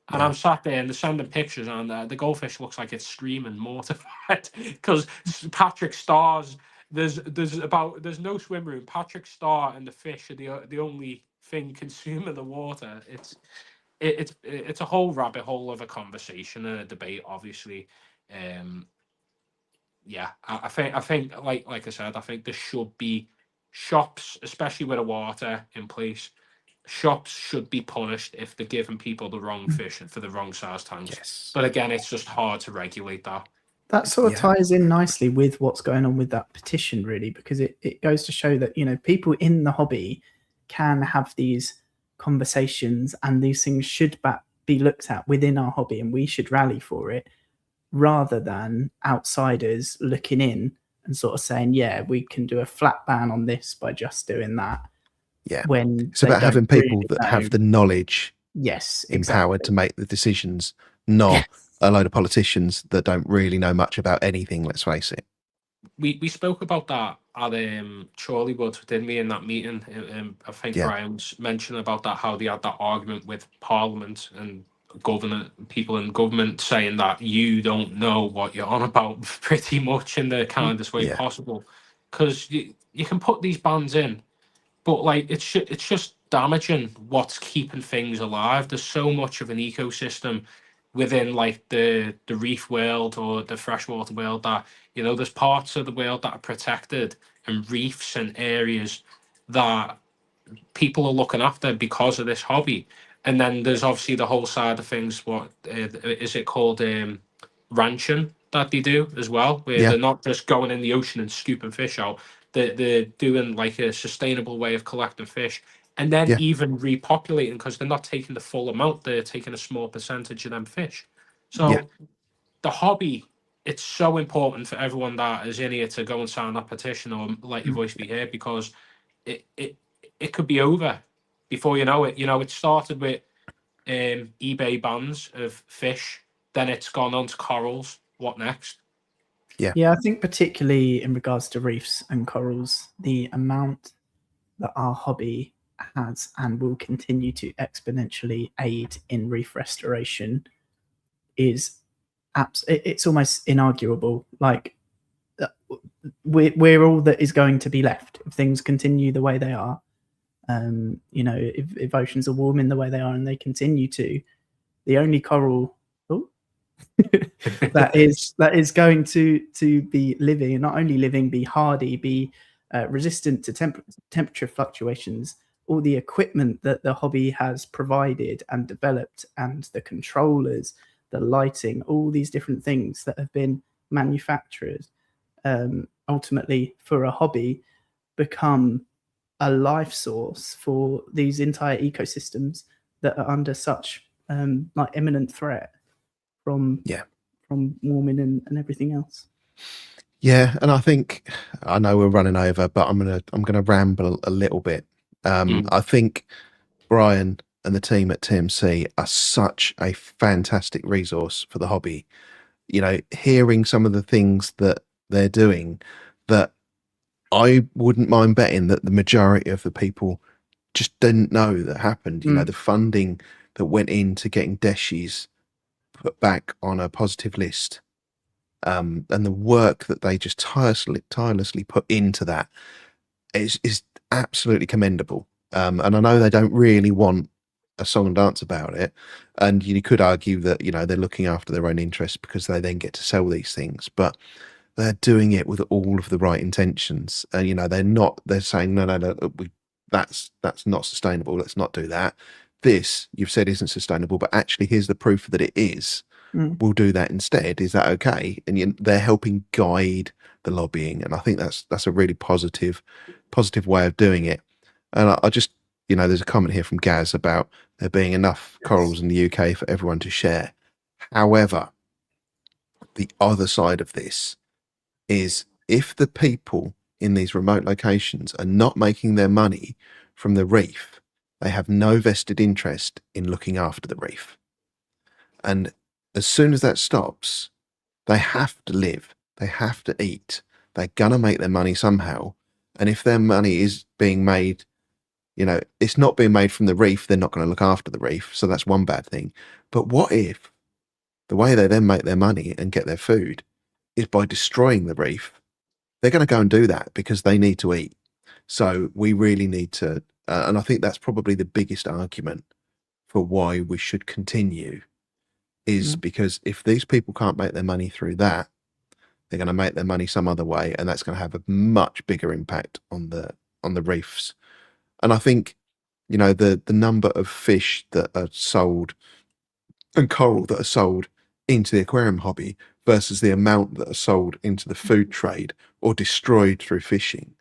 B: And
A: Yeah.
B: I'm sat there and they're sending pictures, and the goldfish looks like it's screaming mortified because Patrick Starr's there's no swim room. Patrick Starr and the fish are the only thing consuming the water. It's a whole rabbit hole of a conversation and a debate, obviously. Um, yeah, I think like I said, I think there should be shops, especially with the water in place. Shops should be punished if they're giving people the wrong fish for the wrong size tanks.
A: Yes.
B: But again, it's just hard to regulate that.
C: That sort of
A: Yeah.
C: ties in nicely with what's going on with that petition, really, because it goes to show that, you know, people in the hobby can have these conversations and these things should be looked at within our hobby, and we should rally for it rather than outsiders looking in and sort of saying, yeah, we can do a flat ban on this by just doing that.
A: Yeah.
C: When
A: It's about having people that have the knowledge
C: yes,
A: empowered to make the decisions, not a load of politicians that don't really know much about anything, let's face it.
B: We spoke about that at Chorleywood, didn't we, in that meeting? I think
A: Yeah.
B: Brian's mentioned about that, how they had that argument with Parliament and people in government saying that you don't know what you're on about pretty much in the kindest way
A: Yeah.
B: possible. Because you can put these bans in, but like it's just damaging what's keeping things alive. There's so much of an ecosystem within like the reef world or the freshwater world that, you know, there's parts of the world that are protected and reefs and areas that people are looking after because of this hobby. And then there's obviously the whole side of things. What is it called? Ranching that they do as well, where
A: Yeah.
B: they're not just going in the ocean and scooping fish out. They're doing like a sustainable way of collecting fish, and then
A: Yeah.
B: even repopulating because they're not taking the full amount. They're taking a small percentage of them fish. So
A: Yeah.
B: the hobby, it's so important for everyone that is in here to go and sign that petition or let your voice be heard, because it could be over before you know it. You know, it started with eBay bans of fish, then it's gone on to corals. What next?
C: Yeah, I think particularly in regards to reefs and corals, the amount that our hobby has and will continue to exponentially aid in reef restoration is it's almost inarguable. Like we're all that is going to be left if things continue the way they are. You know, if oceans are warming the way they are and they continue to, the only coral that is going to be living, and not only living, be hardy, be resistant to temperature fluctuations. All the equipment that the hobby has provided and developed, and the controllers, the lighting, all these different things that have been manufactured, ultimately for a hobby, become a life source for these entire ecosystems that are under such like imminent threat from warming and everything else.
A: Yeah, and I think, I know we're running over, but I'm gonna ramble a little bit. I think Brian and the team at TMC are such a fantastic resource for the hobby. You know, hearing some of the things that they're doing, that I wouldn't mind betting that the majority of the people just didn't know that happened. You know, the funding that went into getting Deshies put back on a positive list, and the work that they just tirelessly put into that is absolutely commendable. And I know they don't really want a song and dance about it, and you could argue that, you know, they're looking after their own interests because they then get to sell these things. But they're doing it with all of the right intentions. And they're saying, no, that's not sustainable. Let's not do that. This you've said isn't sustainable, but actually here's the proof that it is. We'll do that instead. Is that okay? And they're helping guide the lobbying, and I think that's a really positive way of doing it. And I just, there's a comment here from Gaz about there being enough corals in the UK for everyone to share. However, the other side of this is if the people in these remote locations are not making their money from the reef, they have no vested interest in looking after the reef. And as soon as that stops, they have to live, they have to eat, they're going to make their money somehow. And if their money is being made, it's not being made from the reef, they're not going to look after the reef. So that's one bad thing. But what if the way they then make their money and get their food is by destroying the reef? They're going to go and do that because they need to eat. So we really need to, and I think that's probably the biggest argument for why we should continue, is because if these people can't make their money through that, they're going to make their money some other way, and that's going to have a much bigger impact on the reefs. And I think, the number of fish that are sold and coral that are sold into the aquarium hobby versus the amount that are sold into the food trade or destroyed through fishing,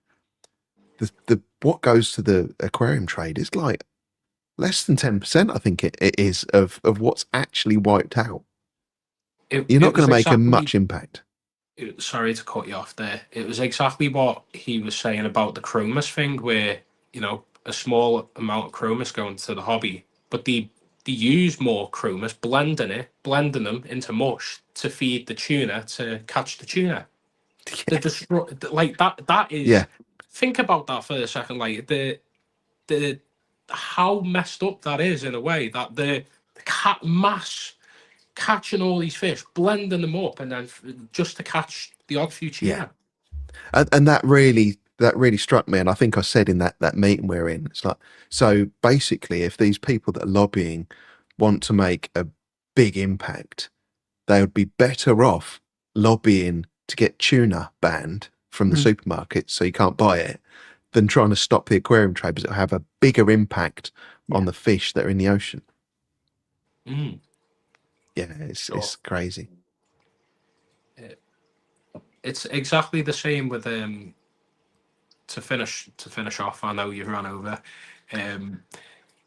A: the what goes to the aquarium trade is like less than 10%. I think it is of what's actually wiped out. You're not going to make a much impact.
B: Sorry to cut you off there. It was exactly what he was saying about the chromis thing, where a small amount of chromis going to the hobby, but they use more chromis, blending them into mush to feed the tuna to catch the tuna.
A: Yeah.
B: Like that is.
A: Yeah.
B: Think about that for a second. Like the how messed up that is in a way, that the mass catching all these fish, blending them up, and then just to catch the odd few tuna.
A: Yeah. And that really struck me. And I think I said in that meeting we're in, it's like, so basically, if these people that are lobbying want to make a big impact, they would be better off lobbying to get tuna banned from the supermarket so you can't buy it, than trying to stop the aquarium trade, because it'll have a bigger impact on the fish that are in the ocean. Yeah, it's crazy.
B: It's exactly the same with to finish off. I know you've run over.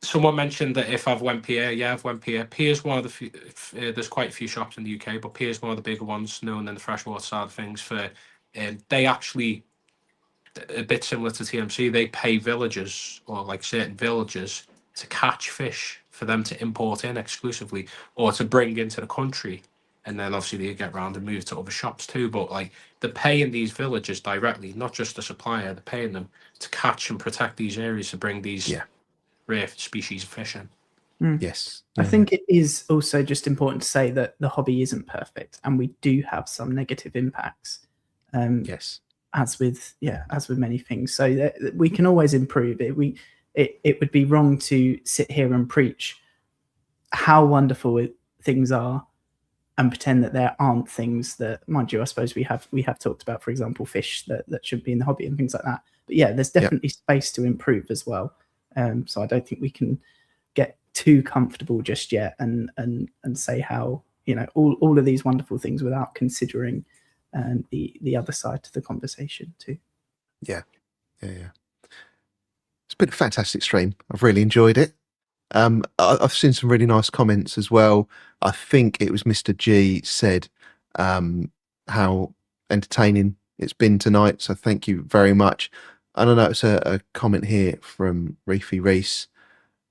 B: Someone mentioned that if I've went Pier, I've went Pier. Pier's one of the few, there's quite a few shops in the UK, but Pier's one of the bigger ones known in the freshwater side of things for. They actually, a bit similar to TMC, they pay villagers or like certain villages to catch fish for them to import in exclusively or to bring into the country. And then obviously they get around and move to other shops too. But like they're paying these villagers directly, not just the supplier, they're paying them to catch and protect these areas to bring these rare species of fish in.
A: Yes.
C: I think it is also just important to say that the hobby isn't perfect and we do have some negative impacts.
A: Yes.
C: As with many things. So we can always improve it. It would be wrong to sit here and preach how wonderful things are and pretend that there aren't things that, mind you, I suppose we have talked about, for example, fish that should be in the hobby and things like that. But yeah, there's definitely space to improve as well. So I don't think we can get too comfortable just yet and say how all of these wonderful things without considering the other side to the conversation too.
A: Yeah. It's been a fantastic stream. I've really enjoyed it. I've seen some really nice comments as well. I think it was Mr. G said how entertaining it's been tonight. So thank you very much. And I know it's a comment here from Reefy Reese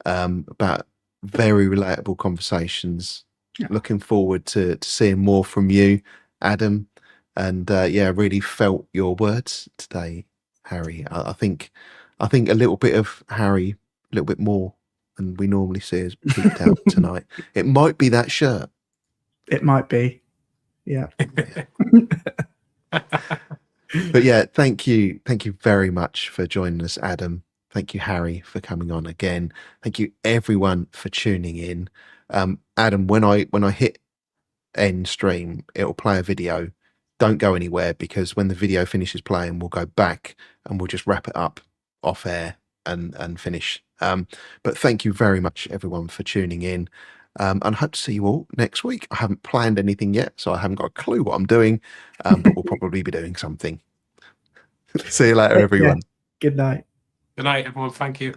A: about very relatable conversations. Yeah. Looking forward to seeing more from you, Adam. And really felt your words today, Harry. I think a little bit of Harry, a little bit more than we normally see is peeked out tonight. It might be that shirt.
C: It might be. Yeah.
A: But yeah, thank you very much for joining us, Adam. Thank you, Harry, for coming on again. Thank you, everyone, for tuning in. Adam, when I hit end stream, it'll play a video. don't go anywhere, because when the video finishes playing, we'll go back and we'll just wrap it up off air and finish. But thank you very much, everyone, for tuning in. And I hope to see you all next week. I haven't planned anything yet, so I haven't got a clue what I'm doing, but we'll probably be doing something. See you later, everyone.
C: Good night.
B: Good night, everyone. Thank you.